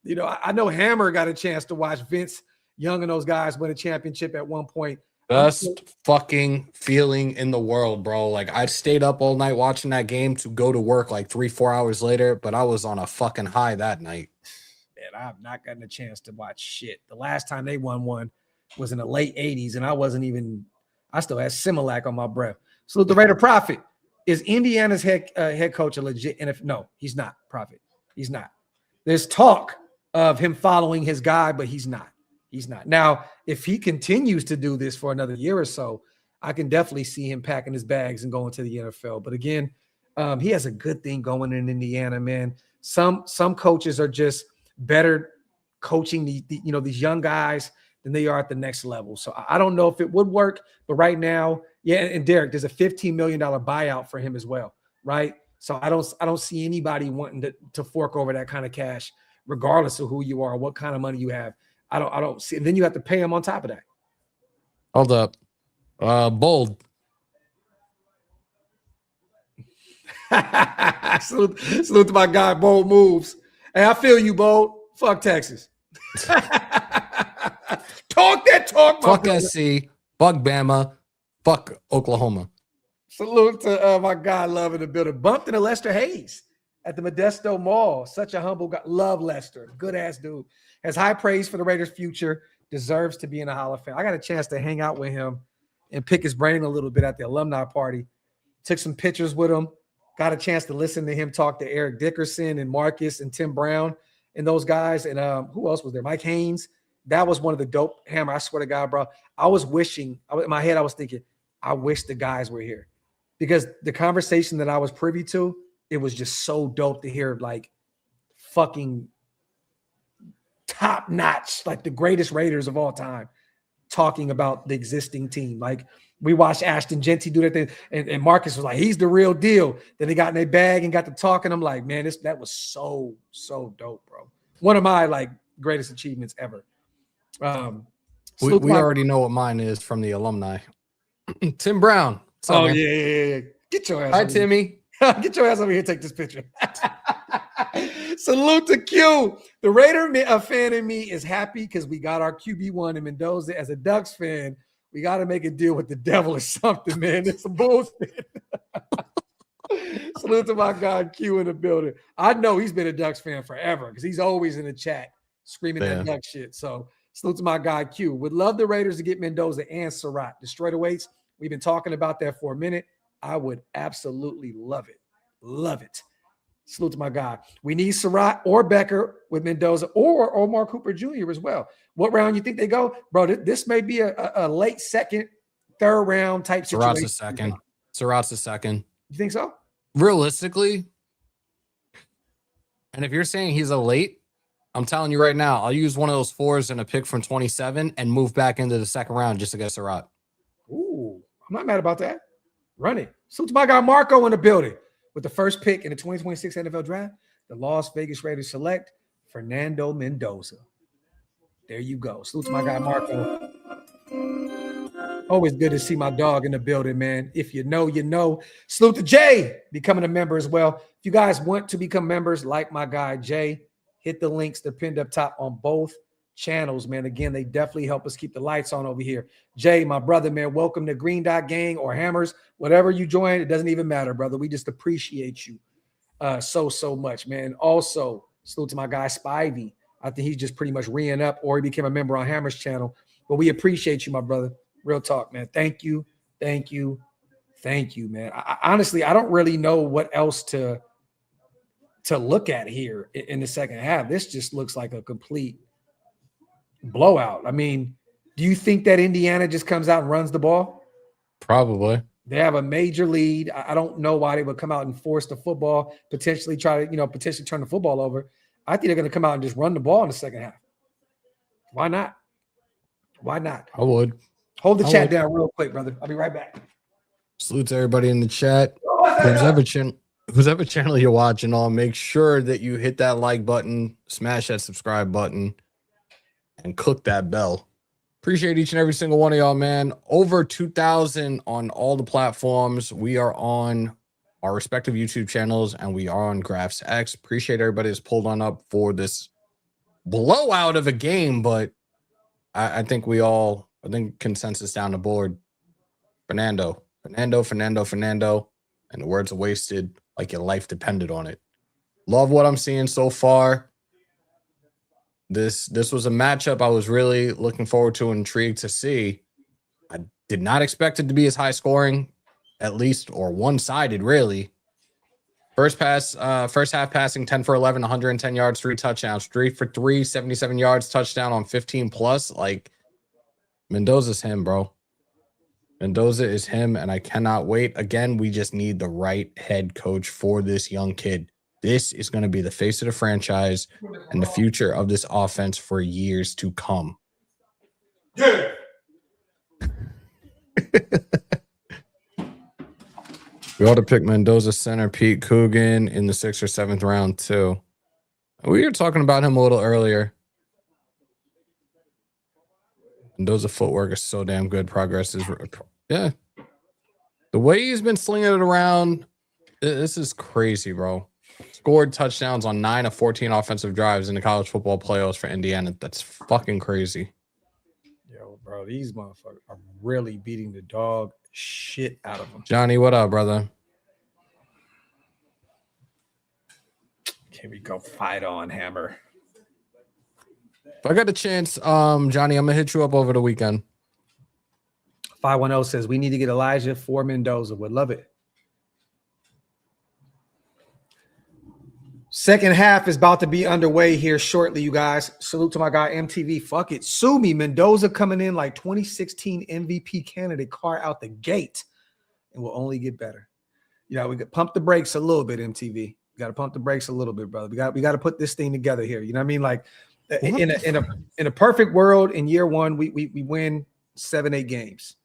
S1: You know, I know Hammer got a chance to watch Vince Young and those guys win a championship at one point.
S2: Best fucking feeling in the world, bro. Like, I stayed up all night watching that game to go to work like 3-4 hours later, but I was on a fucking high that night.
S1: Man, I've not gotten a chance to watch shit. The last time they won one was in the late 80s, and I still had Similac on my breath. So the Raider Prophet, is Indiana's head coach a legit NFL? No, he's not, Prophet. He's not. There's talk of him following his guy, but he's not. He's not. Now, if he continues to do this for another year or so, I can definitely see him packing his bags and going to the NFL. But again, he has a good thing going in Indiana, man. Some coaches are just better coaching these young guys than they are at the next level. So I don't know if it would work, but right now, yeah. And Derek, there's a $15 million buyout for him as well, right? So I don't see anybody wanting to fork over that kind of cash, regardless of who you are, what kind of money you have. I don't see. And then you have to pay him on top of that.
S2: Hold up. Bold.
S1: Salute to my guy, Bold Moves. Hey, I feel you, Bold. Fuck Texas. Talk that talk,
S2: Fuck SC. Fuck Bama. Fuck Oklahoma.
S1: Salute to my guy, Love in the building. Bumped into Lester Hayes at the Modesto Mall. Such a humble guy. Love Lester. Good ass dude. Has high praise for the Raiders' future. Deserves to be in the Hall of Fame. I got a chance to hang out with him and pick his brain a little bit at the alumni party. Took some pictures with him. Got a chance to listen to him talk to Eric Dickerson and Marcus and Tim Brown and those guys. And who else was there? Mike Haynes. That was one of the dope. Hammer, I swear to God, bro. I was wishing, in my head, I was thinking, I wish the guys were here. Because the conversation that I was privy to, it was just so dope to hear, like, fucking top notch, like the greatest Raiders of all time, talking about the existing team. Like, we watched Ashton Genty do that thing, and Marcus was like, he's the real deal. Then they got in their bag and got to talking. I'm like, man, that was so dope, bro. One of my like greatest achievements ever.
S2: We already know what mine is from the alumni. Tim Brown.
S1: Oh, yeah. Get your ass.
S2: Hi, Timmy.
S1: Get your ass over here. Take this picture. Salute to Q. The Raider fan in me is happy because we got our QB1 in Mendoza. As a Ducks fan, we got to make a deal with the devil or something, man. It's some bullshit. Salute to my guy Q in the building. I know he's been a Ducks fan forever because he's always in the chat screaming that Duck shit. So salute to my guy Q. Would love the Raiders to get Mendoza and Surratt. The straightaway. We've been talking about that for a minute. I would absolutely love it. Love it. Salute to my guy. We need Surratt or Becker with Mendoza or Omar Cooper Jr. as well. What round you think they go? Bro, this may be a late second, third round type situation.
S2: Surratt's a second.
S1: You think so?
S2: Realistically, and if you're saying he's a late, I'm telling you right now, I'll use one of those 4s and a pick from 27 and move back into the second round just to get Surratt.
S1: Ooh, I'm not mad about that. Run it. Salute to my guy Marco in the building. With the first pick in the 2026 NFL Draft, the Las Vegas Raiders select Fernando Mendoza. There you go. Salute to my guy Marco. Always good to see my dog in the building, man. If you know, you know. Salute to Jay, becoming a member as well. If you guys want to become members like my guy Jay, hit the links. They're pinned up top on both channels, man. Again, they definitely help us keep the lights on over here. Jay, my brother, man, welcome to Green Dot Gang or Hammers. Whatever you join, it doesn't even matter, brother. We just appreciate you so much, man. Also, salute to my guy Spivey. I think he's just pretty much re-ing up or he became a member on Hammers channel. But we appreciate you, my brother. Real talk, man. Thank you, man. Honestly, I don't really know what else to look at here in the second half. This just looks like a complete blowout. I mean, do you think that Indiana just comes out and runs the ball?
S2: Probably.
S1: They have a major lead. I don't know why they would come out and force the football, potentially try to, potentially turn the football over. I think they're going to come out and just run the ball in the second half. Why not?
S2: I would.
S1: Hold the chat down real quick, brother. I'll be right back.
S2: Salute to everybody in the chat. Whoever channel you're watching on, make sure that you hit that like button, smash that subscribe button, and click that bell. Appreciate each and every single one of y'all, man. Over 2,000 on all the platforms. We are on our respective YouTube channels, and we are on Graph's X. Appreciate everybody that's pulled on up for this blowout of a game, but I think consensus down the board. Fernando. And the words are wasted like your life depended on it. Love what I'm seeing so far. This was a matchup I was really looking forward to and intrigued to see. I did not expect it to be as high scoring, at least, or one-sided, really. First half passing, 10 for 11, 110 yards, 3 touchdowns, 3 for 3, 77 yards, touchdown on 15 plus. Like, Mendoza's him, bro. Mendoza is him, and I cannot wait. Again, we just need the right head coach for this young kid. This is going to be the face of the franchise and the future of this offense for years to come.
S1: Yeah.
S2: We ought to pick Mendoza center Pete Coogan in the 6th or 7th round, too. We were talking about him a little earlier. Mendoza footwork is so damn good. Progress is, yeah. The way he's been slinging it around, this is crazy, bro. Scored touchdowns on 9 of 14 offensive drives in the college football playoffs for Indiana. That's fucking crazy.
S1: Yo, bro, these motherfuckers are really beating the dog shit out of them.
S2: Johnny, what up, brother?
S1: Here we go. Fight on, Hammer.
S2: If I got a chance, Johnny, I'm gonna hit you up over the weekend.
S1: 510 says we need to get Elijah for Mendoza. Would love it. Second half is about to be underway here shortly, you guys. Salute to my guy MTV. Fuck it. Sue me. Mendoza coming in like 2016 MVP candidate car out the gate. And will only get better. We got pump the brakes a little bit, MTV. We got to pump the brakes a little bit, brother. We got to put this thing together here. You know what I mean? Like in a perfect world, in year one, we win 7-8 games.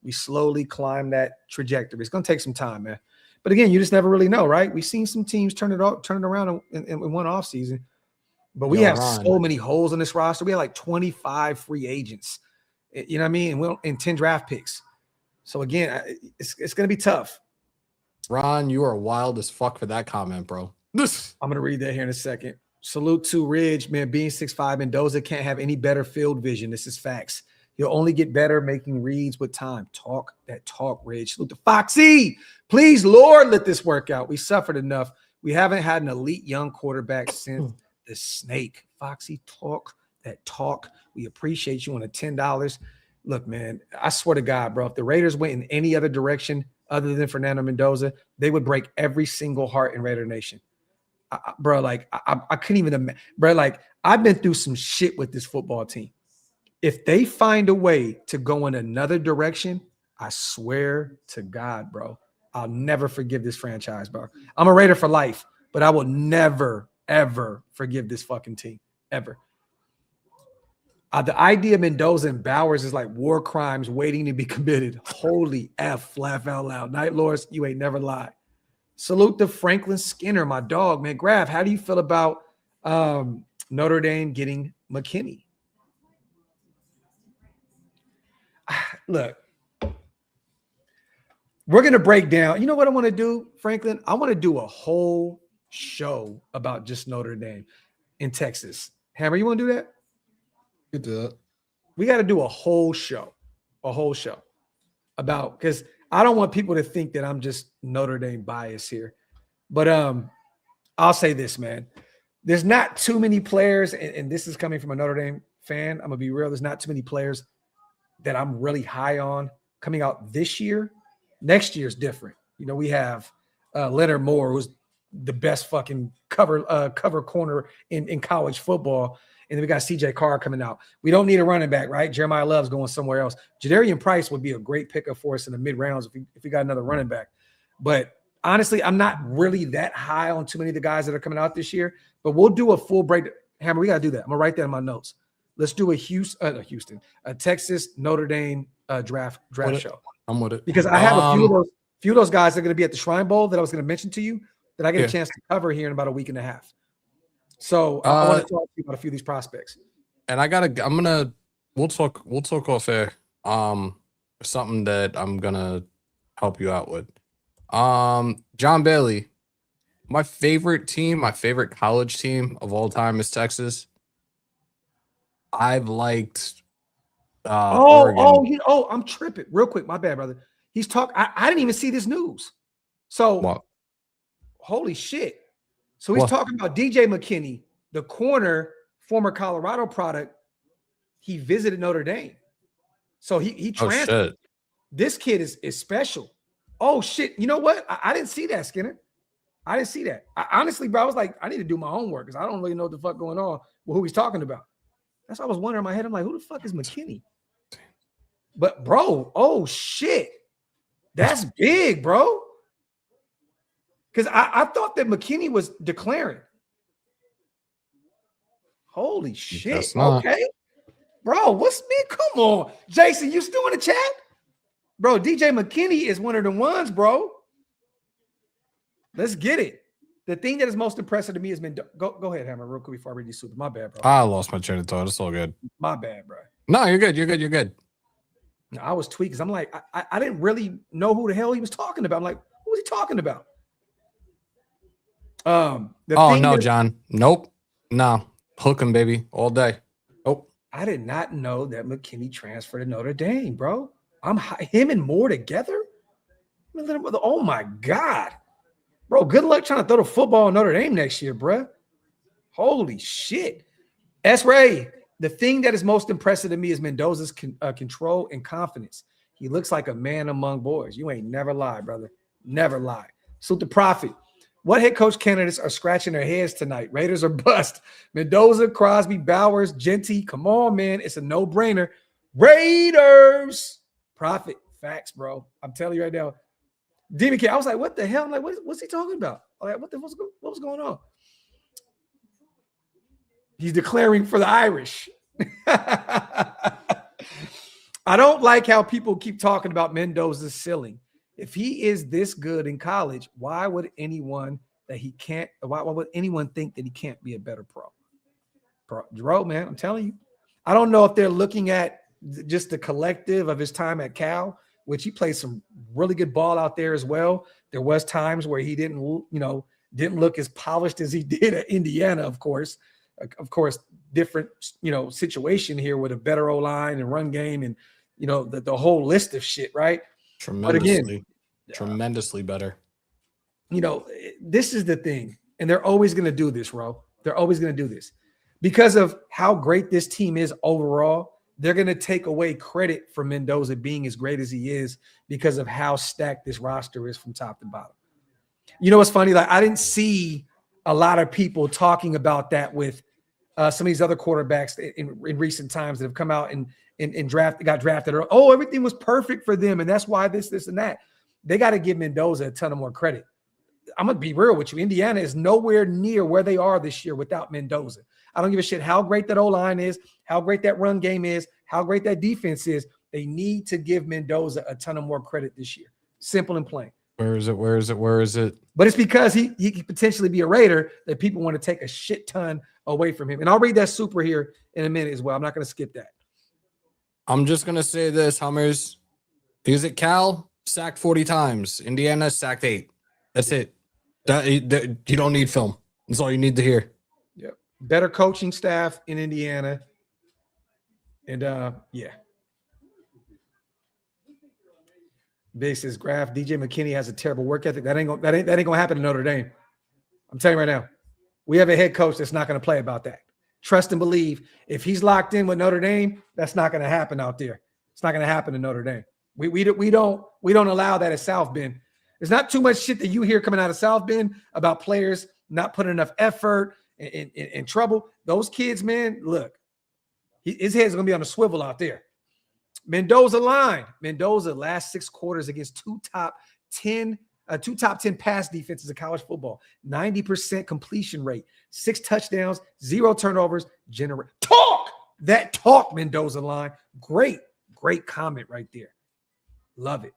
S1: We slowly climb that trajectory. It's gonna take some time, man. But again, you just never really know, right? We've seen some teams turn it around in one off season, but we have so many holes in this roster. We have like 25 free agents, you know what I mean? And 10 draft picks. So again, it's going to be tough.
S2: Ron, you are wild as fuck for that comment, bro.
S1: I'm going to read that here in a second. Salute to Ridge, man. Being 6'5", Mendoza can't have any better field vision. This is facts. He'll only get better making reads with time. Talk that talk, Ridge. Salute to Foxy. Please, Lord, let this work out. We suffered enough. We haven't had an elite young quarterback since the snake. Foxy, talk that talk. We appreciate you on the $10. Look, man, I swear to God, bro, if the Raiders went in any other direction other than Fernando Mendoza, they would break every single heart in Raider Nation. Bro, like, I couldn't even imagine. Bro, like, I've been through some shit with this football team. If they find a way to go in another direction, I swear to God, bro, I'll never forgive this franchise, bro. I'm a Raider for life, but I will never, ever forgive this fucking team, ever. The idea of Mendoza and Bowers is like war crimes waiting to be committed. Holy F, laugh out loud. Night Lords, you ain't never lied. Salute to Franklin Skinner, my dog, man. Graphk, how do you feel about Notre Dame getting McKinney? Look, we're going to break down. You know what I want to do, Franklin? I want to do a whole show about just Notre Dame in Texas. Hammer, you want to do that?
S2: You do it.
S1: We got to do a whole show about, because I don't want people to think that I'm just Notre Dame biased here. But I'll say this, man. There's not too many players, and this is coming from a Notre Dame fan. I'm going to be real. There's not too many players that I'm really high on coming out this year. Next year's different. You know, we have Leonard Moore, who's the best fucking cover corner in college football. And then we got CJ Carr coming out. We don't need a running back, right? Jeremiah Love's going somewhere else. Jadarian Price would be a great pickup for us in the mid-rounds if we got another running back. But honestly, I'm not really that high on too many of the guys that are coming out this year. But we'll do a full break. Hammer, we got to do that. I'm going to write that in my notes. Let's do a Texas Notre Dame draft show.
S2: I'm with it.
S1: Because I have a few of those guys that are going to be at the Shrine Bowl that I was going to mention to you that I get a chance to cover here in about a week and a half. So I want to talk to you about a few of these prospects. And
S2: we'll talk off air. Something that I'm gonna help you out with. John Bailey, my favorite team, my favorite college team of all time is Texas. I've liked Oregon.
S1: I'm tripping. Real quick, my bad, brother. He's talking. I didn't even see this news. So
S2: what?
S1: Holy shit. So he's talking about DJ McKinney, the corner, former Colorado product. He visited Notre Dame. So he transferred.
S2: Oh, shit.
S1: This kid is special. Oh, shit. You know what? I didn't see that, Skinner. I didn't see that. Honestly, bro, I was like, I need to do my homework because I don't really know what the fuck going on with who he's talking about. That's what I was wondering in my head. I'm like, who the fuck is McKinney? But, bro, oh, shit. That's big, bro. Because I thought that McKinney was declaring. Holy shit. Okay. Bro, come on. Jason, you still in the chat? Bro, DJ McKinney is one of the ones, bro. Let's get it. The thing that is most impressive to me has been go ahead, Hammer, real quick before I read these super. My bad, bro.
S2: I lost my train of thought. It's all good.
S1: My bad, bro.
S2: No, you're good.
S1: No, I was tweaked because I'm like, I didn't really know who the hell he was talking about. I'm like, who was he talking about?
S2: John. Nope. No. Hook him, baby, all day. Oh.
S1: I did not know that McKinney transferred to Notre Dame, bro. Him and Moore together? Oh, my God. Bro, good luck trying to throw the football in Notre Dame next year, bro. Holy shit. S-Ray, the thing that is most impressive to me is Mendoza's control and confidence. He looks like a man among boys. You ain't never lied, brother. Never lied. Salute the Prophet. What head coach candidates are scratching their heads tonight? Raiders are bust. Mendoza, Crosby, Bowers, Genty. Come on, man. It's a no-brainer. Raiders. Prophet. Facts, bro. I'm telling you right now. DMK, I was like, what the hell? I'm like, what's he talking about? Like, what was going on? He's declaring for the Irish. I don't like how people keep talking about Mendoza's ceiling. If he is this good in college, why would anyone think that he can't be a better pro? Jerome, man, I'm telling you. I don't know if they're looking at just the collective of his time at Cal, which he played some really good ball out there as well. There was times where he didn't look as polished as he did at Indiana, of course. Different, situation here with a better O-line and run game and, the whole list of shit, right?
S2: Tremendously better.
S1: This is the thing. And they're always going to do this, Ro. They're always going to do this. Because of how great this team is overall, they're going to take away credit for Mendoza being as great as he is because of how stacked this roster is from top to bottom. You know what's funny? Like, I didn't see a lot of people talking about that with some of these other quarterbacks in recent times that have come out and got drafted. Or, oh, everything was perfect for them, and that's why this, and that. They got to give Mendoza a ton of more credit. I'm going to be real with you. Indiana is nowhere near where they are this year without Mendoza. I don't give a shit how great that O-line is, how great that run game is, how great that defense is. They need to give Mendoza a ton of more credit this year. Simple and plain.
S2: Where is it?
S1: But it's because he could potentially be a Raider that people want to take a shit ton away from him. And I'll read that super here in a minute as well. I'm not going to skip that.
S2: I'm just going to say this, Hummers. Is it Cal? Sacked 40 times. Indiana sacked 8. That's it. You don't need film. That's all you need to hear.
S1: Yep. Better coaching staff in Indiana. And yeah. Big says Graphk, DJ McKinney has a terrible work ethic. That ain't gonna happen to Notre Dame. I'm telling you right now. We have a head coach that's not gonna play about that. Trust and believe. If he's locked in with Notre Dame, that's not gonna happen out there. It's not gonna happen to Notre Dame. We don't allow that at South Bend. There's not too much shit that you hear coming out of South Bend about players not putting enough effort and trouble. Those kids, man, look, his head's going to be on a swivel out there. Mendoza line. Mendoza last 6 quarters against two top 10 pass defenses in college football. 90% completion rate. 6 touchdowns, 0 turnovers. Talk, Mendoza line. Great comment right there. Love it.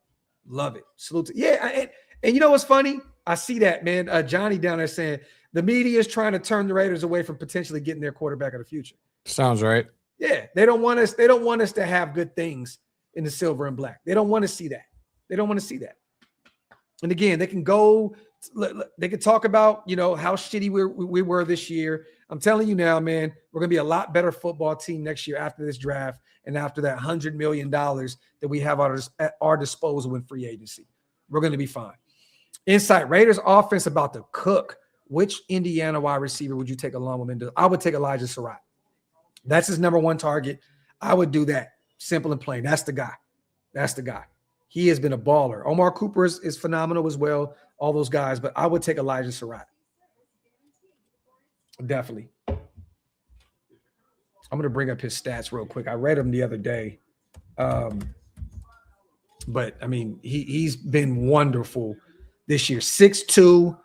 S1: Salute to, yeah. And you know what's funny? I see that, man. Johnny down there saying the media is trying to turn the Raiders away from potentially getting their quarterback of the future.
S2: Sounds right.
S1: Yeah, they don't want us. They don't want us to have good things in the silver and black. They don't want to see that. And again, they can go. They can talk about how shitty we were this year. I'm telling you now, man, we're gonna be a lot better football team next year after this draft and after that $100 million that we have at our disposal in free agency. We're gonna be fine. Insight: Raiders offense about to cook. Which Indiana wide receiver would you take along with Mendoza? I would take Elijah Surratt. That's his number 1 target. I would do that. Simple and plain. That's the guy. He has been a baller. Omar Cooper is phenomenal as well. All those guys, but I would take Elijah Surratt. Definitely. I'm going to bring up his stats real quick. I read them the other day. But, I mean, he's been wonderful this year. 6'2",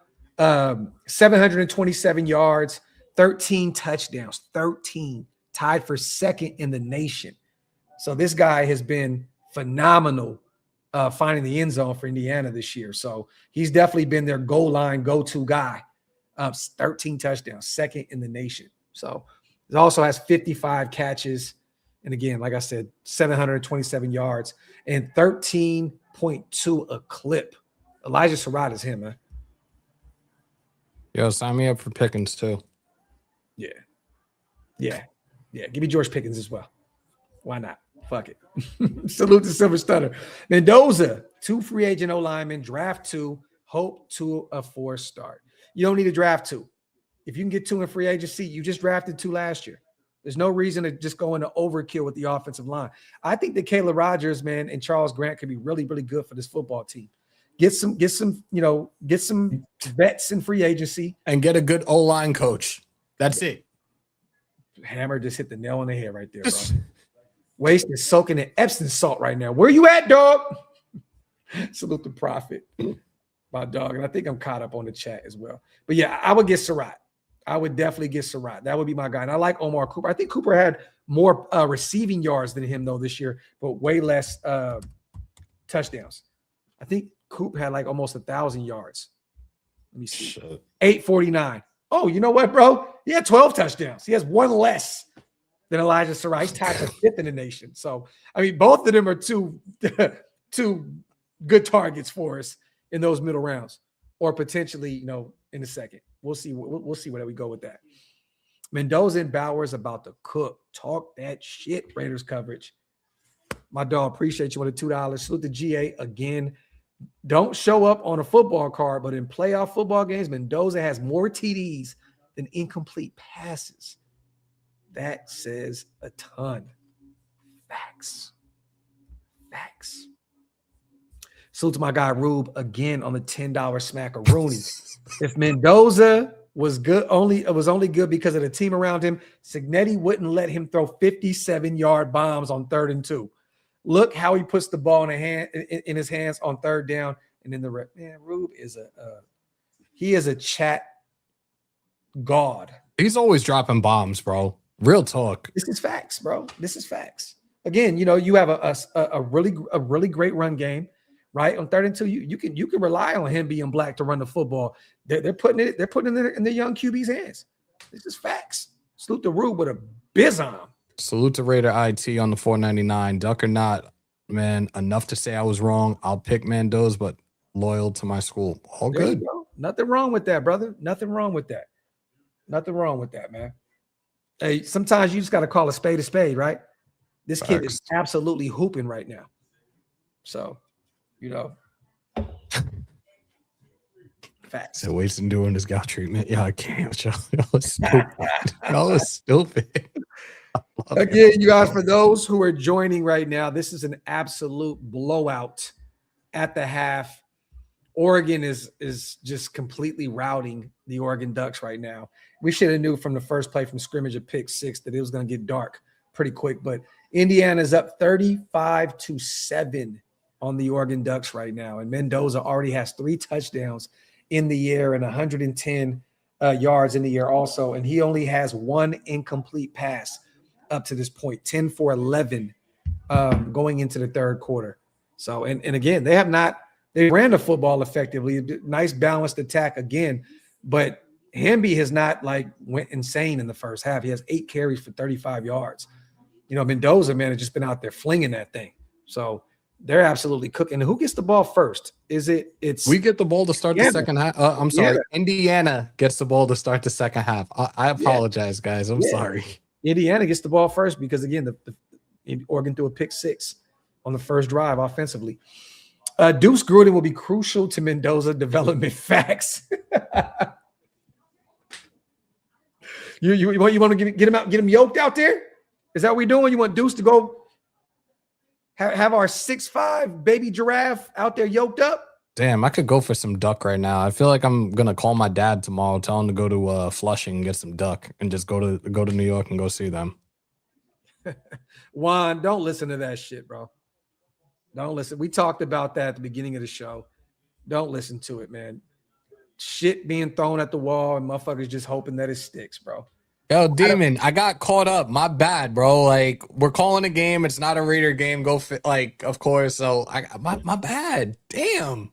S1: 727 yards, 13 touchdowns, 13. Tied for 2nd in the nation. So this guy has been phenomenal finding the end zone for Indiana this year. So he's definitely been their goal line go-to guy. 13 touchdowns, 2nd in the nation. So it also has 55 catches. And again, like I said, 727 yards and 13.2 a clip. Elijah Surratt is him, man.
S2: Yo, sign me up for Pickens too.
S1: Yeah, give me George Pickens as well. Why not? Fuck it. Salute to Silver Stunner. Mendoza, 2 free agent O-linemen, draft 2, hope to a 4 start. You don't need to draft 2. If you can get 2 in free agency, you just drafted 2 last year. There's no reason to just go into overkill with the offensive line. I think that Caleb Rogers, man, and Charles Grant could be really, really good for this football team. Get some vets in free agency.
S2: And get a good O-line coach. That's it.
S1: Hammer just hit the nail on the head right there, bro. Waste is soaking in Epsom salt right now. Where you at, dog? Salute the prophet, my dog. And I think I'm caught up on the chat as well. But yeah, I would get Surratt. I would definitely get Surratt. That would be my guy. And I like Omar Cooper. I think Cooper had more receiving yards than him, though, this year, but way less touchdowns. I think Coop had like almost 1,000 yards. Let me see. 849. Oh, you know what, bro? He had 12 touchdowns. He has 1 less than Elijah Surratt. He's tied for 5th in the nation. So, I mean, both of them are two two good targets for us in those middle rounds, or potentially, in the second. We'll see. We'll see where we go with that. Mendoza and Bowers about to cook. Talk that shit, Raiders coverage. My dog, appreciate you on the $2. Salute to GA again. Don't show up on a football card, but in playoff football games, Mendoza has more TDs than incomplete passes. That says a ton. Facts. Salute to my guy Rube again on the $10 smackaroonie. If Mendoza was good, it was only good because of the team around him, Signetti wouldn't let him throw 57-yard bombs on 3rd and 2. Look how he puts the ball in his hands on 3rd down, and then Rube is he is a chat god.
S2: He's always dropping bombs, bro. Real talk.
S1: This is facts, bro. This is facts. Again, you have a really great run game, right? On 3rd and 2, you can rely on him being black to run the football. They're putting it in the young QB's hands. This is facts. Salute to Rube with a bizarre.
S2: Salute to Raider IT on the $4.99. Duck or not, man, enough to say I was wrong. I'll pick Mendoza, but loyal to my school. All good.
S1: Nothing wrong with that, brother. Nothing wrong with that. Nothing wrong with that, man. Hey, sometimes you just got to call a spade, right? This kid is absolutely hooping right now. So, facts.
S2: So wasting doing this gout treatment. Yeah, I can't. Y'all was stupid. Y'all was stupid.
S1: Again, you guys, for those who are joining right now, this is an absolute blowout at the half. Oregon is just completely routing the Oregon Ducks right now. We should have knew from the first play from scrimmage at pick 6 that it was going to get dark pretty quick. But Indiana's up 35-7 on the Oregon Ducks right now. And Mendoza already has 3 touchdowns in the year and 110 yards in the year also. And he only has 1 incomplete pass up to this point, 10 for 11 going into the 3rd quarter. So, and again, they ran the football effectively. Nice balanced attack again, but Hamby has not went insane in the first half. He has 8 carries for 35 yards. Mendoza, man, has just been out there flinging that thing. So they're absolutely cooking. Who gets the ball first?
S2: We get the ball to start the second half. I'm sorry. Yeah. Indiana gets the ball to start the second half. I apologize, guys. I'm sorry.
S1: Indiana gets the ball first because, again, the Oregon threw a pick 6 on the first drive offensively. Deuce Gruden will be crucial to Mendoza development. Facts. you want to get him yoked out there? Is that what we're doing? You want Deuce to go have our 6'5" baby giraffe out there yoked up?
S2: Damn, I could go for some duck right now. I feel like I'm gonna call my dad tomorrow, tell him to go to Flushing and get some duck, and just go to New York and go see them.
S1: Juan, don't listen to that shit, bro. Don't listen. We talked about that at the beginning of the show. Don't listen to it, man. Shit being thrown at the wall and motherfuckers just hoping that it sticks, bro.
S2: Yo, Demon, I got caught up. My bad, bro. We're calling a game. It's not a Raider game. Go fit, of course. So my bad. Damn.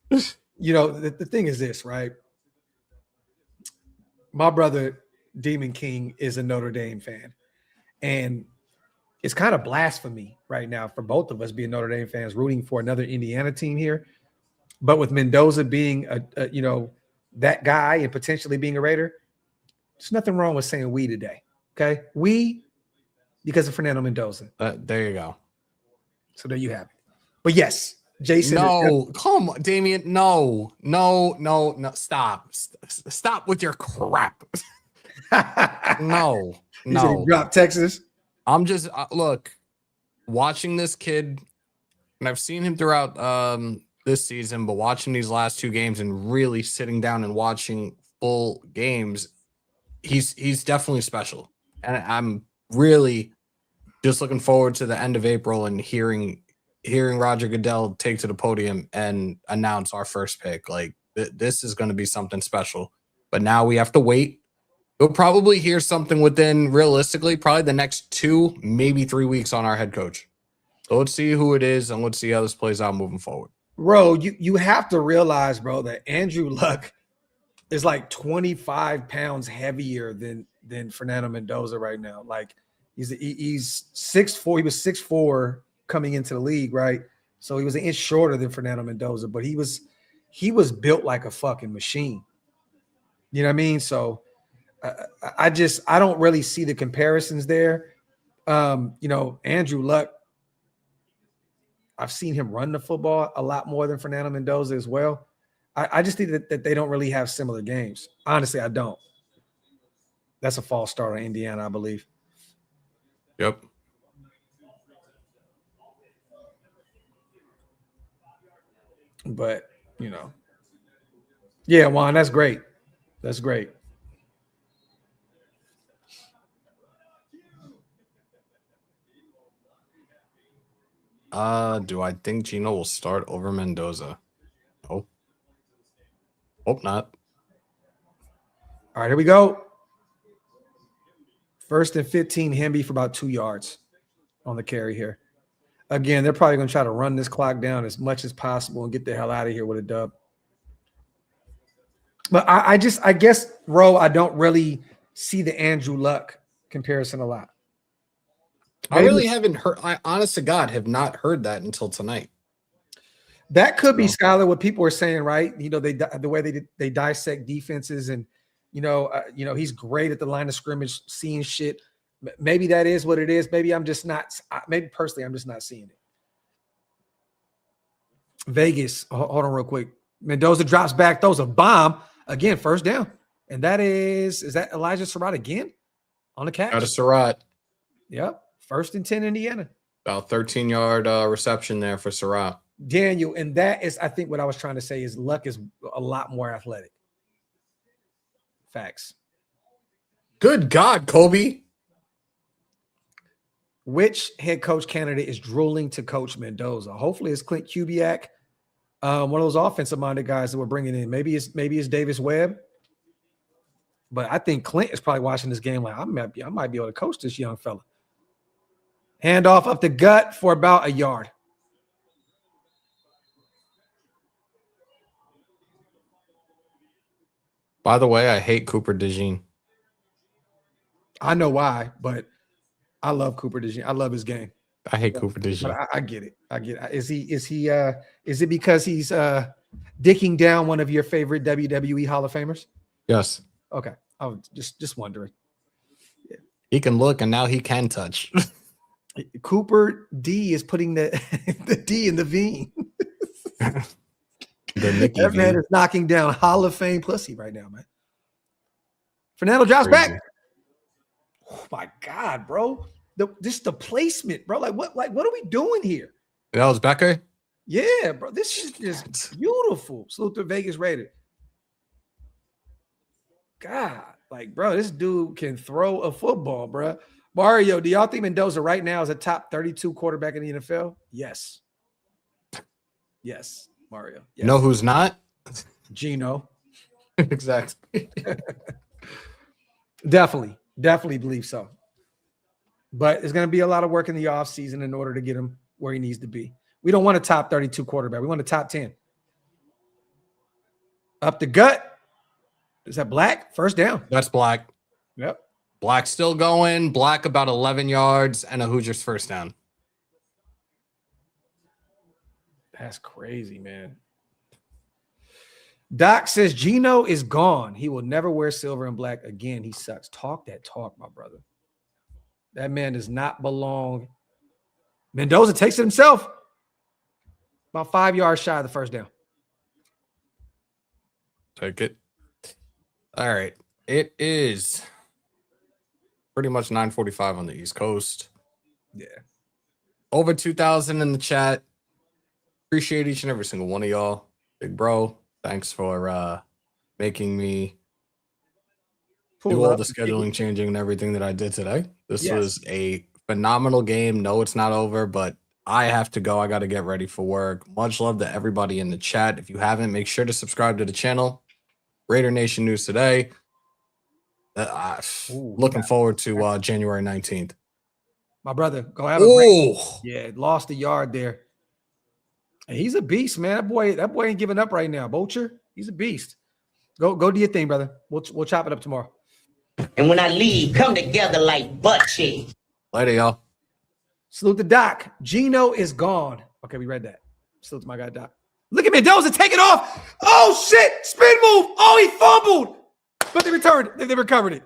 S1: The thing is this, right? My brother, Demon King, is a Notre Dame fan. And it's kind of blasphemy right now for both of us being Notre Dame fans, rooting for another Indiana team here. But with Mendoza being that guy and potentially being a Raider, there's nothing wrong with saying we today. Okay. We, because of Fernando Mendoza.
S2: There you go.
S1: So there you have it. But yes, Jason.
S2: No, come on, Damian. No. Stop with your crap. No.
S1: Drop Texas.
S2: I'm just look, watching this kid, and I've seen him throughout this season, but watching these last 2 games and really sitting down and watching full games, he's definitely special. And I'm really just looking forward to the end of April and hearing Roger Goodell take to the podium and announce our first pick. This is going to be something special. But now we have to wait. We'll probably hear something within, realistically, probably the next 2, maybe 3 weeks on our head coach. So let's see who it is, and let's see how this plays out moving forward.
S1: Bro, you have to realize, bro, that Andrew Luck is 25 pounds heavier than Fernando Mendoza right now. He's 6'4". He was 6'4" coming into the league, right? So he was an inch shorter than Fernando Mendoza, but he was built like a fucking machine. You know what I mean? So I don't really see the comparisons there. Andrew Luck, I've seen him run the football a lot more than Fernando Mendoza as well. I just think that they don't really have similar games. Honestly, I don't. That's a false start on Indiana, I believe.
S2: Yep.
S1: But, yeah, Juan, that's great. That's great.
S2: Do I think Gino will start over Mendoza? No. Hope not.
S1: All right, here we go. 1st and 15, Hemby for about 2 yards on the carry here. Again, they're probably going to try to run this clock down as much as possible and get the hell out of here with a dub. But I guess, Ro, I don't really see the Andrew Luck comparison a lot.
S2: I really haven't heard. I, honest to God, have not heard that until tonight.
S1: That could be, Skylar, what people are saying, right? The way they dissect defenses, and he's great at the line of scrimmage, seeing shit. Maybe that is what it is. Maybe I'm just not. Maybe personally, I'm just not seeing it. Vegas, hold on real quick. Mendoza drops back, throws a bomb again, 1st down, and is that Elijah Surratt again on the catch?
S2: Out of Surratt.
S1: Yep, 1st and 10, Indiana.
S2: About 13-yard reception there for Surratt.
S1: Daniel, and that is, I think what I was trying to say is Luck is a lot more athletic. Facts.
S2: Good God, Kobe.
S1: Which head coach candidate is drooling to coach Mendoza? Hopefully it's Clint Kubiak, one of those offensive-minded guys that we're bringing in. Maybe it's Davis Webb. But I think Clint is probably watching this game like, I might be able to coach this young fella. Handoff up the gut for about a yard.
S2: By the way, I hate Cooper DeJean.
S1: I know why, but I love Cooper DeJean. I love his game.
S2: I hate Cooper DeJean.
S1: I get it. I get it. Is it because he's dicking down one of your favorite WWE Hall of Famers?
S2: Yes.
S1: Okay. I was just wondering.
S2: Yeah. He can look, and now he can touch.
S1: Cooper D is putting the D in the V. That man is knocking down Hall of Fame pussy right now, man. Fernando drops back. Oh my God, bro. The placement, bro. Like what are we doing here?
S2: That was Becker?
S1: Yeah, bro. This is just beautiful. Salute to Vegas Raiders. God, like, bro, this dude can throw a football, bro. Mario, do y'all think Mendoza right now is a top 32 quarterback in the NFL? Yes. Yes, Mario. Yes.
S2: You know who's not?
S1: Gino.
S2: Exactly.
S1: Definitely believe so. But it's going to be a lot of work in the offseason in order to get him where he needs to be. We don't want a top 32 quarterback. We want a top 10. Up the gut. Is that Black? 1st down.
S2: That's Black.
S1: Yep.
S2: Black still going. Black about 11 yards and a Hoosiers 1st down.
S1: That's crazy, man. Doc says Gino is gone. He will never wear silver and black again. He sucks. Talk that talk, my brother. That man does not belong. Mendoza takes it himself. About 5 yards shy of the 1st down.
S2: Take it. All right. It is pretty much 9:45 on the East Coast.
S1: Yeah.
S2: Over 2,000 in the chat. Appreciate each and every single one of y'all. Big bro, thanks for making me do all the scheduling changing and everything that I did today. This was a phenomenal game. No, it's not over, but I have to go. I got to get ready for work. Much love to everybody in the chat. If you haven't, make sure to subscribe to the channel. Raider Nation News today. Looking forward to January 19th.
S1: My brother, go have a great. Yeah, lost a yard there. And he's a beast, man. That boy ain't giving up right now. Bocher, he's a beast. Go do your thing, brother. We'll chop it up tomorrow.
S5: And when I leave, come together like butt cheeks.
S2: Later, y'all.
S1: Salute the Doc. Gino is gone. Okay, we read that. Salute to my guy, Doc. Look at Mendoza take it off. Oh, shit. Spin move. Oh, he fumbled. But they returned it. They recovered it.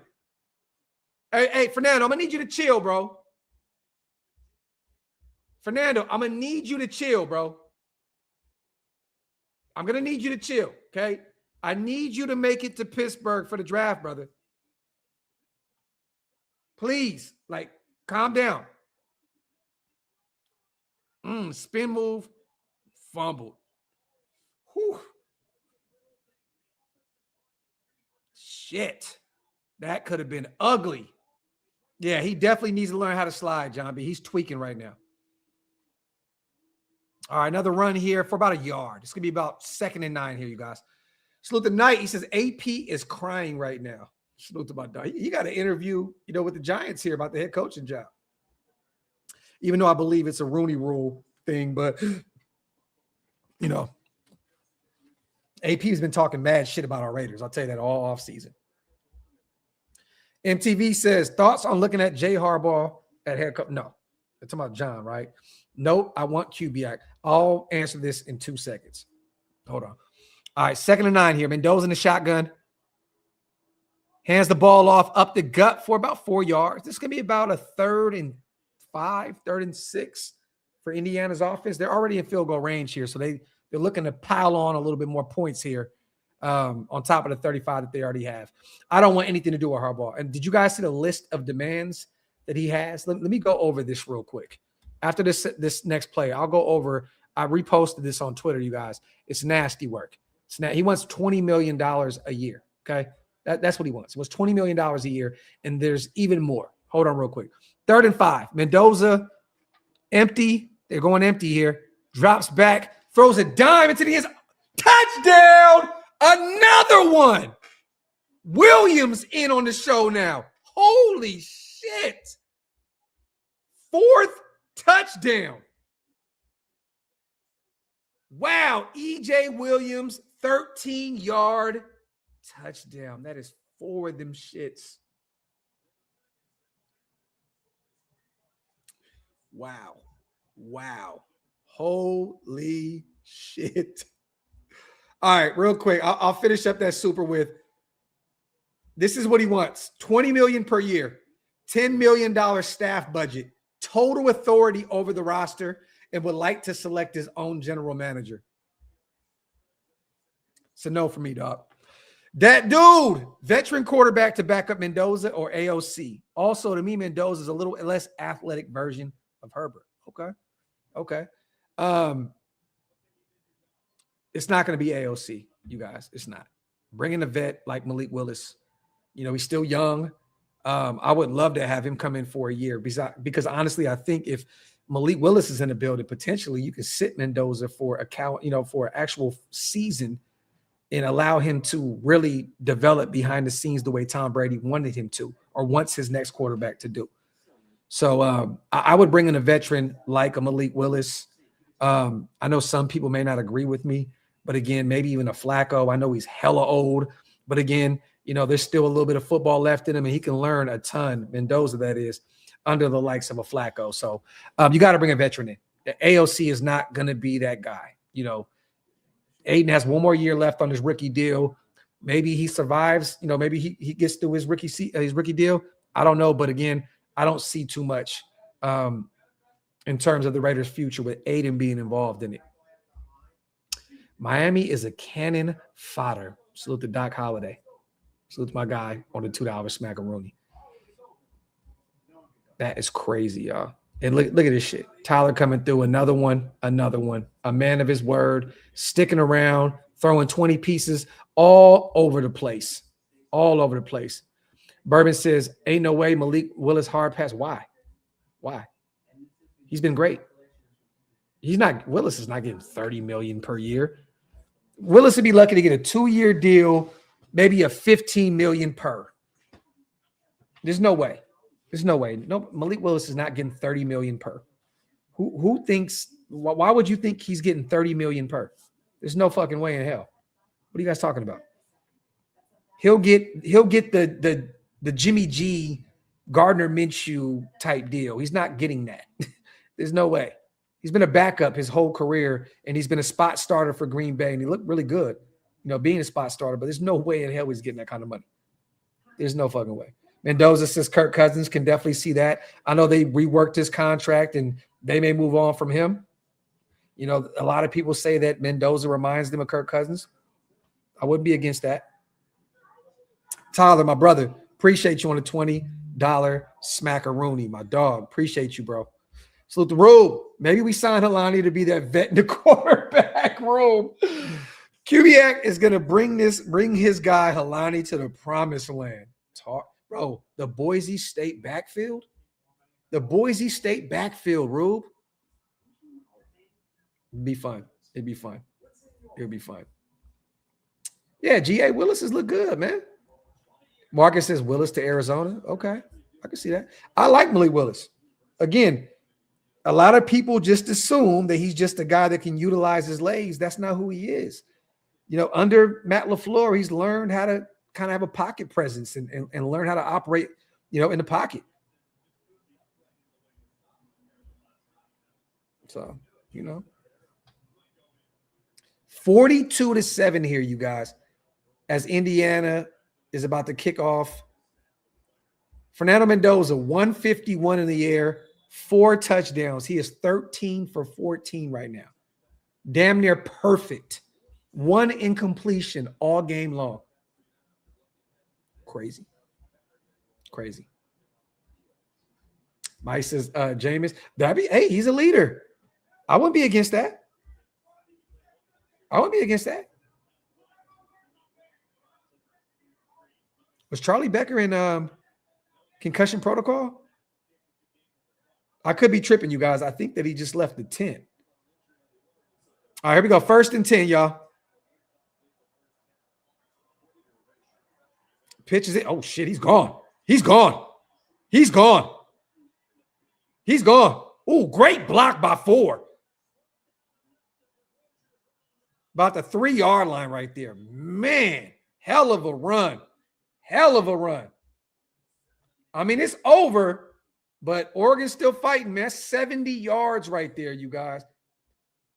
S1: Hey, Fernando, I'm going to need you to chill, bro. Fernando, I'm going to need you to chill, bro. I'm going to need you to chill, okay? I need you to make it to Pittsburgh for the draft, brother. Please, calm down. Spin move, fumbled. Whew. Shit. That could have been ugly. Yeah, he definitely needs to learn how to slide, John B. He's tweaking right now. All right, another run here for about a yard. It's going to be about 2nd and 9 here, you guys. Salute the Knight. He says, AP is crying right now. Salute to my dog. He got an interview, with the Giants here about the head coaching job. Even though I believe it's a Rooney Rule thing, but, AP has been talking mad shit about our Raiders. I'll tell you that all offseason. MTV says, thoughts on looking at Jay Harbaugh at head coach? No. They're talking about John, right? Nope, I want QB. I'll answer this in 2 seconds. Hold on. All right, 2nd and 9 here. Mendoza in the shotgun. Hands the ball off up the gut for about 4 yards. This is going to be about a 3rd and 5, 3rd and 6 for Indiana's offense. They're already in field goal range here, so they're looking to pile on a little bit more points here on top of the 35 that they already have. I don't want anything to do with Harbaugh. And did you guys see the list of demands that he has? Let me go over this real quick. After this next play, I'll go over. I reposted this on Twitter, you guys. It's nasty work. He wants $20 million a year, okay? That's what he wants. He wants $20 million a year, and there's even more. Hold on real quick. 3rd and 5. Mendoza, empty. They're going empty here. Drops back, throws a dime into the end. Touchdown! Another one. Williams in on the show now. Holy shit. 4th touchdown. Wow. EJ Williams, 13-yard touchdown. That is 4 of them shits. Wow. Holy shit. All right, real quick. I'll finish up that super with, this is what he wants. $20 million per year, $10 million staff budget, total authority over the roster, and would like to select his own general manager. It's a no for me, dog. That dude, veteran quarterback to back up Mendoza or AOC. Also, to me, Mendoza is a little less athletic version of Herbert. Okay. It's not going to be AOC, you guys. It's not. Bring in a vet like Malik Willis. He's still young. I would love to have him come in for a year because honestly, I think if Malik Willis is in the building, potentially you can sit Mendoza for for an actual season and allow him to really develop behind the scenes the way Tom Brady wanted him to, or wants his next quarterback to do. So I would bring in a veteran like a Malik Willis. I know some people may not agree with me, but again, maybe even a Flacco. I know he's hella old, but again, there's still a little bit of football left in him, and he can learn a ton, Mendoza that is, under the likes of a Flacco. So you got to bring a veteran in. The AOC is not going to be that guy. Aiden has 1 more year left on his rookie deal. Maybe he survives. Maybe he gets through his rookie deal. I don't know, but again, I don't see too much in terms of the Raiders' future with Aiden being involved in it. Miami is a cannon fodder. Salute to Doc Holliday. Salute to my guy on the $2 smackaroonie. That is crazy, y'all. And look at this shit. Tyler coming through, another one. A man of his word, sticking around, throwing 20 pieces all over the place. Bourbon says, ain't no way Malik Willis hard pass. Why? He's been great. Willis is not getting $30 million per year. Willis would be lucky to get a 2-year deal, maybe a $15 million per. There's no way. No, Malik Willis is not getting $30 million per. Who thinks? Why would you think he's getting $30 million per? There's no fucking way in hell. What are you guys talking about? He'll get the Jimmy G, Gardner Minshew type deal. He's not getting that. There's no way. He's been a backup his whole career, and he's been a spot starter for Green Bay, and he looked really good, being a spot starter, but there's no way in hell he's getting that kind of money. There's no fucking way. Mendoza says Kirk Cousins, can definitely see that. I know they reworked his contract, and they may move on from him. A lot of people say that Mendoza reminds them of Kirk Cousins. I wouldn't be against that. Tyler, my brother, appreciate you on the $20 smackaroonie, my dog. Appreciate you, bro. Salute the Rube. Maybe we sign Helani to be that vet in the quarterback room. Kubiak is going to bring his guy Helani to the promised land. Bro, the Boise State backfield. The Boise State backfield, Rube. It'd be fun. It'd be fun. It'll be fun. Yeah, G.A. Willis has looked good, man. Marcus says Willis to Arizona. Okay, I can see that. I like Malik Willis. Again, a lot of people just assume that he's just a guy that can utilize his legs. That's not who he is. Under Matt LaFleur, he's learned how to kind of have a pocket presence and learn how to operate, in the pocket. So, 42-7 here, you guys, as Indiana is about to kick off. Fernando Mendoza, 151 in the air, 4 touchdowns. He is 13 for 14 right now. Damn near perfect. 1 incompletion all game long. Crazy. Mike says, Jameis, hey, he's a leader. I wouldn't be against that. Was Charlie Becker in concussion protocol? I could be tripping, you guys. I think that he just left the 10. All right, here we go. 1st and 10, y'all. Pitches it. Oh, shit, he's gone. Oh, great block by 4. About the 3-yard line right there. Man, hell of a run. I mean, it's over, but Oregon's still fighting, man. 70 yards right there, you guys.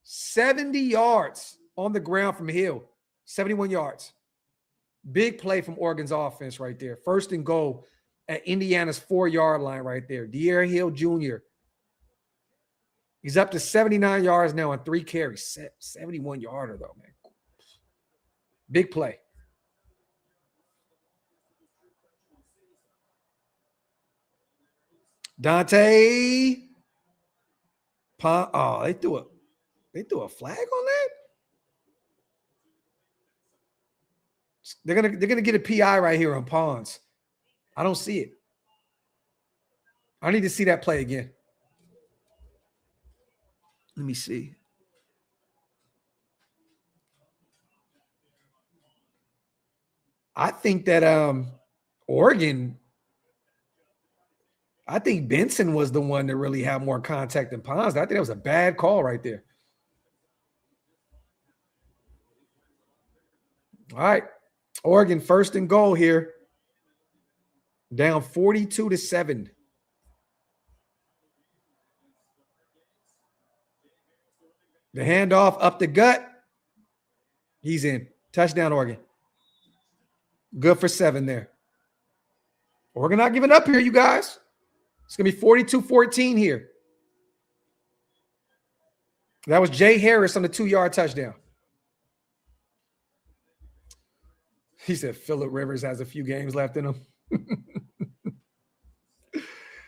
S1: 70 yards on the ground from Hill. 71 yards. Big play from Oregon's offense right there. 1st and goal at Indiana's 4-yard line right there. De'Aaron Hill Jr. He's up to 79 yards now on 3 carries. 71-yarder, though, man. Big play. Dante. Oh, they threw a flag on that? They're gonna get a PI right here on Pons. I don't see it. I need to see that play again. Let me see. I think that Oregon, I think Benson was the one that really had more contact than Pons. I think that was a bad call right there. All right. Oregon 1st and goal here. Down 42-7. The handoff up the gut. He's in. Touchdown, Oregon. Good for 7 there. Oregon not giving up here, you guys. It's going to be 42-14 here. That was Jay Harris on the 2-yard touchdown. He said Phillip Rivers has a few games left in him.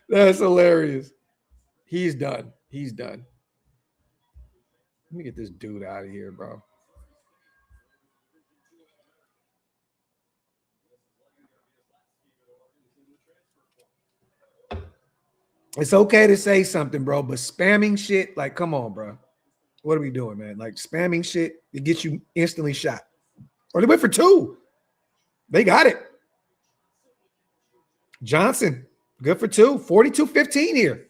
S1: That's hilarious. He's done. Let me get this dude out of here, bro. It's okay to say something, bro, but spamming shit, like, come on, bro. What are we doing, man? Like, spamming shit, it gets you instantly shot. Or they went for 2. They got it. Johnson, good for 2. 42-15 here.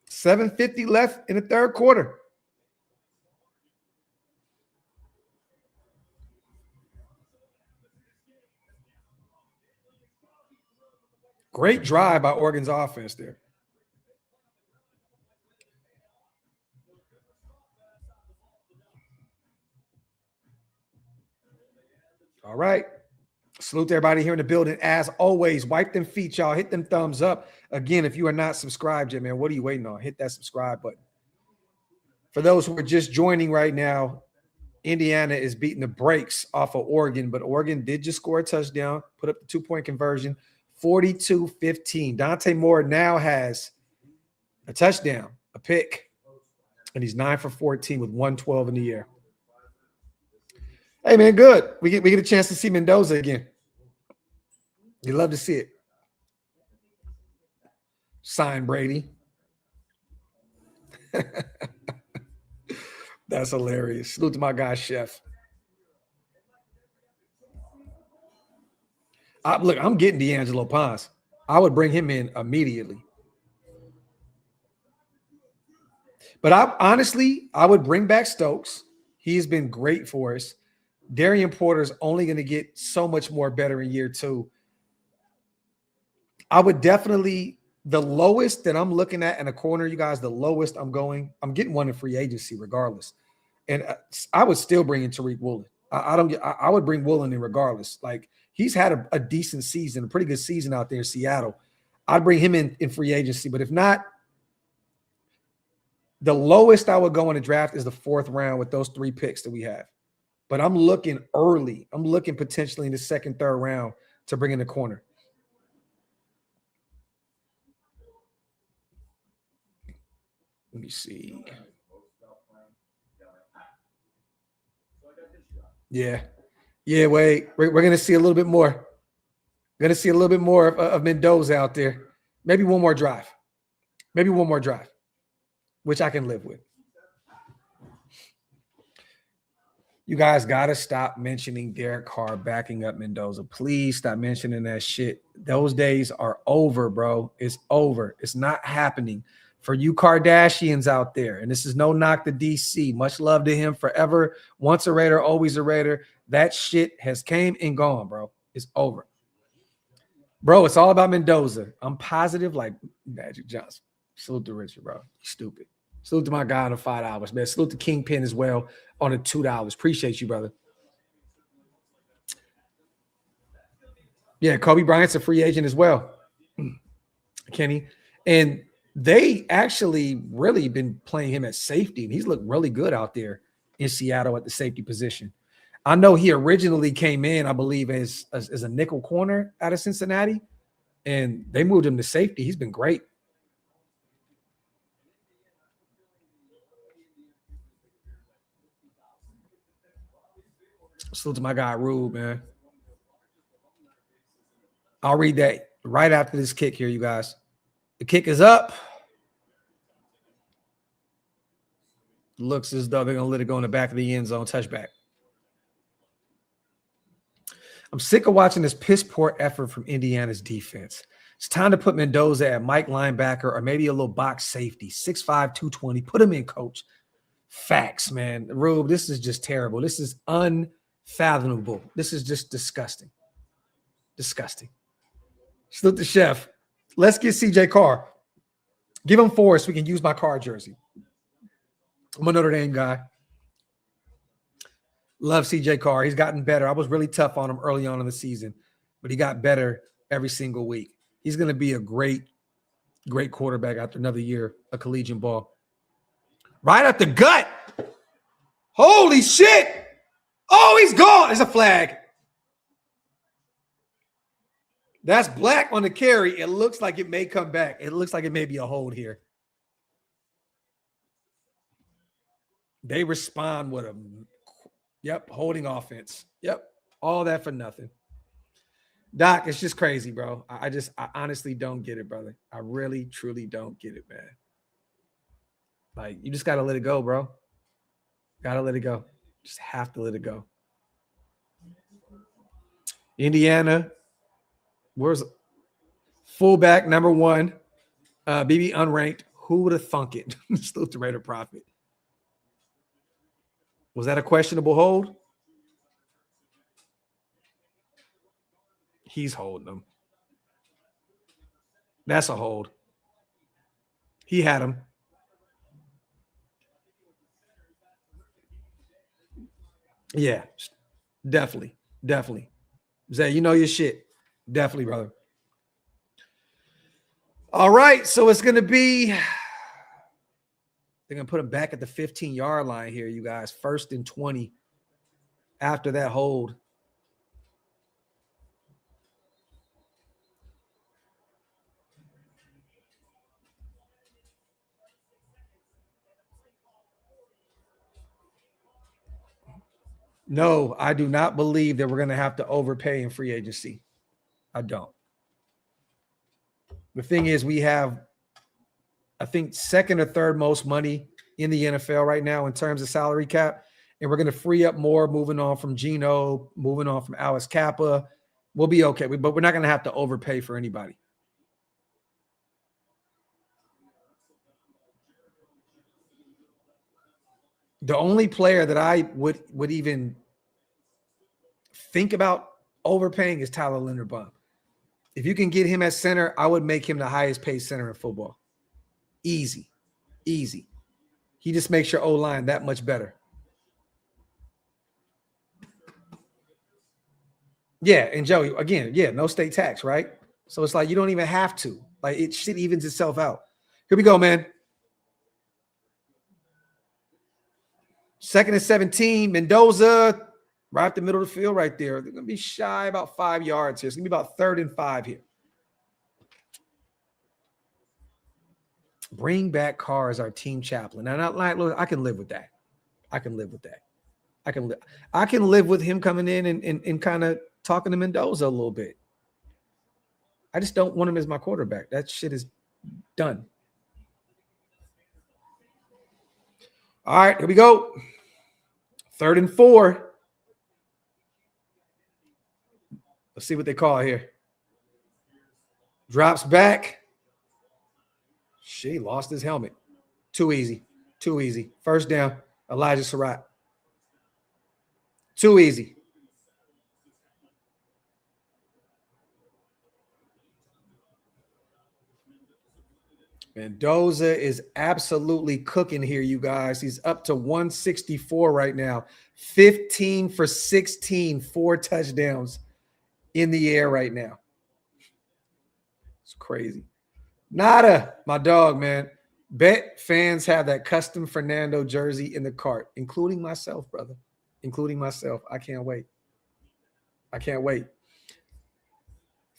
S1: 7:50 left in the 3rd quarter. Great drive by Oregon's offense there. All right. Salute to everybody here in the building. As always, wipe them feet, y'all. Hit them thumbs up. Again, if you are not subscribed yet, man, what are you waiting on? Hit that subscribe button. For those who are just joining right now, Indiana is beating the brakes off of Oregon, but Oregon did just score a touchdown, put up the 2-point conversion, 42-15. Dante Moore now has a touchdown, a pick, and he's 9 for 14 with 112 in the air. Hey, man, good. We get a chance to see Mendoza again. You love to see it. Sign Brady. That's hilarious. Salute to my guy, Chef. Look, I'm getting D'Angelo Pons. I would bring him in immediately. But I would bring back Stokes. He's been great for us. Darian Porter's only going to get so much more better in year 2. I would definitely, the lowest that I'm looking at in a corner, you guys, the lowest I'm getting one in free agency regardless. And I would still bring in Tariq Woolen. I would bring Woolen in regardless. Like, he's had a decent season, a pretty good season out there in Seattle. I'd bring him in free agency. But if not, the lowest I would go in the draft is the 4th round with those 3 picks that we have. But I'm looking early. I'm looking potentially in the 2nd, 3rd round to bring in the corner. Let me see. Yeah. Wait. We're going to see a little bit more. We're going to see a little bit more of Mendoza out there. Maybe one more drive. Which I can live with. You guys got to stop mentioning Derek Carr backing up Mendoza. Please stop mentioning that shit. Those days are over, bro. It's over. It's not happening. For you Kardashians out there, and this is no knock to DC, much love to him forever. Once a Raider, always a Raider. That shit has came and gone, bro. It's over. Bro, it's all about Mendoza. I'm positive like Magic Johnson. Salute to Richard, bro. Stupid. Salute to my guy on the $5, man. Salute to Kingpin as well on the $2. Appreciate you, brother. Yeah, Kobe Bryant's a free agent as well. Kenny. And they actually really been playing him at safety, and he's looked really good out there in Seattle at the safety position. I know he originally came in, I believe, as a nickel corner out of Cincinnati, and they moved him to safety. He's been great. Salute to my guy, Rube, man. I'll read that right after this kick here, you guys. The kick is up. Looks as though they're going to let it go in the back of the end zone. Touchback. I'm sick of watching this piss-poor effort from Indiana's defense. It's time to put Mendoza at Mike linebacker or maybe a little box safety. 6'5", 220. Put him in, coach. Facts, man. Rube, this is just terrible. This is unfathomable. This is just disgusting. Disgusting. Salute the chef. Let's get CJ Carr. Give him 4 so we can use my Carr jersey. I'm a Notre Dame guy. Love CJ Carr. He's gotten better. I was really tough on him early on in the season, but he got better every single week. He's going to be a great quarterback after another year of collegiate ball. Right up the gut. Holy shit. Oh, he's gone. There's a flag. That's black on the carry. It looks like it may come back. It looks like it may be a hold here. They respond with holding offense. Yep, all that for nothing. Doc, it's just crazy, bro. I honestly don't get it, brother. I really, truly don't get it, man. Like, you just got to let it go, bro. Got to let it go. Just have to let it go. Indiana, where's fullback number 1? BB unranked. Who would have thunk it? Still the Raider Prophet. Was that a questionable hold? He's holding them. That's a hold. He had him. Yeah, definitely. Definitely. Zay, you know your shit. Definitely, brother. All right. So it's going to be, they're going to put him back at the 15-yard line here, you guys. 1st and 20 after that hold. No, I do not believe that we're going to have to overpay in free agency. I don't. The thing is, we have, I think, 2nd or 3rd most money in the NFL right now in terms of salary cap. And we're going to free up more moving on from Geno, moving on from Alice Kappa. We'll be okay. But we're not going to have to overpay for anybody. The only player that I would even think about overpaying is Tyler Linderbaum. If you can get him at center, I would make him the highest paid center in football. Easy. Easy. He just makes your O-line that much better. Yeah, and Joey, again, no state tax, right? So it's like you don't even have to. Like shit evens itself out. Here we go, man. 2nd and 17. Mendoza, right up the middle of the field right there. They're going to be shy about 5 yards here. It's going to be about 3rd and 5 here. Bring back Carr as our team chaplain. Now, not like, look, I can live with that. I can live with that. I can live with him coming in and kind of talking to Mendoza a little bit. I just don't want him as my quarterback. That shit is done. All right, here we go. 3rd and 4. Let's see what they call here. Drops back. She lost his helmet. Too easy. Too easy. 1st down. Elijah Surratt. Too easy. Mendoza is absolutely cooking here, you guys. He's up to 164 right now. 15 for 16, 4 touchdowns in the air right now. It's crazy. Nada, my dog, man. Bet fans have that custom Fernando jersey in the cart, including myself, brother. Including myself. I can't wait. I can't wait.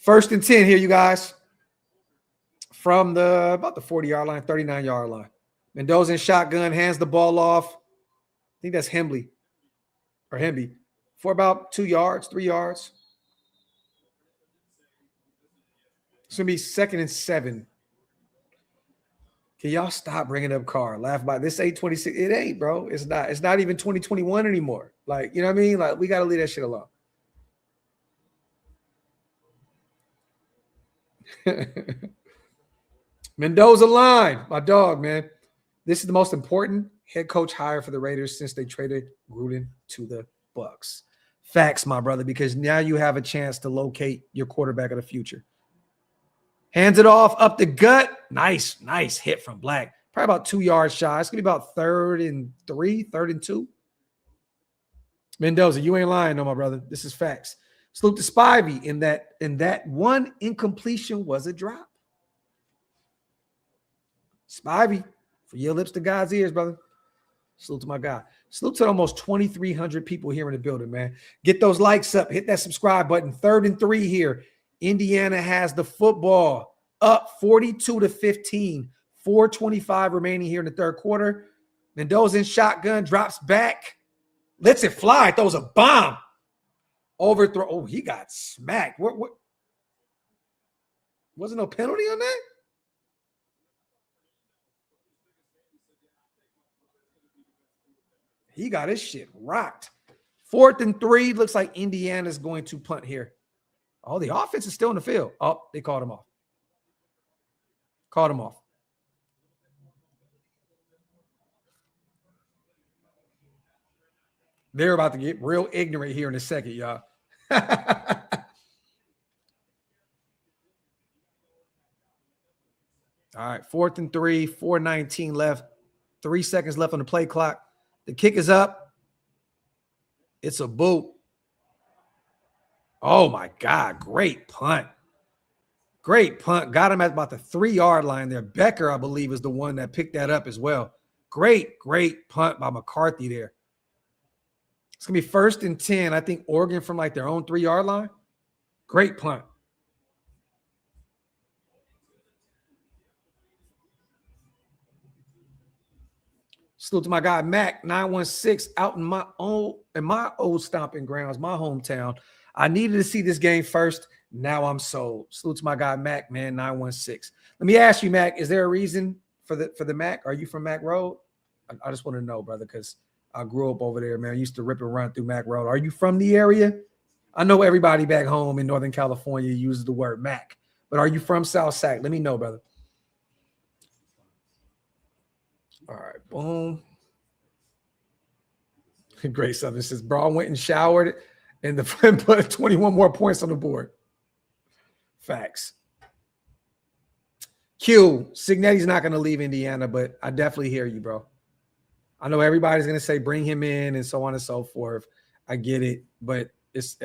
S1: 1st and 10 here, you guys. From about the 40-yard line, 39-yard line. Mendoza in shotgun, hands the ball off. I think that's Hemby. For about 2 yards, 3 yards. It's going to be 2nd and 7. Can y'all stop bringing up Carr? Laugh about this. 826. It ain't, bro. It's not. It's not even 2021 anymore. Like, you know what I mean? Like, we got to leave that shit alone. Mendoza line, my dog, man. This is the most important head coach hire for the Raiders since they traded Gruden to the Bucs. Facts, my brother, because now you have a chance to locate your quarterback of the future. Hands it off up the gut. Nice hit from Black. Probably about 2 yards shy. It's going to be about 3rd and 3, 3rd and 2. Mendoza, you ain't lying, no, my brother. This is facts. Salute to Spivey in that one incompletion was a drop. Spivey, for your lips to God's ears, brother. Salute to my guy. Salute to almost 2,300 people here in the building, man. Get those likes up. Hit that subscribe button. 3rd and 3 here. Indiana has the football up 42-15. 4:25 remaining here in the 3rd quarter. Mendoza in shotgun, drops back. Lets it fly. Throws a bomb. Overthrow. Oh, he got smacked. What? Wasn't no penalty on that? He got his shit rocked. 4th and 3. Looks like Indiana's going to punt here. Oh, the offense is still in the field. Oh, they called him off. Called him off. They're about to get real ignorant here in a second, y'all. All right, 4th and 3, 4:19 left. 3 seconds left on the play clock. The kick is up. It's a boot. Oh, my God. Great punt. Great punt. Got him at about the 3-yard line there. Becker, I believe, is the one that picked that up as well. Great punt by McCarthy there. It's going to be 1st and 10. I think Oregon from like their own 3-yard line. Great punt. Salute to my guy, Mac, 916, out in my old stomping grounds, my hometown. I needed to see this game first. Now I'm sold. Salute to my guy, Mac, man, 916. Let me ask you, Mac, is there a reason for the Mac? Are you from Mac Road? I just want to know, brother, because I grew up over there, man. I used to rip and run through Mac Road. Are you from the area? I know everybody back home in Northern California uses the word Mac, but are you from South Sac? Let me know, brother. All right, boom. Great Southern says, bro, I went and showered and the friend put 21 more points on the board. Facts. Q, Signetti's not going to leave Indiana, but I definitely hear you, bro. I know everybody's going to say bring him in and so on and so forth. I get it, but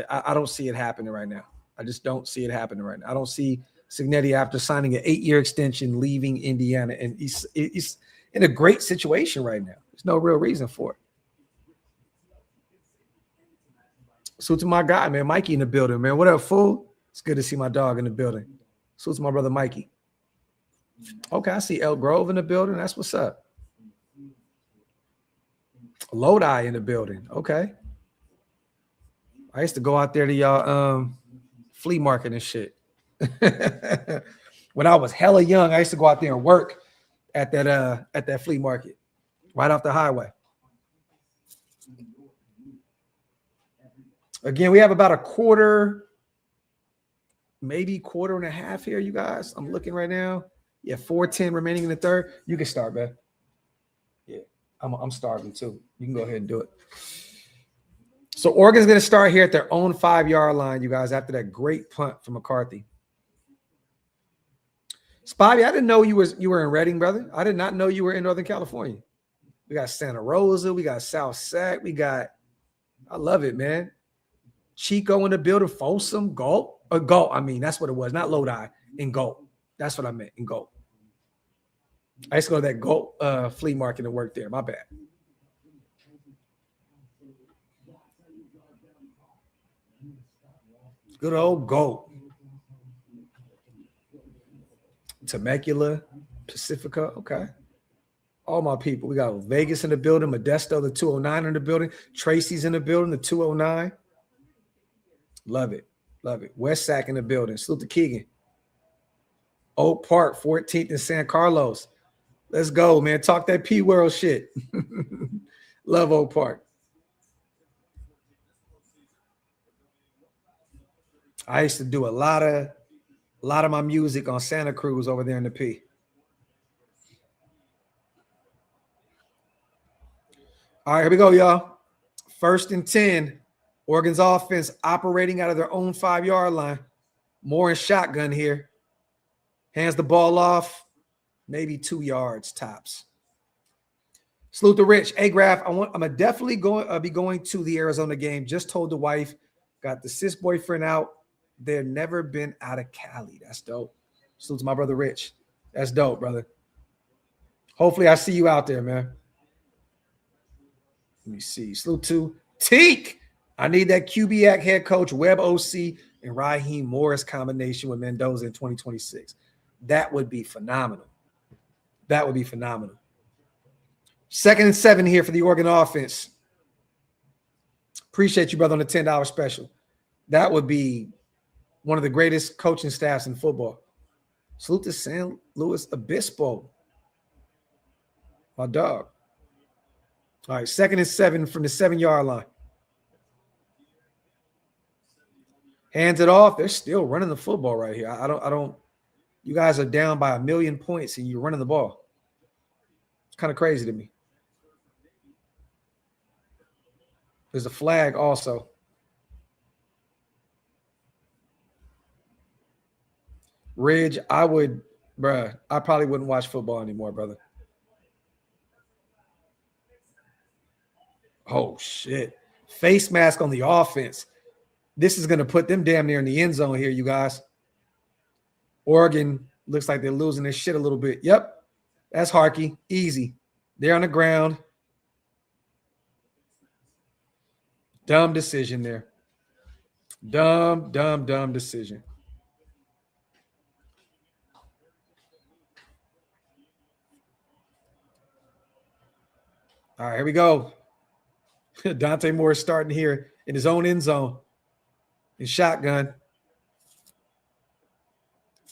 S1: I don't see it happening right now. I just don't see it happening right now. I don't see Signetti, after signing an 8-year extension, leaving Indiana, and he's in a great situation right now. There's no real reason for it. So to my guy, man, Mikey in the building, man. What up, fool? It's good to see my dog in the building. So to my brother Mikey. Okay, I see Elk Grove in the building. That's what's up. Lodi in the building. Okay. I used to go out there to y'all flea market and shit. When I was hella young, I used to go out there and work at that flea market right off the highway. Again, we have about a quarter, maybe quarter and a half here, you guys. I'm looking right now. Yeah, 4:10 remaining in the third. You can start, man. Yeah, I'm starving too. You can go ahead and do it. So Oregon's going to start here at their own 5-yard line, you guys, after that great punt from McCarthy. Spivey, I didn't know you were in Redding, brother. I did not know you were in Northern California. We got Santa Rosa. We got South Sac. I love it, man. Chico in the building, Folsom, Gulp. Gulp, I mean, that's what it was. Not Lodi, in Gulp. That's what I meant, in Gulp. I used to go to that Gulp flea market and work there. My bad. Good old Gulp. Temecula, Pacifica, okay. All my people. We got Vegas in the building, Modesto, the 209 in the building, Tracy's in the building, the 209. Love it. Love it. West Sac in the building. Salute to Keegan. Oak Park, 14th in San Carlos. Let's go, man. Talk that P-World shit. Love Oak Park. I used to do a lot of my music on Santa Cruz over there in the P. All right, here we go, y'all. 1st and 10. Oregon's offense operating out of their own 5-yard line. More in shotgun here. Hands the ball off. Maybe 2 yards tops. Salute to Rich. Hey, Graphk, I'm definitely be going to the Arizona game. Just told the wife. Got the cis boyfriend out. They've never been out of Cali. That's dope. Salute to my brother Rich. That's dope, brother. Hopefully I see you out there, man. Let me see. Salute to Teak. I need that QBAC head coach, Webb OC, and Raheem Morris combination with Mendoza in 2026. That would be phenomenal. That would be phenomenal. 2nd and 7 here for the Oregon offense. Appreciate you, brother, on the $10 special. That would be one of the greatest coaching staffs in football. Salute to San Luis Obispo. My dog. All right, 2nd and 7 from the 7-yard line. Hands it off. They're still running the football right here. I don't. You guys are down by 1,000,000 points and you're running the ball. It's kind of crazy to me. There's a flag also. Ridge, I probably wouldn't watch football anymore, brother. Oh, shit. Face mask on the offense. This is going to put them damn near in the end zone here, you guys. Oregon looks like they're losing their shit a little bit. Yep, that's Harkey. Easy. They're on the ground. Dumb decision there. Dumb decision. All right, here we go. Dante Moore is starting here in his own end zone. In shotgun.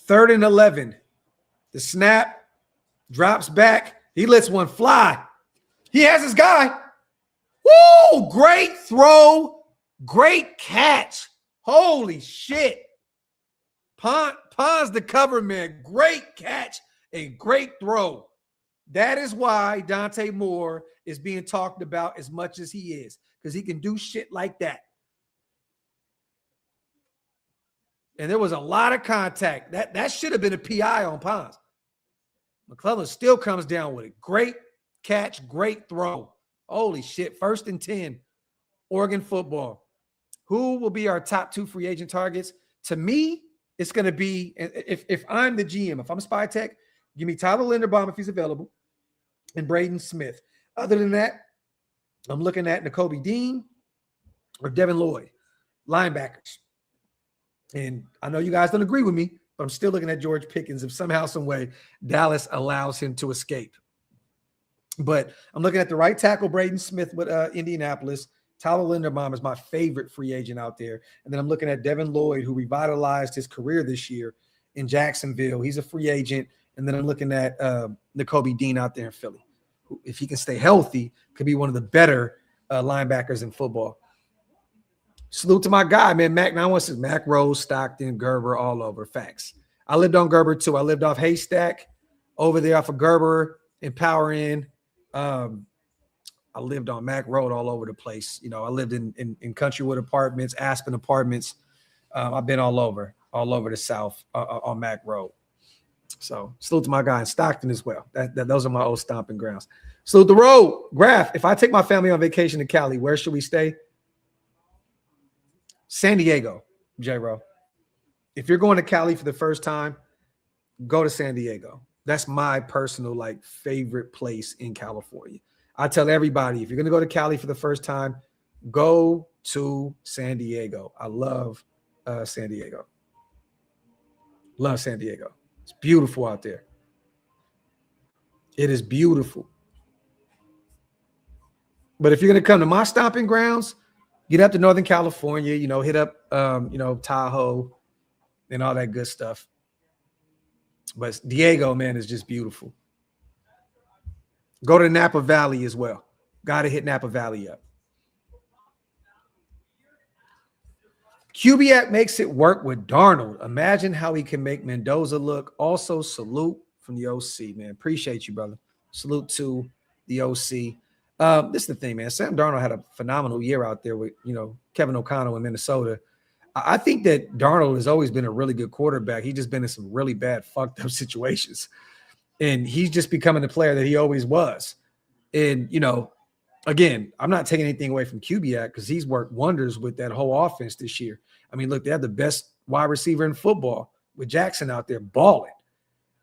S1: 3rd and 11. The snap drops back. He lets one fly. He has his guy. Woo! Great throw. Great catch. Holy shit. Pons the cover man. Great catch. A great throw. That is why Dante Moore is being talked about as much as he is, because he can do shit like that. And there was a lot of contact. That should have been a PI on Pons. McClellan still comes down with it. Great catch, great throw. Holy shit. 1st and 10, Oregon football. Who will be our top 2 free agent targets? To me, it's going to be, if I'm the GM, if I'm Spy Tech, give me Tyler Linderbaum if he's available, and Braden Smith. Other than that, I'm looking at Nakobe Dean or Devin Lloyd, linebackers. And I know you guys don't agree with me, but I'm still looking at George Pickens if somehow, some way, Dallas allows him to escape. But I'm looking at the right tackle, Braden Smith with Indianapolis. Tyler Linderbaum is my favorite free agent out there. And then I'm looking at Devin Lloyd, who revitalized his career this year in Jacksonville. He's a free agent. And then I'm looking at Nakobe Dean out there in Philly, who, if he can stay healthy, could be one of the better linebackers in football. Salute to my guy, man. Mac, now what's his Mac Rose, Stockton, Gerber, all over. Facts. I lived on Gerber too. I lived off Haystack, over there off of Gerber and Power Inn. I lived on Mac Road all over the place. You know, I lived in Countrywood Apartments, Aspen Apartments. I've been all over the South on Mac Road. So salute to my guy in Stockton as well. Those are my old stomping grounds. Salute the road. Graphk, if I take my family on vacation to Cali, where should we stay? San Diego, J-Ro. If you're going to Cali for the first time, go to San Diego. That's my personal, favorite place in California. I tell everybody, if you're going to go to Cali for the first time, go to San Diego. I love San Diego. Love San Diego. It's beautiful out there. It is beautiful. But if you're going to come to my stomping grounds, get up to Northern California, hit up, Tahoe and all that good stuff. But Diego, man, is just beautiful. Go to Napa Valley as well. Got to hit Napa Valley up. Kubiak makes it work with Darnold. Imagine how he can make Mendoza look. Also, salute from the OC, man. Appreciate you, brother. Salute to the OC. This is the thing, man. Sam Darnold had a phenomenal year out there with, Kevin O'Connell in Minnesota. I think that Darnold has always been a really good quarterback. He's just been in some really bad, fucked up situations. And he's just becoming the player that he always was. And, again, I'm not taking anything away from Kubiak because he's worked wonders with that whole offense this year. I mean, look, they have the best wide receiver in football with Jackson out there balling.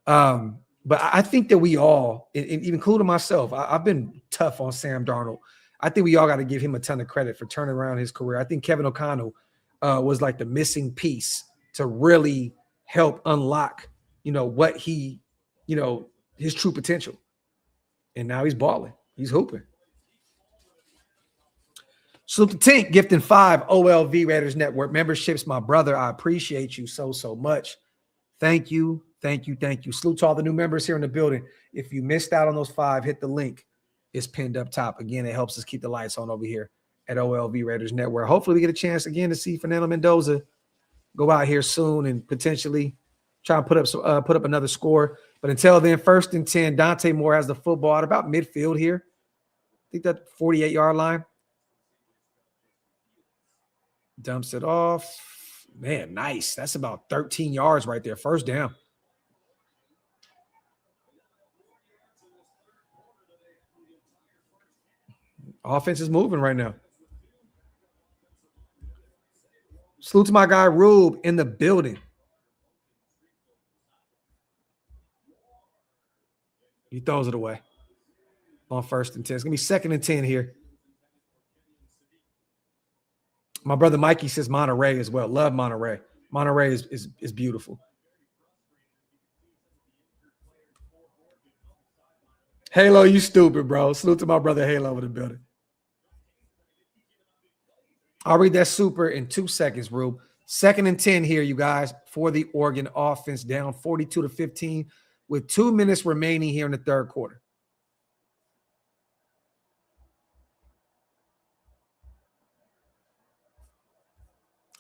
S1: But I think that we all, including myself, I've been tough on Sam Darnold. I think we all got to give him a ton of credit for turning around his career. I think Kevin O'Connell was like the missing piece to really help unlock, what he, his true potential. And now he's balling. He's hooping. Salute to Tink, gifting 5 OLV Raiders Network memberships. My brother, I appreciate you so much. Thank you. Thank you. Thank you. Salute to all the new members here in the building. If you missed out on those 5, hit the link. It's pinned up top. Again, it helps us keep the lights on over here at OLV Raiders Network. Hopefully we get a chance again to see Fernando Mendoza go out here soon and potentially try and put up another score. But until then, 1st and 10, Dante Moore has the football at about midfield here. I think that 48-yard line. Dumps it off. Man, nice. That's about 13 yards right there. First down. Offense is moving right now. Salute to my guy Rube in the building. He throws it away on 1st and 10. It's going to be 2nd and 10 here. My brother Mikey says Monterey as well. Love Monterey. Monterey is beautiful. Halo, you stupid, bro. Salute to my brother Halo in the building. I'll read that super in 2 seconds, Rube. 2nd and 10 here, you guys, for the Oregon offense, down 42-15 with 2 minutes remaining here in the 3rd quarter.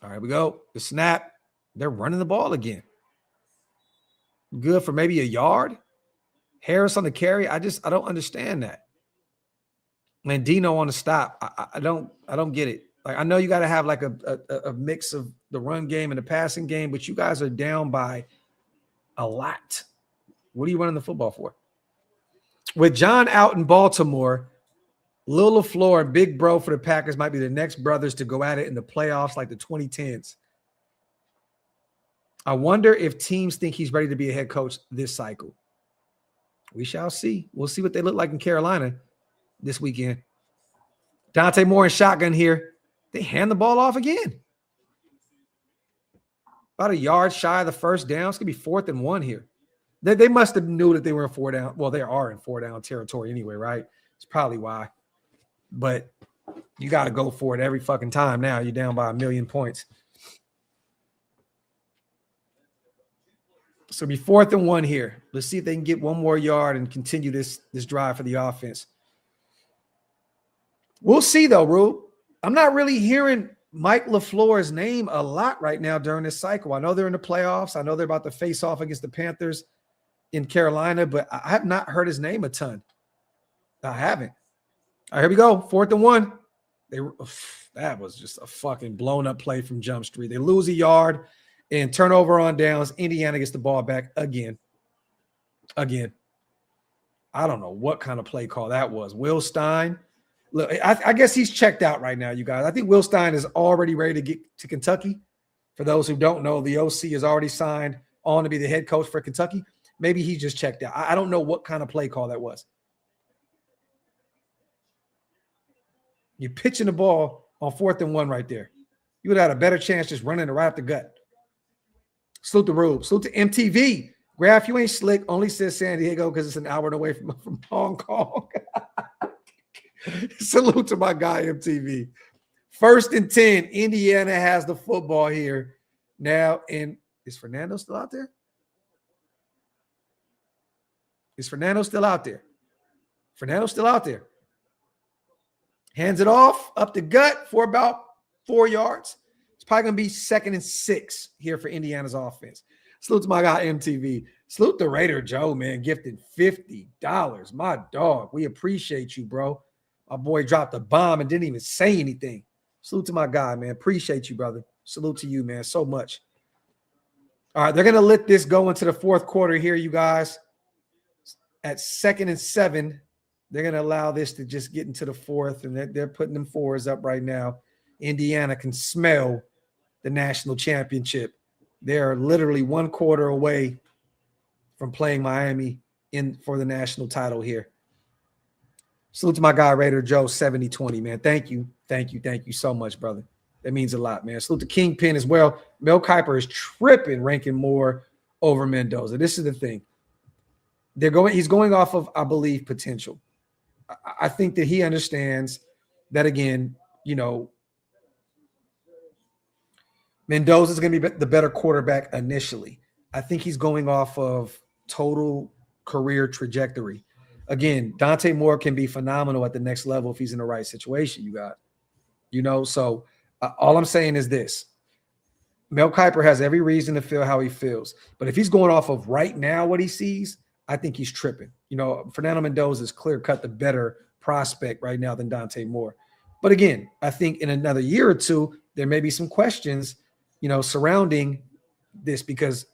S1: All right, we go. The snap. They're running the ball again. Good for maybe a yard. Harris on the carry. I don't understand that. And Dino on the stop. I don't get it. Like, I know you got to have like a mix of the run game and the passing game, but you guys are down by a lot. What are you running the football for? With John out in Baltimore, Lil LaFleur and Big Bro for the Packers might be the next brothers to go at it in the playoffs like the 2010s. I wonder if teams think he's ready to be a head coach this cycle. We shall see. We'll see what they look like in Carolina this weekend. Dante Moore in shotgun here. They hand the ball off again. About a yard shy of the 1st down. It's going to be 4th and 1 here. They must have knew that they were in 4 down. Well, they are in 4 down territory anyway, right? It's probably why. But you got to go for it every fucking time now. You're down by 1 million points. So it'll be 4th and 1 here. Let's see if they can get 1 more yard and continue this drive for the offense. We'll see, though, Rube. I'm not really hearing Mike LaFleur's name a lot right now during this cycle. I know they're in the playoffs. I know they're about to face off against the Panthers in Carolina, but I have not heard his name a ton. I haven't. All right, here we go. 4th and 1. That was just a fucking blown up play from Jump Street. They lose a yard and turnover on downs. Indiana gets the ball back again. I don't know what kind of play call that was. Will Stein. Look, I guess he's checked out right now, you guys. I think Will Stein is already ready to get to Kentucky. For those who don't know, the OC is already signed on to be the head coach for Kentucky. Maybe he just checked out. I don't know what kind of play call that was. You're pitching the ball on 4th and 1 right there. You would have had a better chance just running it right up the gut. Salute to Rube. Salute to MTV. Graphk, you ain't slick. Only says San Diego because it's an hour away from Hong Kong. Salute to my guy, MTV. 1st and 10. Indiana has the football here now. And is Fernando still out there? Fernando's still out there. Hands it off up the gut for about 4 yards. It's probably going to be 2nd and 6 here for Indiana's offense. Salute to my guy, MTV. Salute to Raider Joe, man, gifted $50. My dog. We appreciate you, bro. My boy dropped a bomb and didn't even say anything. Salute to my guy, man. Appreciate you, brother. Salute to you, man, so much. All right, they're going to let this go into the 4th quarter here, you guys. At 2nd and 7, they're going to allow this to just get into the 4th, and they're putting them 4s up right now. Indiana can smell the national championship. They're literally 1 quarter away from playing Miami in for the national title here. Salute to my guy, Raider Joe, 70-20, man. Thank you so much, brother. That means a lot, man. Salute to Kingpin as well. Mel Kiper is tripping, ranking Moore over Mendoza. This is the thing. He's going off of, I believe, potential. I think that he understands that, again, you know, Mendoza is going to be the better quarterback initially. I think he's going off of total career trajectory. Again, Dante Moore can be phenomenal at the next level if he's in the right situation. So all I'm saying is this. Mel Kiper has every reason to feel how he feels. But if he's going off of right now what he sees, I think he's tripping. Fernando Mendoza is clear-cut the better prospect right now than Dante Moore. But again, I think in another year or two, there may be some questions, surrounding this because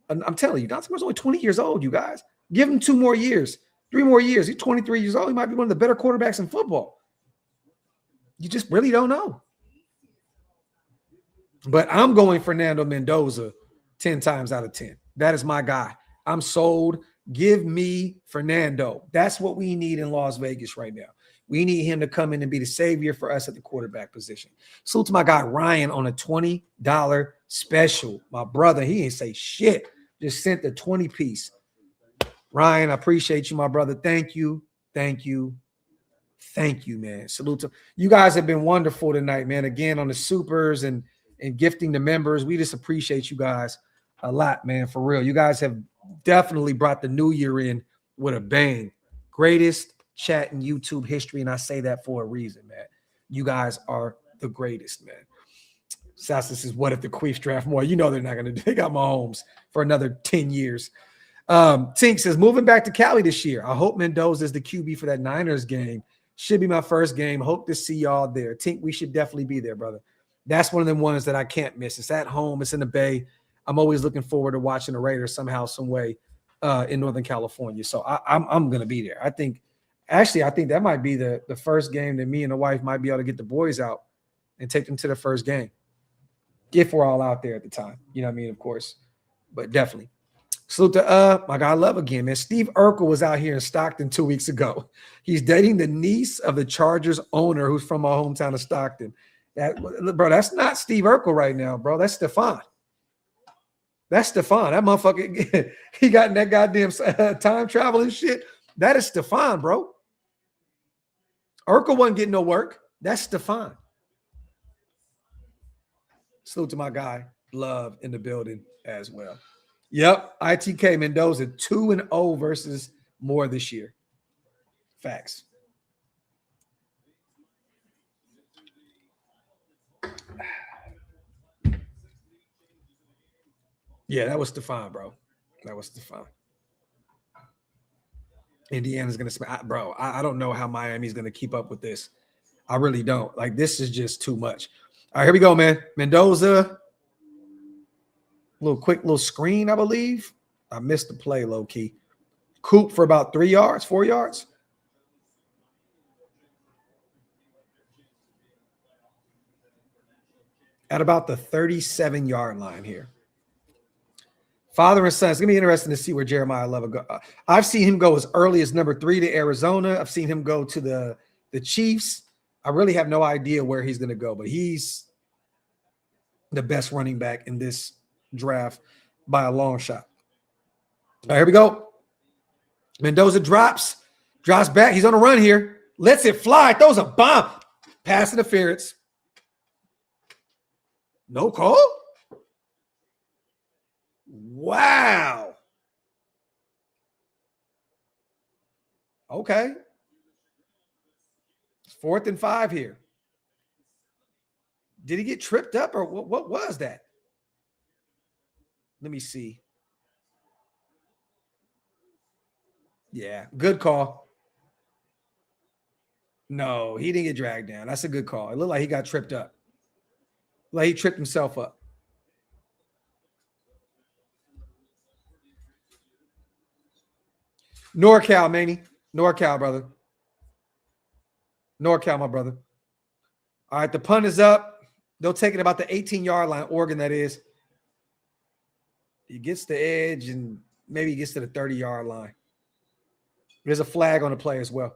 S1: I'm telling you, Dante Moore's only 20 years old, you guys. Give him 2 more years, 3 more years. He's 23 years old. He might be one of the better quarterbacks in football. You just really don't know. But I'm going Fernando Mendoza 10 times out of 10. That is my guy. I'm sold. Give me Fernando. That's what we need in Las Vegas right now. We need him to come in and be the savior for us at the quarterback position. Salute to my guy Ryan on a $20 special. My brother, he didn't say shit. Just sent the 20 piece. Ryan, I appreciate you, my brother. Thank you. Thank you. Thank you, man. Salute to you guys. Have been wonderful tonight, man. Again, on the supers and gifting the members. We just appreciate you guys a lot, man, for real. You guys have definitely brought the new year in with a bang. Greatest chat in YouTube history, and I say that for a reason, man. You guys are the greatest, man. Sassus says, what if the Queefs draft more? You know they're not going to do. They got Mahomes for another 10 years. Tink says, moving back to Cali this year. I hope Mendoza is the QB for that Niners game. Should be my first game. Hope to see y'all there. Tink, we should definitely be there, brother. That's one of them ones that I can't miss. It's at home. It's in the Bay. I'm always looking forward to watching the Raiders somehow, some way in Northern California. So I'm going to be there. I think that might be the first game that me and the wife might be able to get the boys out and take them to the first game. If we're all out there at the time. You know what I mean? Of course. But definitely. Salute to my guy Love again, man. Steve Urkel was out here in Stockton 2 weeks ago. He's dating the niece of the Chargers owner who's from my hometown of Stockton. Bro, that's not Steve Urkel right now, bro. That's Stefan. That's Stefan. That motherfucker, he got in that goddamn time travel and shit. That is Stefan, bro. Urkel wasn't getting no work. That's Stefan. Salute to my guy Love in the building as well. Yep, ITK Mendoza 2-0 versus Moore this year. Facts. Yeah, that was Stefan, bro. That was Stefan. Indiana's going to smack. Bro, I don't know how Miami's going to keep up with this. I really don't. Like, this is just too much. All right, here we go, man. Mendoza. Little screen, I believe. I missed the play, low-key. Coop for about 3 yards, 4 yards. At about the 37-yard line here. Father and son. It's going to be interesting to see where Jeremiah Love go. I've seen him go as early as number 3 to Arizona. I've seen him go to the Chiefs. I really have no idea where he's going to go, but he's the best running back in this draft by a long shot. All right, here we go. Mendoza drops back. He's on a run here. Lets it fly. Throws a bomb. Pass interference. No call? Wow. Okay. It's 4th and 5 here. Did he get tripped up or what was that? Let me see. Yeah, good call. No, he didn't get dragged down. That's a good call. It looked like he got tripped up. Like he tripped himself up. NorCal, Manny. NorCal, brother. NorCal, my brother. All right, the punt is up. They'll take it about the 18-yard line, Oregon, that is. He gets the edge and maybe he gets to the 30-yard line. There's a flag on the play as well.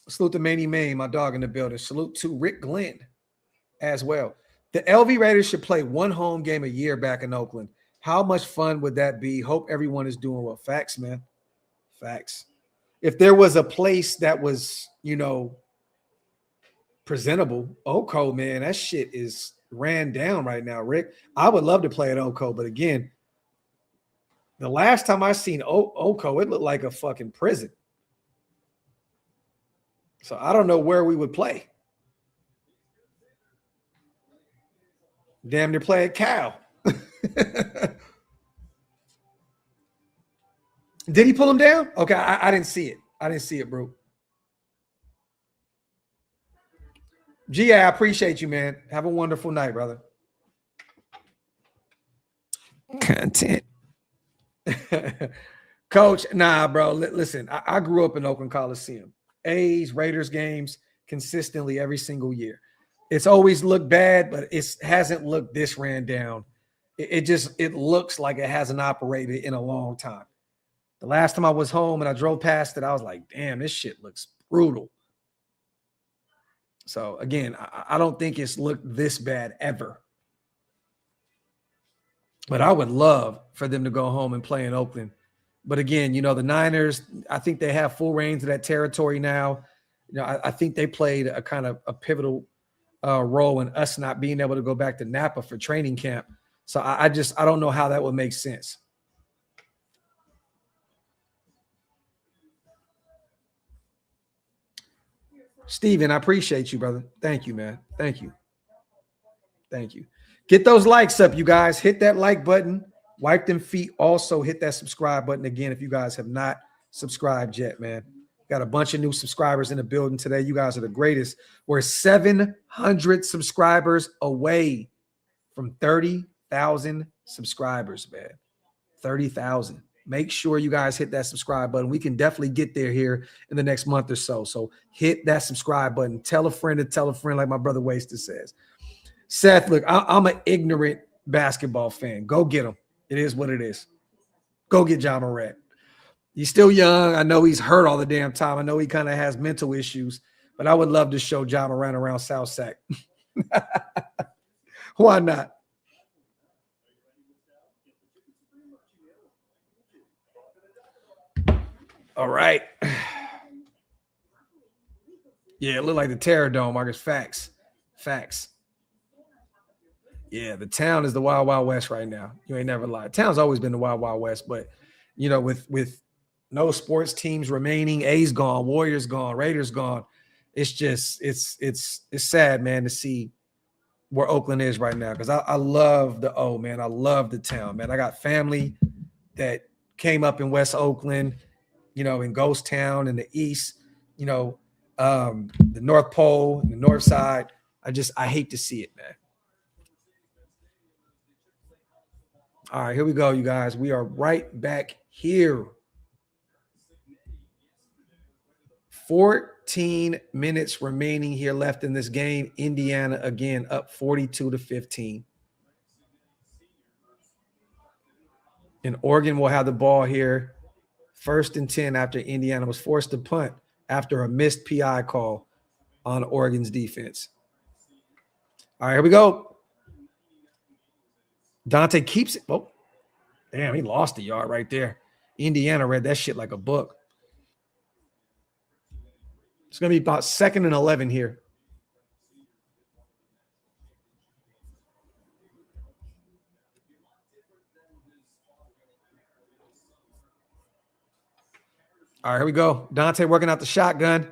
S1: Salute to Manny Main, my dog in the building. Salute to Rick Glenn as well. The LV Raiders should play one home game a year back in Oakland. How much fun would that be? Hope everyone is doing well. Facts, man. Facts. If there was a place that was, presentable, Oco, man, that shit is ran down right now, Rick. I would love to play at Oco, but again, the last time I seen Oco, it looked like a fucking prison. So I don't know where we would play. Damn near play at Cal. Did he pull him down? Okay, I didn't see it. I didn't see it, bro. G, I appreciate you, man. Have a wonderful night, brother. Content. Coach, nah, bro. Listen, I grew up in Oakland Coliseum. A's, Raiders games consistently every single year. It's always looked bad, but it hasn't looked this ran down. It looks like it hasn't operated in a long time. The last time I was home and I drove past it, I was like, damn, this shit looks brutal. So again, I don't think it's looked this bad ever. But I would love for them to go home and play in Oakland. But again, you know, the Niners, I think they have full reins of that territory now. You know, I think they played a kind of a pivotal role in us not being able to go back to Napa for training camp. So I don't know how that would make sense. Steven, I appreciate you, brother. Thank you, man. Thank you. Thank you. Get those likes up, you guys. Hit that like button. Wipe them feet. Also, hit that subscribe button again if you guys have not subscribed yet, man. Got a bunch of new subscribers in the building today. You guys are the greatest. We're 700 subscribers away from 30,000 subscribers, man. 30,000. Make sure you guys hit that subscribe button. We can definitely get there here in the next month or so. So hit that subscribe button. Tell a friend to tell a friend, like my brother Wasted says. Seth, look, I'm an ignorant basketball fan. Go get him. It is what it is. Go get Ja Morant. He's still young. I know he's hurt all the damn time. I know he kind of has mental issues, but I would love to show Ja Morant around South Sac. Why not? All right. Yeah, it looked like the Terror Dome, Marcus. Facts. Facts. Yeah, the town is the Wild Wild West right now. You ain't never lied. Town's always been the Wild Wild West, but you know, with no sports teams remaining, A's gone, Warriors gone, Raiders gone. It's just it's sad, man, to see where Oakland is right now. Because I love the O, man. I love the town, man. I got family that came up in West Oakland, you know, in Ghost Town in the east, you know, the North Pole, the North Side. I hate to see it, man. All right, here we go, you guys. We are right back here. 14 minutes remaining here left in this game. Indiana again up 42-15. And Oregon will have the ball here. 1st and 10 after Indiana was forced to punt after a missed PI call on Oregon's defense. All right, here we go. Dante keeps it. Oh, damn, he lost a yard right there. Indiana read that shit like a book. It's going to be about 2nd and 11 here. All right, here we go. Dante working out the shotgun.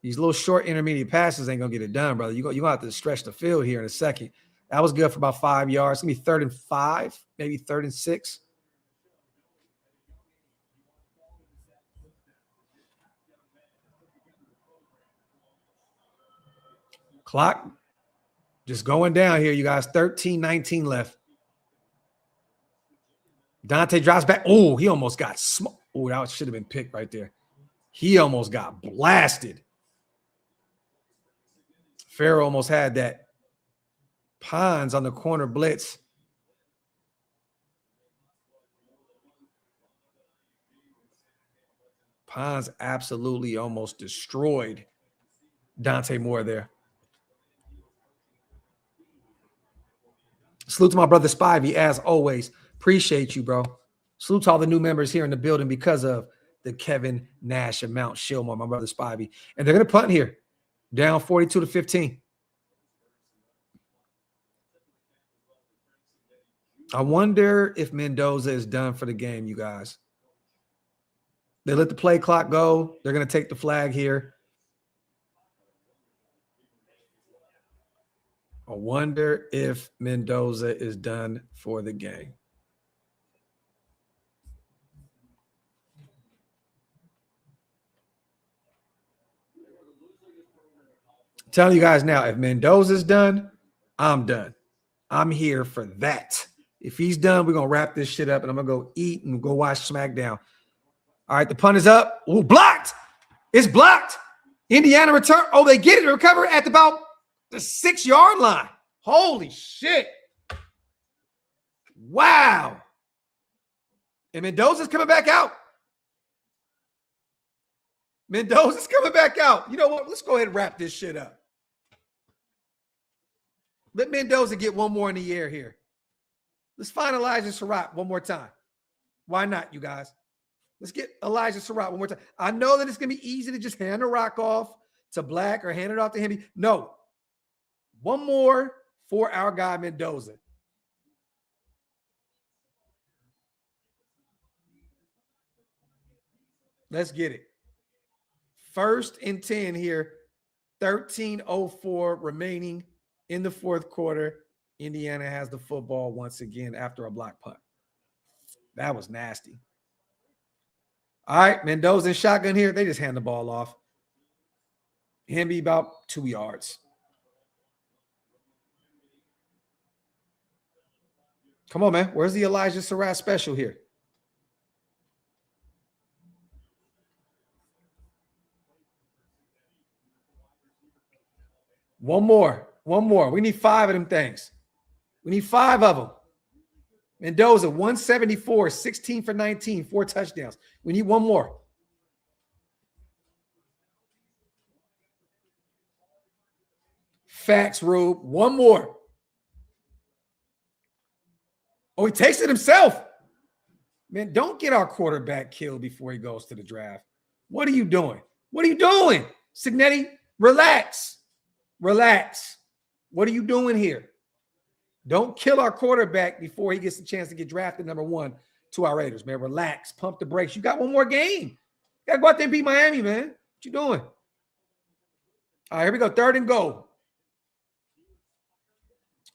S1: These little short intermediate passes ain't going to get it done, brother. You're going to have to stretch the field here in a second. That was good for about 5 yards. It's going to be 3rd and 5, maybe 3rd and 6. Clock just going down here, you guys. 13-19 left. Dante drops back. Oh, he almost got smoked. Oh, that should have been picked right there. He almost got blasted. Farrell almost had that. Pons on the corner blitz. Pons absolutely almost destroyed Dante Moore there. Salute to my brother Spivey, as always. Appreciate you, bro. Salute to all the new members here in the building because of the Kevin Nash and Mount Shillmore, my brother Spivey. And they're going to punt here. Down 42-15. I wonder if Mendoza is done for the game, you guys. They let the play clock go. They're going to take the flag here. I wonder if Mendoza is done for the game. I'm telling you guys now, if Mendoza's done, I'm done. I'm here for that. If he's done, we're going to wrap this shit up, and I'm going to go eat and go watch SmackDown. All right, the punt is up. Ooh, blocked. It's blocked. Indiana return. Oh, they get it. Recover at about The 6-yard line. Holy shit. Wow. And Mendoza's coming back out. Mendoza's coming back out. You know what? Let's go ahead and wrap this shit up. Let Mendoza get one more in the air here. Let's find Elijah Surratt one more time. Why not, you guys? Let's get Elijah Surratt one more time. I know that it's going to be easy to just hand the rock off to Black or hand it off to him. No. One more for our guy, Mendoza. Let's get it. 1st and 10 here. 13:04 remaining in the 4th quarter. Indiana has the football once again after a block punt. That was nasty. All right, Mendoza and shotgun here. They just hand the ball off. Him be about 2 yards. Come on, man. Where's the Elijah Surratt special here? One more. We need 5 of them things. We need 5 of them. Mendoza, 174, 16 for 19, 4 touchdowns. We need one more. Facts, Rube. One more. Oh, he takes it himself. Man, don't get our quarterback killed before he goes to the draft. What are you doing? What are you doing? Signetti, relax. Relax. What are you doing here? Don't kill our quarterback before he gets the chance to get drafted number 1 to our Raiders, man. Relax. Pump the brakes. You got one more game. You got to go out there and beat Miami, man. What you doing? All right, here we go. 3rd and goal.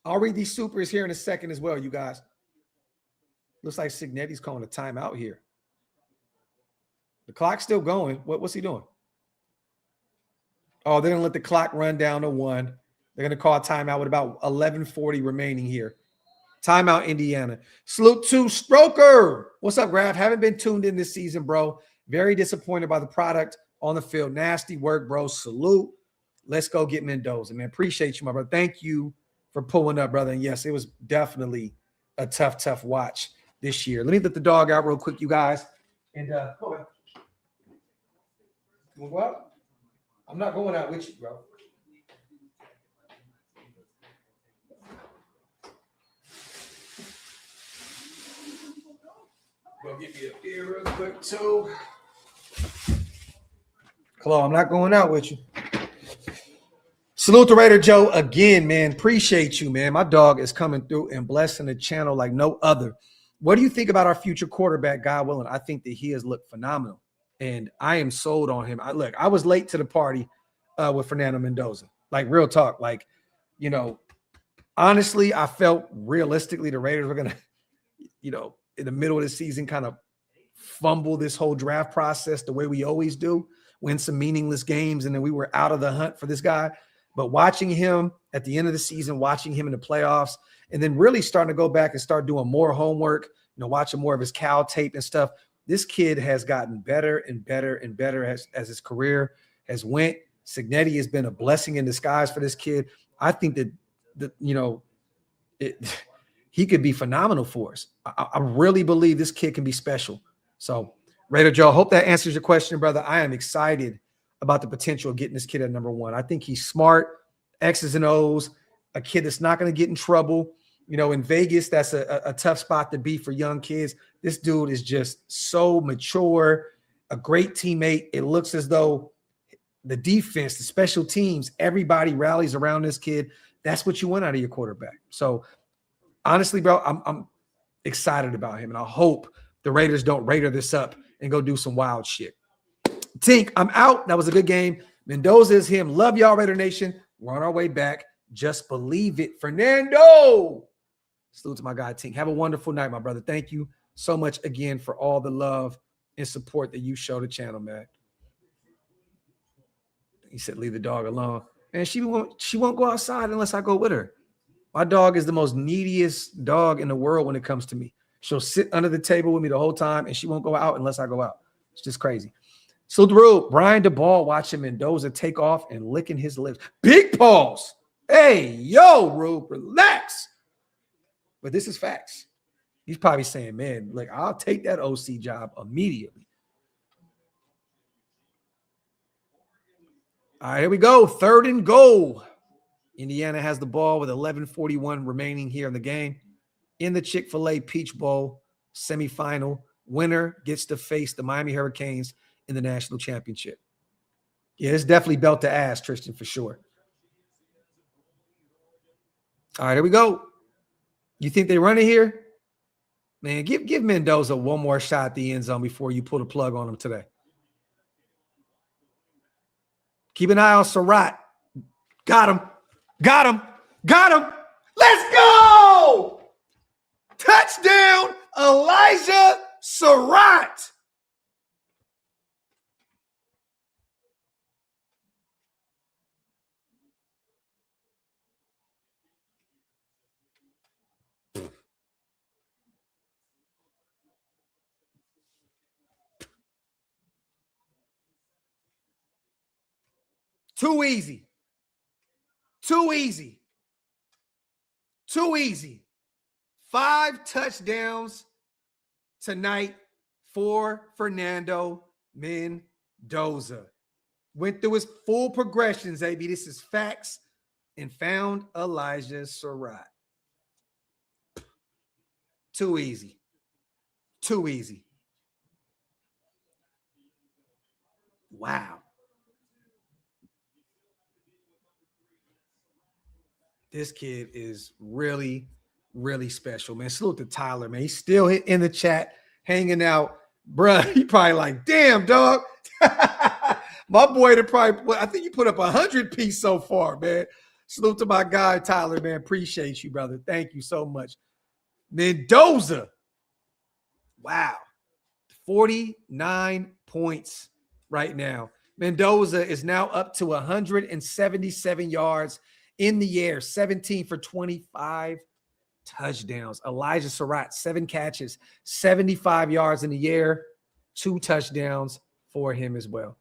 S1: I'll read these supers here in a second as well, you guys. Looks like Signetti's calling a timeout here. The clock's still going. What's he doing? Oh, they're going to let the clock run down to 1. They're going to call a timeout with about 11:40 remaining here. Timeout, Indiana. Salute to Stroker. What's up, Graphk? Haven't been tuned in this season, bro. Very disappointed by the product on the field. Nasty work, bro. Salute. Let's go get Mendoza, man. Appreciate you, my brother. Thank you for pulling up, brother. And yes, it was definitely a tough watch this year. Let me let the dog out real quick, you guys. And go ahead. You want to go out? I'm not going out with you, bro. Go get me a beer real quick, too. Hello, I'm not going out with you. Salute to Raider Joe again, man. Appreciate you, man. My dog is coming through and blessing the channel like no other. What do you think about our future quarterback, God willing? I think that he has looked phenomenal, and I am sold on him. I was late to the party with Fernando Mendoza. Like, real talk. Like, you know, honestly, I felt realistically the Raiders were going to, you know, in the middle of the season kind of fumble this whole draft process the way we always do, win some meaningless games, and then we were out of the hunt for this guy. But watching him at the end of the season, watching him in the playoffs, and then really starting to go back and start doing more homework, you know, watching more of his Cal tape and stuff, this kid has gotten better and better and better as his career has went. Signetti has been a blessing in disguise for this kid. I think that you know, he could be phenomenal for us. I really believe this kid can be special. So, Raider Joe, hope that answers your question, brother. I am excited about the potential of getting this kid at number 1. I think he's smart, X's and O's, a kid that's not going to get in trouble. You know, in Vegas, that's a tough spot to be for young kids. This dude is just so mature, a great teammate. It looks as though the defense, the special teams, everybody rallies around this kid. That's what you want out of your quarterback. So, honestly, bro, I'm excited about him, and I hope the Raiders don't Raider this up and go do some wild shit. Tink, I'm out. That was a good game. Mendoza is him. Love y'all, Raider Nation. We're on our way back. Just believe it. Fernando. Salute to my guy, Tink. Have a wonderful night, my brother. Thank you so much again for all the love and support that you show the channel, man. He said, leave the dog alone. And she won't go outside unless I go with her. My dog is the most neediest dog in the world when it comes to me. She'll sit under the table with me the whole time, and she won't go out unless I go out. It's just crazy. So, Drew, Brian DeBall watching Mendoza take off and licking his lips. Big pause. Hey, yo, Rube, relax. But this is facts. He's probably saying, man, like, I'll take that OC job immediately. All right, here we go. 3rd and goal. Indiana has the ball with 11:41 remaining here in the game. In the Chick-fil-A Peach Bowl semifinal, winner gets to face the Miami Hurricanes in the national championship. Yeah, it's definitely belt to ass, Tristan, for sure. All right, here we go. You think they run it here? Man, give Mendoza one more shot at the end zone before you pull the plug on him today. Keep an eye on Surratt. Got him. Got him. Got him. Let's go! Touchdown, Elijah Surratt. Too easy. Too easy. Too easy. 5 touchdowns tonight for Fernando Mendoza. Went through his full progressions, AB. This is facts. And found Elijah Surratt. Too easy. Too easy. Wow. This kid is really, really special, man. Salute to Tyler, man. He's still in the chat, hanging out. Bruh, he probably like, damn, dog. My boy, I think you put up 100 piece so far, man. Salute to my guy, Tyler, man. Appreciate you, brother. Thank you so much. Mendoza. Wow. 49 points right now. Mendoza is now up to 177 yards in the air, 17 for 25 touchdowns. Elijah Surratt, 7 catches, 75 yards in the air, 2 touchdowns for him as well.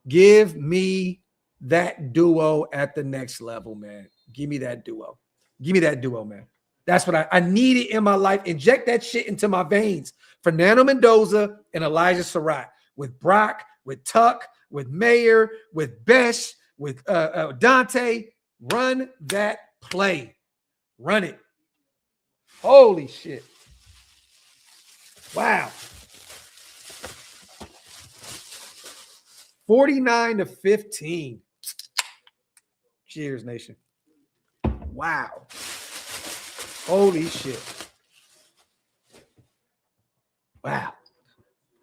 S1: Give me that duo at the next level, man. Give me that duo. Give me that duo, man. That's what I needed in my life. Inject that shit into my veins. Fernando Mendoza and Elijah Surratt with Brock, with Tuck, with Mayer, with Besh, with Dante. Run that play. Run it. Holy shit. Wow. 49-15. Cheers, nation. Wow. Holy shit. Wow.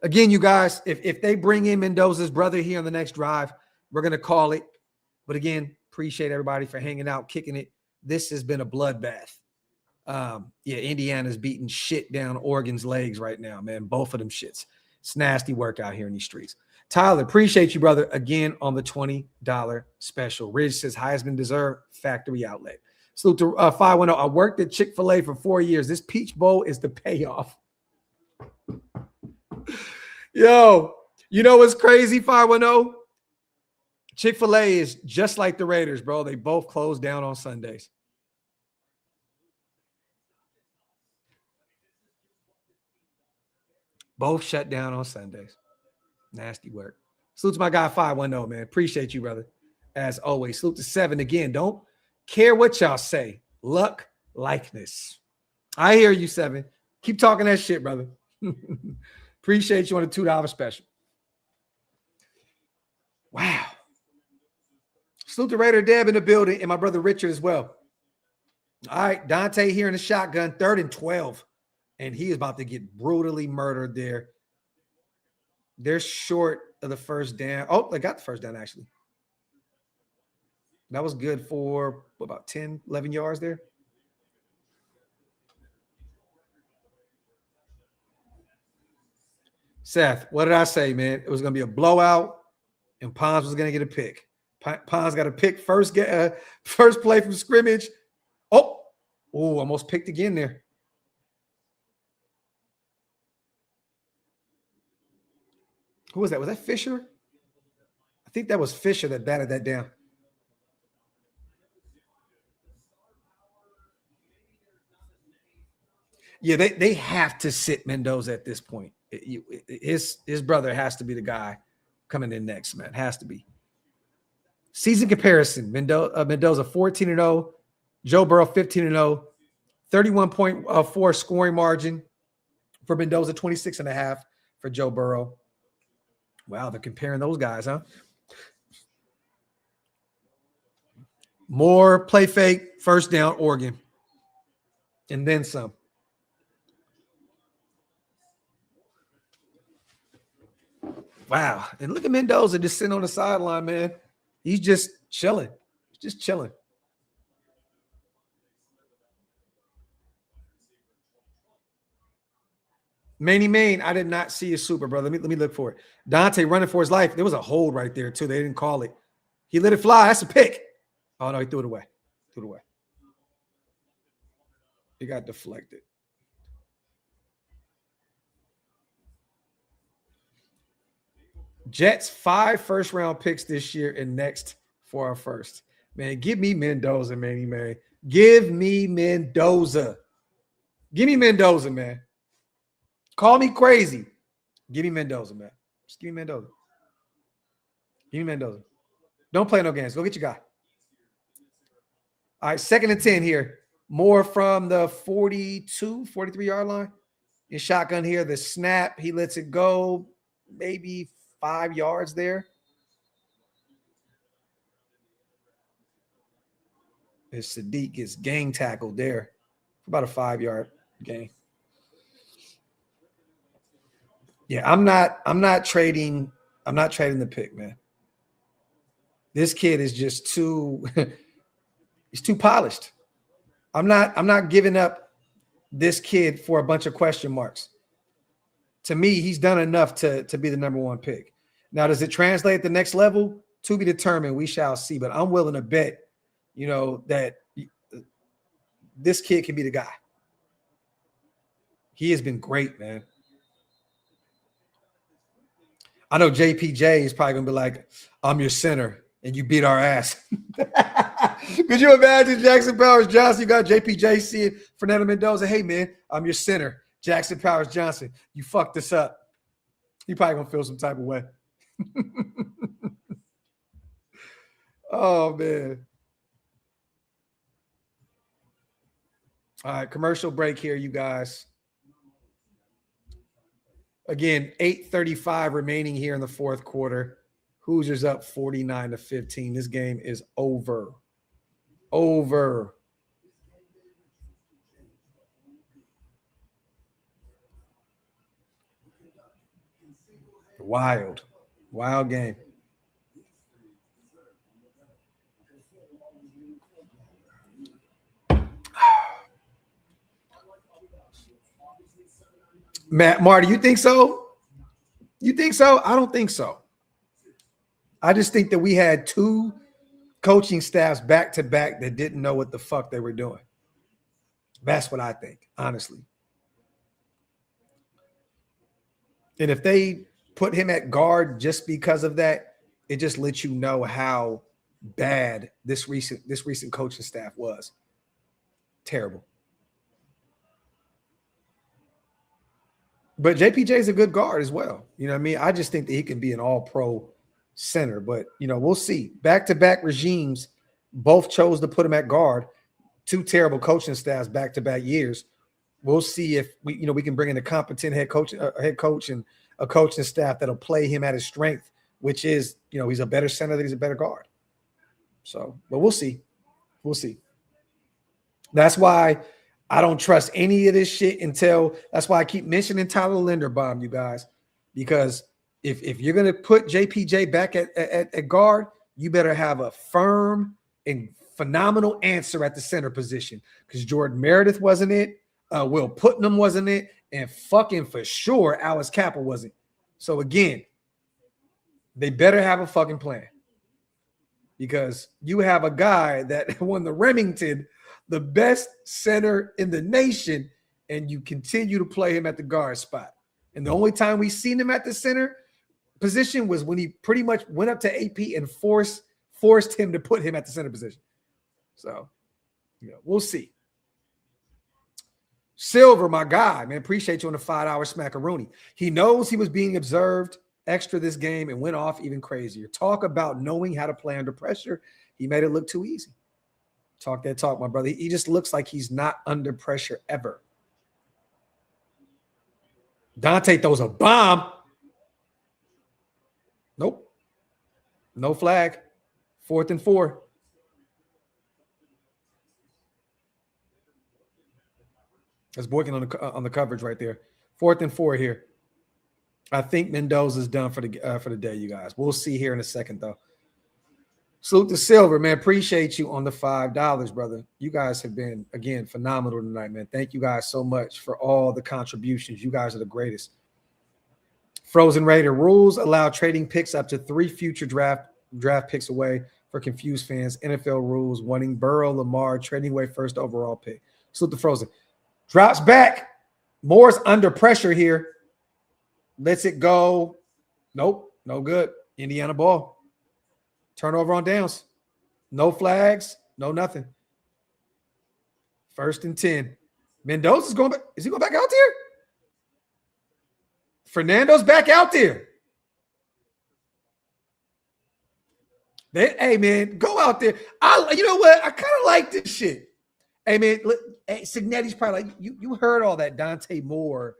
S1: Again, you guys, if they bring in Mendoza's brother here on the next drive, we're going to call it. But again, appreciate everybody for hanging out, kicking it. This has been a bloodbath. Yeah, Indiana's beating shit down Oregon's legs right now, man. Both of them shits. It's nasty work out here in these streets. Tyler, appreciate you, brother, again on the $20 special. Ridge says Heisman deserved factory outlet. Salute to 510. I worked at Chick-fil-A for 4 years. This Peach Bowl is the payoff. Yo, you know what's crazy, 510? Chick-fil-A is just like the Raiders, bro. They both close down on Sundays. Both shut down on Sundays. Nasty work. Salute to my guy 510, man. Appreciate you, brother. As always. Salute to 7 again. Don't care what y'all say. Luck, likeness. I hear you, 7. Keep talking that shit, brother. Appreciate you on the $2 special. Wow. Salute to Raider Deb in the building and my brother Richard as well. All right, Dante here in the shotgun, 3rd and 12. And he is about to get brutally murdered there. They're short of the first down. Oh, they got the first down, actually. That was good for about 10, 11 yards there. Seth, what did I say, man? It was going to be a blowout, and Pons was going to get a pick. Pons got a pick first play from scrimmage. Oh, almost picked again there. Who was that? Was that Fisher? I think that was Fisher that batted that down. Yeah, they have to sit Mendoza at this point. His brother has to be the guy coming in next, man. Has to be. Season comparison: Mendoza 14-0, Joe Burrow 15-0, 31.4 scoring margin for Mendoza, 26.5 for Joe Burrow. Wow, they're comparing those guys, huh? More play fake, first down, Oregon, and then some. Wow. And look at Mendoza just sitting on the sideline, man. He's just chilling. He's just chilling. Manny Main, I did not see a super, brother. Let me look for it. Dante running for his life. There was a hold right there, too. They didn't call it. He let it fly. That's a pick. Oh, no, he threw it away. Threw it away. He got deflected. Jets 5 first-round picks this year and next for our first. Man, give me Mendoza, Manny Man. Give me Mendoza. Give me Mendoza, man. Call me crazy. Give me Mendoza, man. Just give me Mendoza. Give me Mendoza. Don't play no games. Go get your guy. All right, 2nd and 10 here. More from the 42, 43-yard line. In shotgun here, the snap. He lets it go. Maybe 5 yards there. As Sadiq gets gang tackled there. About a 5-yard gain. Yeah, I'm not trading the pick, man. This kid is just too he's too polished. I'm not giving up this kid for a bunch of question marks. To me, he's done enough to be the number 1 pick. Now, does it translate at the next level? To be determined. We shall see. But I'm willing to bet, that this kid can be the guy. He has been great, man. I know JPJ is probably going to be like, I'm your center, and you beat our ass. Could you imagine Jackson Powers Johnson? You got JPJ seeing Fernando Mendoza. Hey, man, I'm your center. Jackson Powers Johnson, you fucked this up. He probably going to feel some type of way. Oh, man. All right, commercial break here, you guys. Again, 8:35 remaining here in the 4th quarter. Hoosiers up 49-15. This game is over. Over. Wild game. Marty, you think so? You think so? I don't think so. I just think that we had 2 coaching staffs back to back that didn't know what the fuck they were doing. That's what I think, honestly. And if they put him at guard just because of that, it just lets you know how bad this recent coaching staff was. Terrible. But JPJ is a good guard as well. You know what I mean? I just think that he can be an all-pro center. But, we'll see. Back-to-back regimes both chose to put him at guard. 2 terrible coaching staffs back-to-back years. We'll see if we can bring in a competent head coach and a coaching staff that'll play him at his strength, which is, he's a better center than he's a better guard. So, but we'll see. We'll see. That's why I don't trust any of this shit that's why I keep mentioning Tyler Linderbaum, you guys, because if you're going to put JPJ back at guard, you better have a firm and phenomenal answer at the center position, because Jordan Meredith wasn't it. Will Putnam wasn't it. And fucking for sure, Alex Cappa wasn't. So again, they better have a fucking plan, because you have a guy that won the Remington, the best center in the nation, and you continue to play him at the guard spot. And the only time we seen him at the center position was when he pretty much went up to AP and forced him to put him at the center position. So, we'll see. Silver, my guy, man, appreciate you on the $5 smackaroonie. He knows he was being observed extra this game and went off even crazier. Talk about knowing how to play under pressure. He made it look too easy. Talk that talk, my brother. He just looks like he's not under pressure ever. Dante throws a bomb. Nope. No flag. 4th and 4. That's Boykin on the coverage right there. 4th and 4 here. I think Mendoza's done for the day, you guys. We'll see here in a second, though. Salute to Silver, man. Appreciate you on the $5, brother. You guys have been, again, phenomenal tonight, man. Thank you guys so much for all the contributions. You guys are the greatest. Frozen Raider rules allow trading picks up to 3 future draft picks away for confused fans. NFL rules wanting Burrow, Lamar, trading away first overall pick. Salute to Frozen. Drops back. Moore's under pressure here. Lets it go. Nope. No good. Indiana ball. Turnover on downs. No flags. No nothing. 1st and 10. Mendoza's going back. Is he going back out there? Fernando's back out there. Hey, man, go out there. You know what? I kind of like this shit. Hey, man, look, hey, Signetti's probably like, you heard all that Dante Moore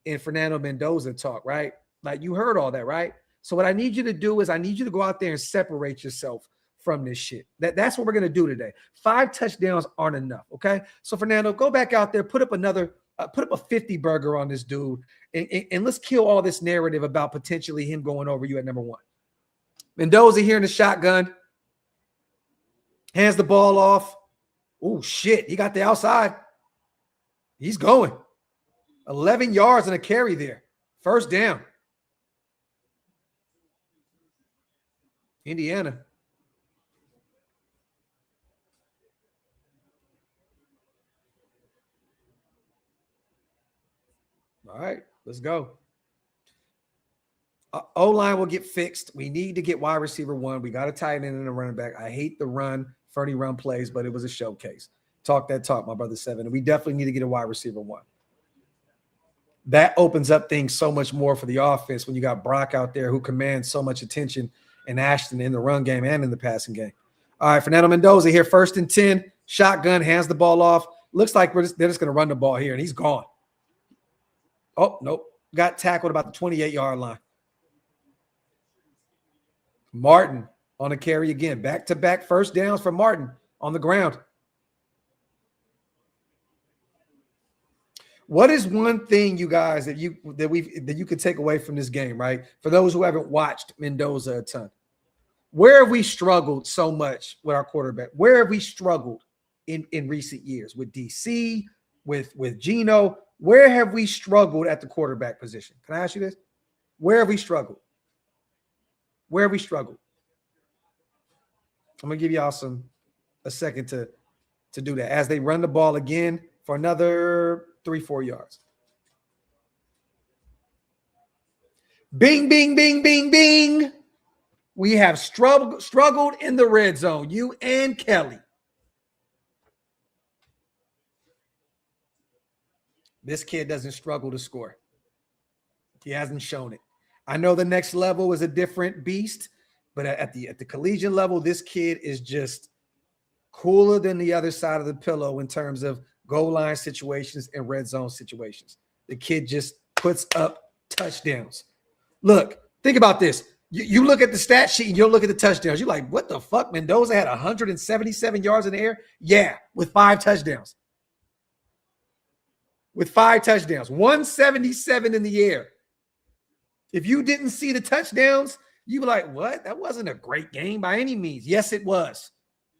S1: and Fernando Mendoza talk, right? Like, you heard all that, right? So what I need you to do is I need you to go out there and separate yourself from this shit. That's what we're going to do today. 5 touchdowns aren't enough, okay? So, Fernando, go back out there, put up a 50 burger on this dude, and let's kill all this narrative about potentially him going over you at number 1. Mendoza here in the shotgun. Hands the ball off. Oh, shit. He got the outside. He's going. 11 yards and a carry there. 1st down. Indiana. All right, let's go. O-line will get fixed. We need to get wide receiver 1. We got a tight end and a running back. I hate the run, Fernie run plays, but it was a showcase. Talk that talk, my brother 7. And we definitely need to get a wide receiver 1. That opens up things so much more for the offense when you got Brock out there who commands so much attention, and Ashton in the run game and in the passing game. All right, Fernando Mendoza here, 1st and 10. Shotgun, hands the ball off. Looks like they're just going to run the ball here, and he's gone. Oh, nope. Got tackled about the 28-yard line. Martin on a carry again. Back-to-back 1st downs for Martin on the ground. What is one thing, you guys, that you could take away from this game, right? For those who haven't watched Mendoza a ton. Where have we struggled so much with our quarterback? Where have we struggled in recent years? With DC, with Gino? Where have we struggled at the quarterback position? Can I ask you this? Where have we struggled? Where have we struggled? I'm going to give y'all a second to do that as they run the ball again for another 3-4 yards. Bing, bing, bing, bing, bing. We have struggled in the red zone, you and Kelly. This kid doesn't struggle to score. He hasn't shown it. I know the next level is a different beast, but at the collegiate level, this kid is just cooler than the other side of the pillow in terms of goal line situations and red zone situations. The kid just puts up touchdowns. Look, think about this. You look at the stat sheet and you'll look at the touchdowns. You're like, what the fuck? Mendoza had 177 yards in the air? Yeah, with 5 touchdowns. With 5 touchdowns. 177 in the air. If you didn't see the touchdowns, you were like, what? That wasn't a great game by any means. Yes, it was.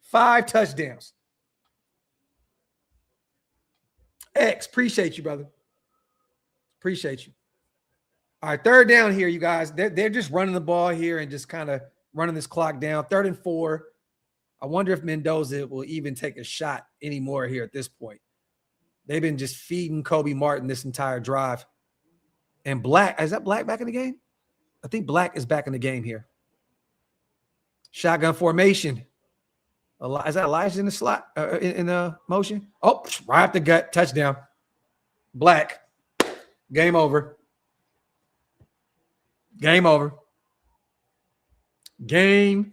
S1: 5 touchdowns. X, appreciate you, brother. Appreciate you. All right, 3rd down here, you guys. They're just running the ball here and just kind of running this clock down. 3rd and 4. I wonder if Mendoza will even take a shot anymore here at this point. They've been just feeding Kobe Martin this entire drive. And Black, is that Black back in the game? I think Black is back in the game here. Shotgun formation. Is that Elijah in the slot, in the motion? Oh, right up the gut, touchdown. Black. Game over. Game over. Game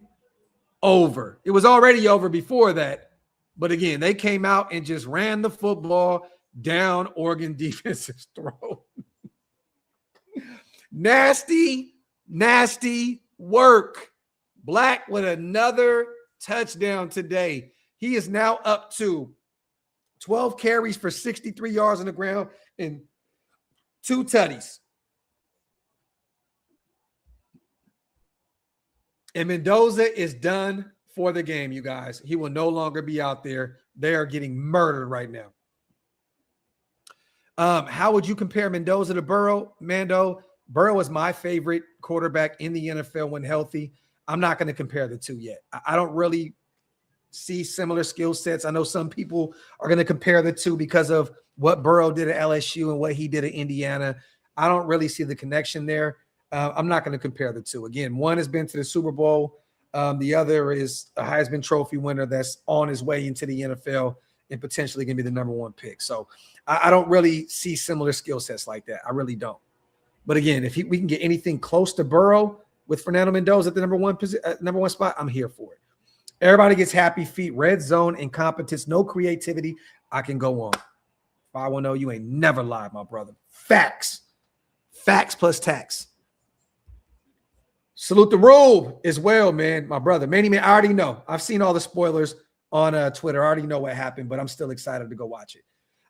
S1: over. It was already over before that. But again, they came out and just ran the football down Oregon defense's throat. Nasty, nasty work. Black with another touchdown today. He is now up to 12 carries for 63 yards on the ground and 2 tutties. And Mendoza is done for the game, you guys. He will no longer be out there. They are getting murdered right now. How would you compare Mendoza to Burrow? Mando, Burrow is my favorite quarterback in the NFL when healthy. I'm not going to compare the two yet. I don't really see similar skill sets. I know some people are going to compare the two because of what Burrow did at LSU and what he did at Indiana. I don't really see the connection there. I'm not going to compare the two. Again, one has been to the Super Bowl. The other is a Heisman Trophy winner that's on his way into the NFL and potentially going to be the number 1 pick. So I don't really see similar skill sets like that. I really don't. But again, if we can get anything close to Burrow with Fernando Mendoza at the number one spot, I'm here for it. Everybody gets happy feet. Red zone incompetence, no creativity. I can go on. 510, you ain't never lied, my brother. Facts. Facts plus tax. Salute the rule as well, man. My brother. Manny, man, I already know. I've seen all the spoilers on Twitter. I already know what happened, but I'm still excited to go watch it.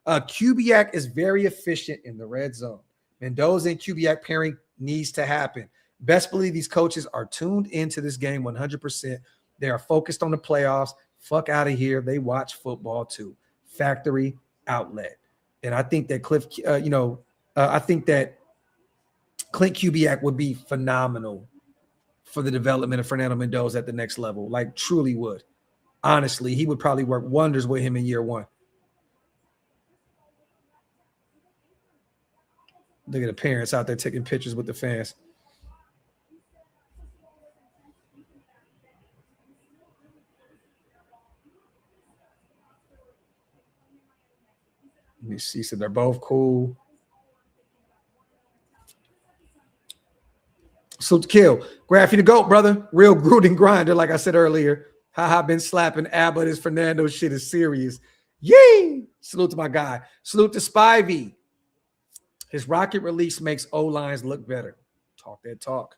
S1: Kubiak is very efficient in the red zone. Mendoza and Kubiak pairing needs to happen. Best believe these coaches are tuned into this game 100%. They are focused on the playoffs. Fuck out of here. They watch football too. Factory outlet. And I think that I think that Clint Kubiak would be phenomenal for the development of Fernando Mendoza at the next level. Like, truly would. Honestly, he would probably work wonders with him in year 1. Look at the parents out there taking pictures with the fans. Let me see. So they're both cool. So to kill. Graphk the GOAT, brother. Real Gruden grinder, like I said earlier. Haha, been slapping Abba. This Fernando shit is serious. Yay! Salute to my guy. Salute to Spivey. His rocket release makes O-lines look better. Talk that talk.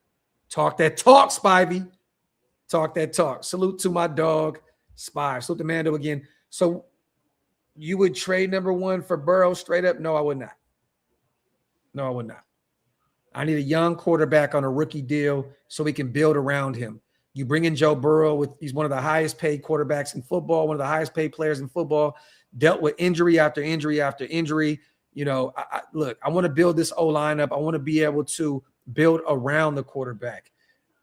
S1: Talk that talk, Spivey. Talk that talk. Salute to my dog, Spy. Salute to Mando again. So you would trade number 1 for Burrow straight up? No, I would not. No, I would not. I need a young quarterback on a rookie deal so we can build around him. You bring in Joe Burrow, he's one of the highest paid quarterbacks in football, one of the highest paid players in football, dealt with injury after injury after injury. You know, look, I want to build this O-line up. I want to be able to build around the quarterback.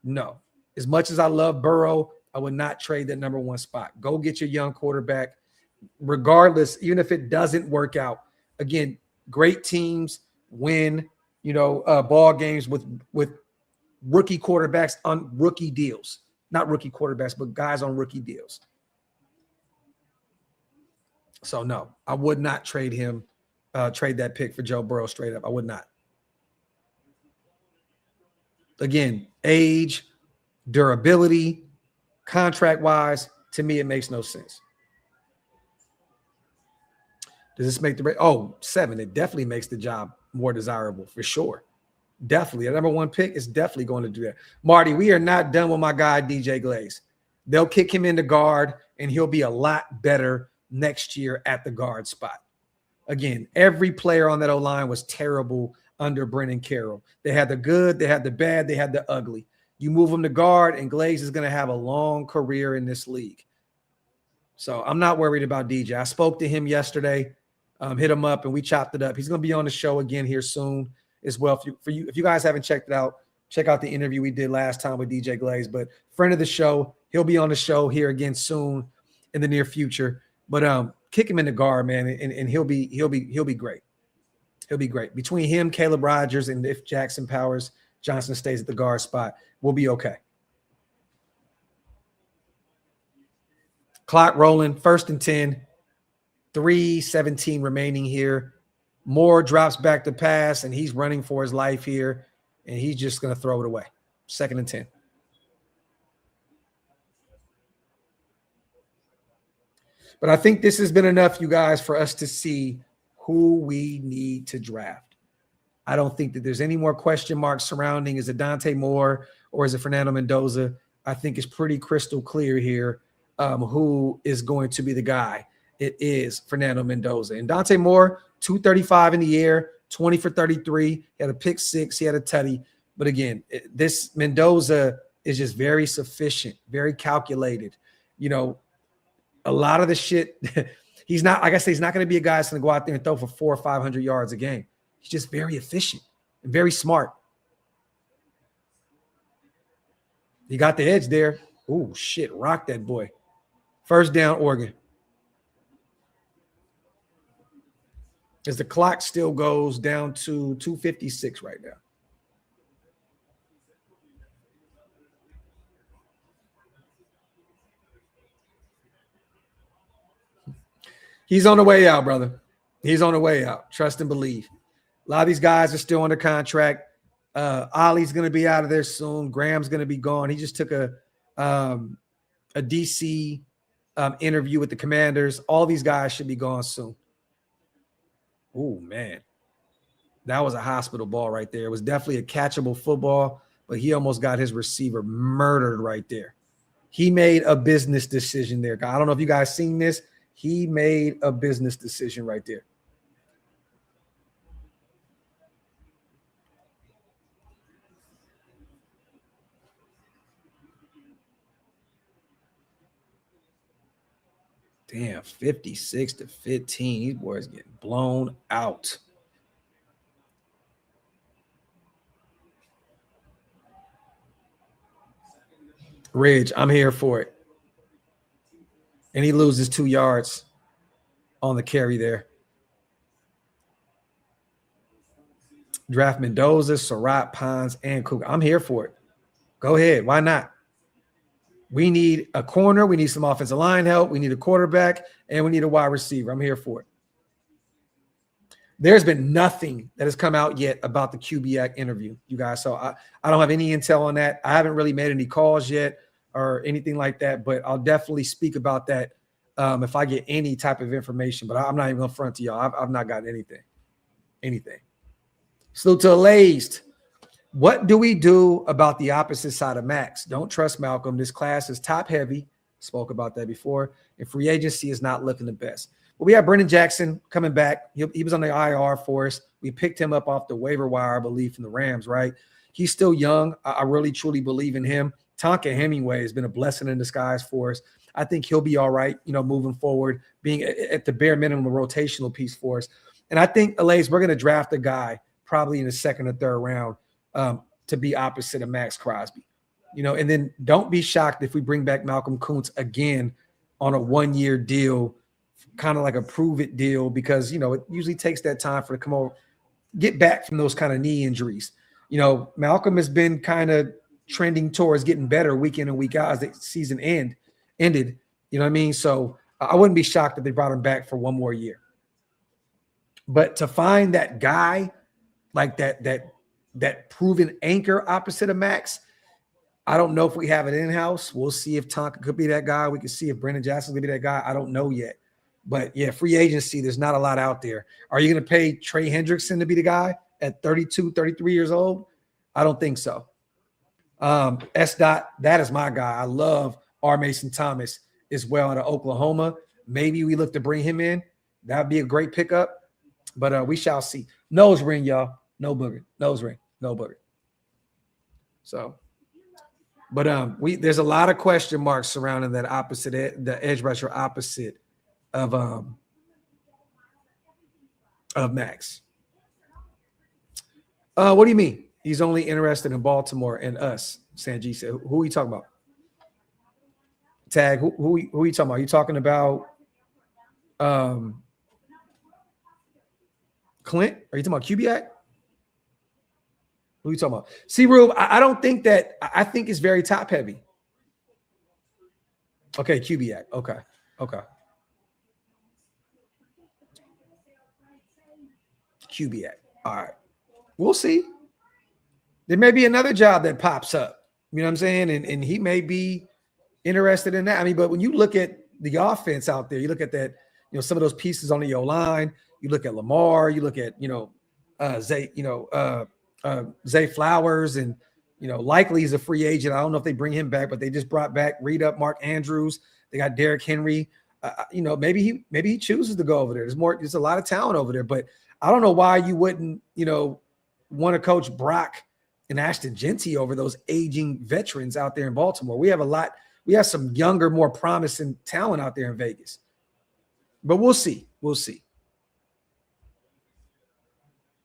S1: No. As much as I love Burrow, I would not trade that number 1 spot. Go get your young quarterback. Regardless, even if it doesn't work out. Again, great teams win, ball games with rookie quarterbacks on rookie deals. Not rookie quarterbacks, but guys on rookie deals. So no, I would not trade him, trade that pick for Joe Burrow straight up. I would not. Again, age, durability, contract-wise, to me, it makes no sense. Does this make the 7? It definitely makes the job more desirable for sure. Definitely. A number 1 pick is definitely going to do that. Marty, we are not done with my guy, DJ Glaze. They'll kick him into guard, and he'll be a lot better next year at the guard spot. Again, every player on that O-line was terrible under Brennan Carroll. They had the good, they had the bad, they had the ugly. You move him to guard, and Glaze is going to have a long career in this league. So I'm not worried about DJ. I spoke to him yesterday. Hit him up and we chopped it up. He's going to be on the show again here soon as well. If you guys haven't checked it out, check out the interview we did last time with DJ Glaze. But friend of the show, he'll be on the show here again soon in the near future. But kick him in the guard, man, and he'll be great. He'll be great. Between him, Caleb Rogers, and if Jackson Powers Johnson stays at the guard spot, we'll be okay. Clock rolling, 1st and 10. 3:17 remaining here. Moore drops back to pass, and he's running for his life here, and he's just going to throw it away. 2nd and 10. But I think this has been enough, you guys, for us to see who we need to draft. I don't think that there's any more question marks surrounding, is it Dante Moore or is it Fernando Mendoza? I think it's pretty crystal clear here who is going to be the guy. It is Fernando Mendoza. And Dante Moore, 235 in the air, 20 for 33. He had a pick 6. He had a tutty. But again, this Mendoza is just very sufficient, very calculated. You know, a lot of the shit, he's not, like I say, he's not going to be a guy that's going to go out there and throw for 400 or 500 yards a game. He's just very efficient and very smart. He got the edge there. Oh, shit. Rock that boy. First down, Oregon. As the clock still goes down to 2:56 right now. He's on the way out, brother. He's on the way out. Trust and believe. A lot of these guys are still under contract. Ollie's going to be out of there soon. Graham's going to be gone. He just took a DC interview with the Commanders. All these guys should be gone soon. Oh, man. That was a hospital ball right there. It was definitely a catchable football, but he almost got his receiver murdered right there. He made a business decision there. I don't know if you guys seen this. He made a business decision right there. Damn, 56-15. These boys getting blown out. Ridge, I'm here for it. And he loses 2 yards on the carry there. Draft Mendoza, Surratt, Pons, and Cook. I'm here for it. Go ahead. Why not? We need a corner. We need some offensive line help. We need a quarterback, and we need a wide receiver. I'm here for it. There's been nothing that has come out yet about the QB interview, you guys. So I don't have any intel on that. I haven't really made any calls yet or anything like that, but I'll definitely speak about that if I get any type of information. But I'm not even going to front to y'all. I've not gotten anything. Salute to Alazed. What do we do about the opposite side of Max? Don't trust Malcolm. This class is top heavy. Spoke about that before. And free agency is not looking the best. But we have Brendan Jackson coming back. He was on the IR for us. We picked him up off the waiver wire, I believe, from the Rams, right? He's still young. I really, truly believe in him. Tonka Hemingway has been a blessing in disguise for us. I think he'll be all right, moving forward, being at the bare minimum a rotational piece for us. And I think, Alays, we're going to draft a guy probably in the 2nd or 3rd round to be opposite of Max Crosby. And then don't be shocked if we bring back Malcolm Kuntz again on a 1-year deal, kind of like a prove-it deal, because, it usually takes that time for to come over, get back from those kind of knee injuries. Malcolm has been kind of trending towards getting better week in and week out as the season ended. You know what I mean? So I wouldn't be shocked if they brought him back for 1 more year. But to find that guy like that proven anchor opposite of Max, I don't know if we have it in-house. We'll see if Tonka could be that guy. We can see if Brendan Jackson could be that guy. I don't know yet. But, yeah, free agency, there's not a lot out there. Are you going to pay Trey Hendrickson to be the guy at 32, 33 years old? I don't think so. That is my guy. I love R. Mason Thomas as well out of Oklahoma. Maybe we look to bring him in. That would be a great pickup. But we shall see. Nose ring, y'all. No booger. Nose ring. No booger. So, but there's a lot of question marks surrounding that opposite, the edge rusher opposite of Max. What do you mean? He's only interested in Baltimore and us, Sanjit said. Who are you talking about? Tag, who are you talking about? You talking about Clint? Are you talking about Kubiak? Who are you talking about? See, Rube, I don't think that – I think it's very top-heavy. Okay, Kubiak. Okay. QB at? All right. We'll see. There may be another job that pops up. You know what I'm saying? And he may be interested in that. I mean, but when you look at the offense out there, you look at that, some of those pieces on the O-line, you look at Lamar, you look at, Zay Flowers, and, likely he's a free agent. I don't know if they bring him back, but they just brought back Mark Andrews. They got Derrick Henry. Maybe he chooses to go over there. There's a lot of talent over there, but I don't know why you wouldn't, want to coach Brock and Ashton Genty over those aging veterans out there in Baltimore. We have some younger, more promising talent out there in Vegas. But we'll see. We'll see.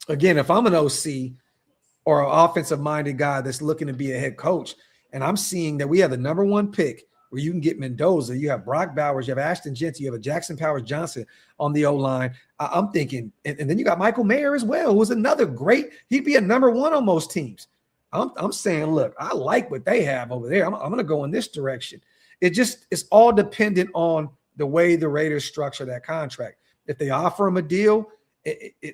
S1: Again, if I'm an OC or an offensive-minded guy that's looking to be a head coach, and I'm seeing that we have the number one pick where you can get Mendoza, you have Brock Bowers, you have Ashton Genty, you have a Jackson Powers Johnson on the O-line. I'm thinking, and then you got Michael Mayer as well, who's another great, he'd be a number one on most teams. I'm saying, look, I like what they have over there. I'm going to go in this direction. It's all dependent on the way the Raiders structure that contract. If they offer him a deal,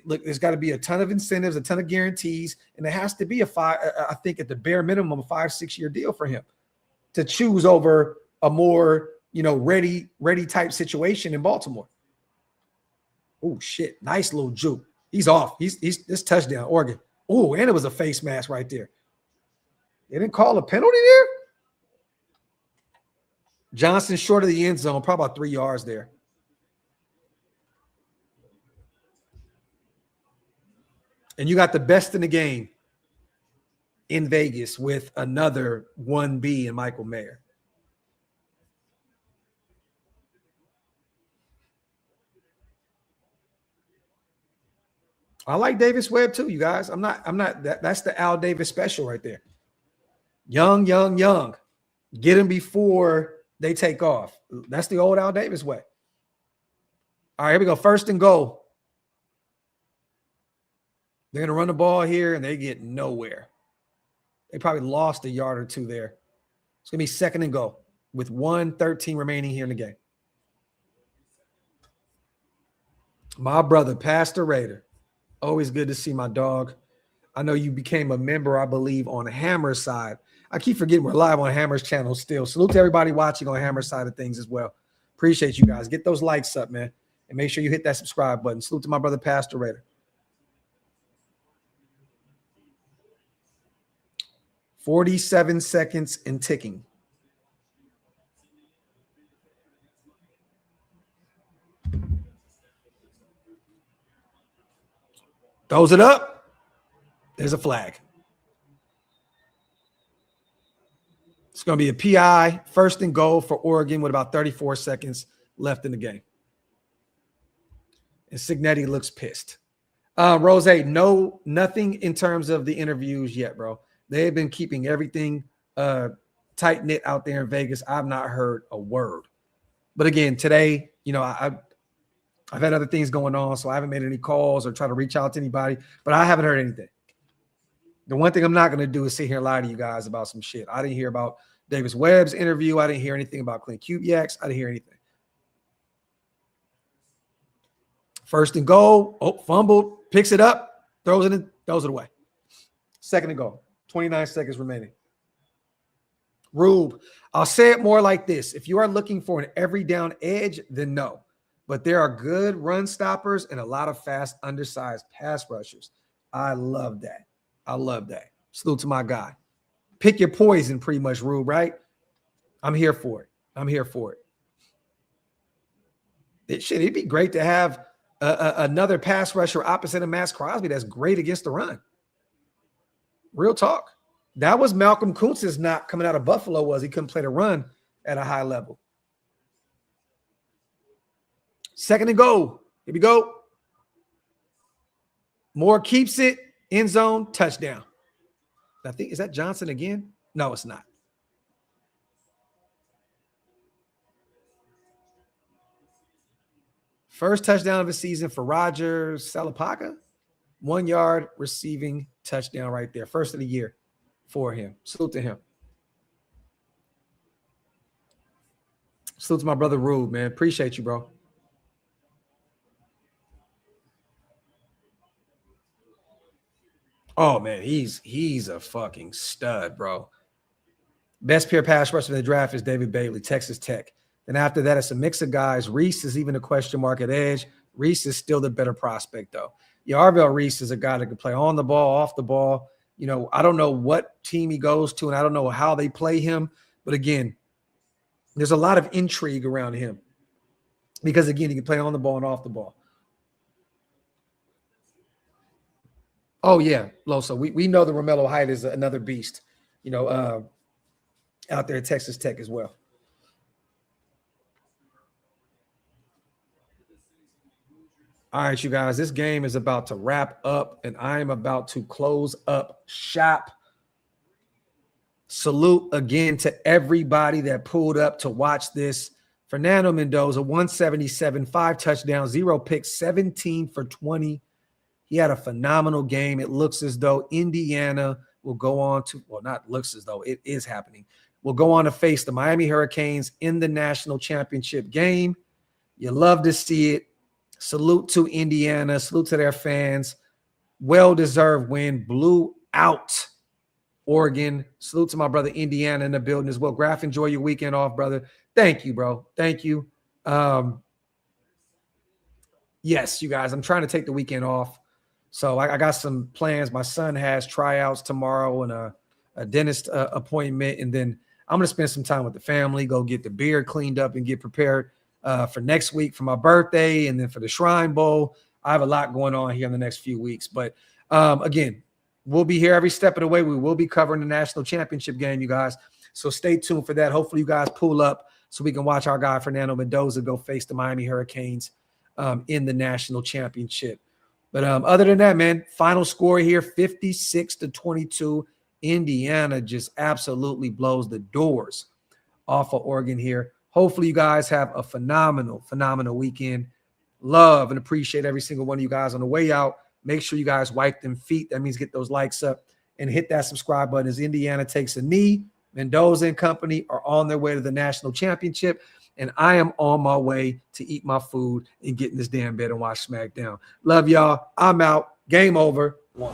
S1: look, there's got to be a ton of incentives, a ton of guarantees, and it has to be I think at the bare minimum, a 5-6 year deal for him to choose over a more, ready type situation in Baltimore. Oh shit. Nice little juke. He's off. He's this touchdown, Oregon. Oh, and it was a face mask right there. They didn't call a penalty there. Johnson short of the end zone, probably about 3 yards there. And you got the best in the game in Vegas with another 1B and Michael Mayer. I like Davis Webb too, you guys. I'm not that's the Al Davis special right there. Young. Get him before they take off. That's the old Al Davis way. All right, here we go. 1st and goal. They're going to run the ball here, and they get nowhere. They probably lost a yard or two there. It's going to be 2nd and goal with 1:13 remaining here in the game. My brother, Pastor Raider. Always good to see my dog. I know you became a member, I believe, on Hammer's side. I keep forgetting we're live on Hammer's channel still. Salute to everybody watching on Hammer's side of things as well. Appreciate you guys. Get those likes up, man. And make sure you hit that subscribe button. Salute to my brother, Pastor Raider. 47 seconds and ticking. Throws it up. There's a flag. It's going to be a PI, 1st and goal for Oregon with about 34 seconds left in the game. And Signetti looks pissed. Rose, nothing in terms of the interviews yet, bro. They've been keeping everything tight-knit out there in Vegas. I've not heard a word. But again, today, I've had other things going on, so I haven't made any calls or try to reach out to anybody, but I haven't heard anything. The one thing I'm not going to do is sit here and lie to you guys about some shit. I didn't hear about Davis Webb's interview. I didn't hear anything about Clint Kubiak's. I didn't hear anything. 1st and goal. Oh, fumbled. Picks it up. Throws it away. 2nd and goal. 29 seconds remaining. Rube, I'll say it more like this. If you are looking for an every down edge, then no. But there are good run stoppers and a lot of fast, undersized pass rushers. I love that. Salute to my guy. Pick your poison, pretty much, Rube, right? I'm here for it. It'd be great to have another pass rusher opposite of Max Crosby that's great against the run. Real talk. That was Malcolm Kuntz's knock coming out of Buffalo, was he couldn't play the run at a high level. 2nd and goal. Here we go. Moore keeps it. End zone, touchdown. I think, is that Johnson again? No, it's not. First touchdown of the season for Roger Salapaka. 1 yard receiving touchdown right there. First of the year for him. Salute to him. Salute to my brother Rube, man. Appreciate you, bro. Oh, man, he's a fucking stud, bro. Best pure pass rusher in the draft is David Bailey, Texas Tech. Then after that, it's a mix of guys. Reese is even a question mark at edge. Reese is still the better prospect, though. Arvell Reese is a guy that can play on the ball, off the ball. You know, I don't know what team he goes to, and I don't know how they play him. But again, there's a lot of intrigue around him because, again, he can play on the ball and off the ball. Oh, yeah, Loso. We know that Romello Height is another beast, you know, out there at Texas Tech as well. All right, you guys, this game is about to wrap up, and I am about to close up shop. Salute again to everybody that pulled up to watch this. Fernando Mendoza, 177, 5 touchdowns, 0 picks, 17 for 20. He had a phenomenal game. It looks as though Indiana will go on to, well, not looks as though, it is happening, will go on to face the Miami Hurricanes in the national championship game. You love to see it. Salute to Indiana. Salute to their fans. Well-deserved win. Blew out Oregon. Salute to my brother Indiana in the building as well. Graphk, enjoy your weekend off, brother. Thank you, bro. Thank you. Yes, you guys, I'm trying to take the weekend off. So I got some plans. My son has tryouts tomorrow and a dentist appointment. And then I'm going to spend some time with the family, go get the beard cleaned up and get prepared for next week for my birthday and then for the Shrine Bowl. I have a lot going on here in the next few weeks. But again, we'll be here every step of the way. We will be covering the national championship game, you guys. So stay tuned for that. Hopefully you guys pull up so we can watch our guy Fernando Mendoza go face the Miami Hurricanes in the national championship. But other than that, man, final score here, 56-22. Indiana just absolutely blows the doors off of Oregon here. Hopefully you guys have a phenomenal weekend. Love and appreciate every single one of you guys on the way out. Make sure you guys wipe them feet. That means get those likes up and hit that subscribe button as Indiana takes a knee. Mendoza and company are on their way to the national championship. And I am on my way to eat my food and get in this damn bed and watch SmackDown. Love y'all. I'm out. Game over. 1.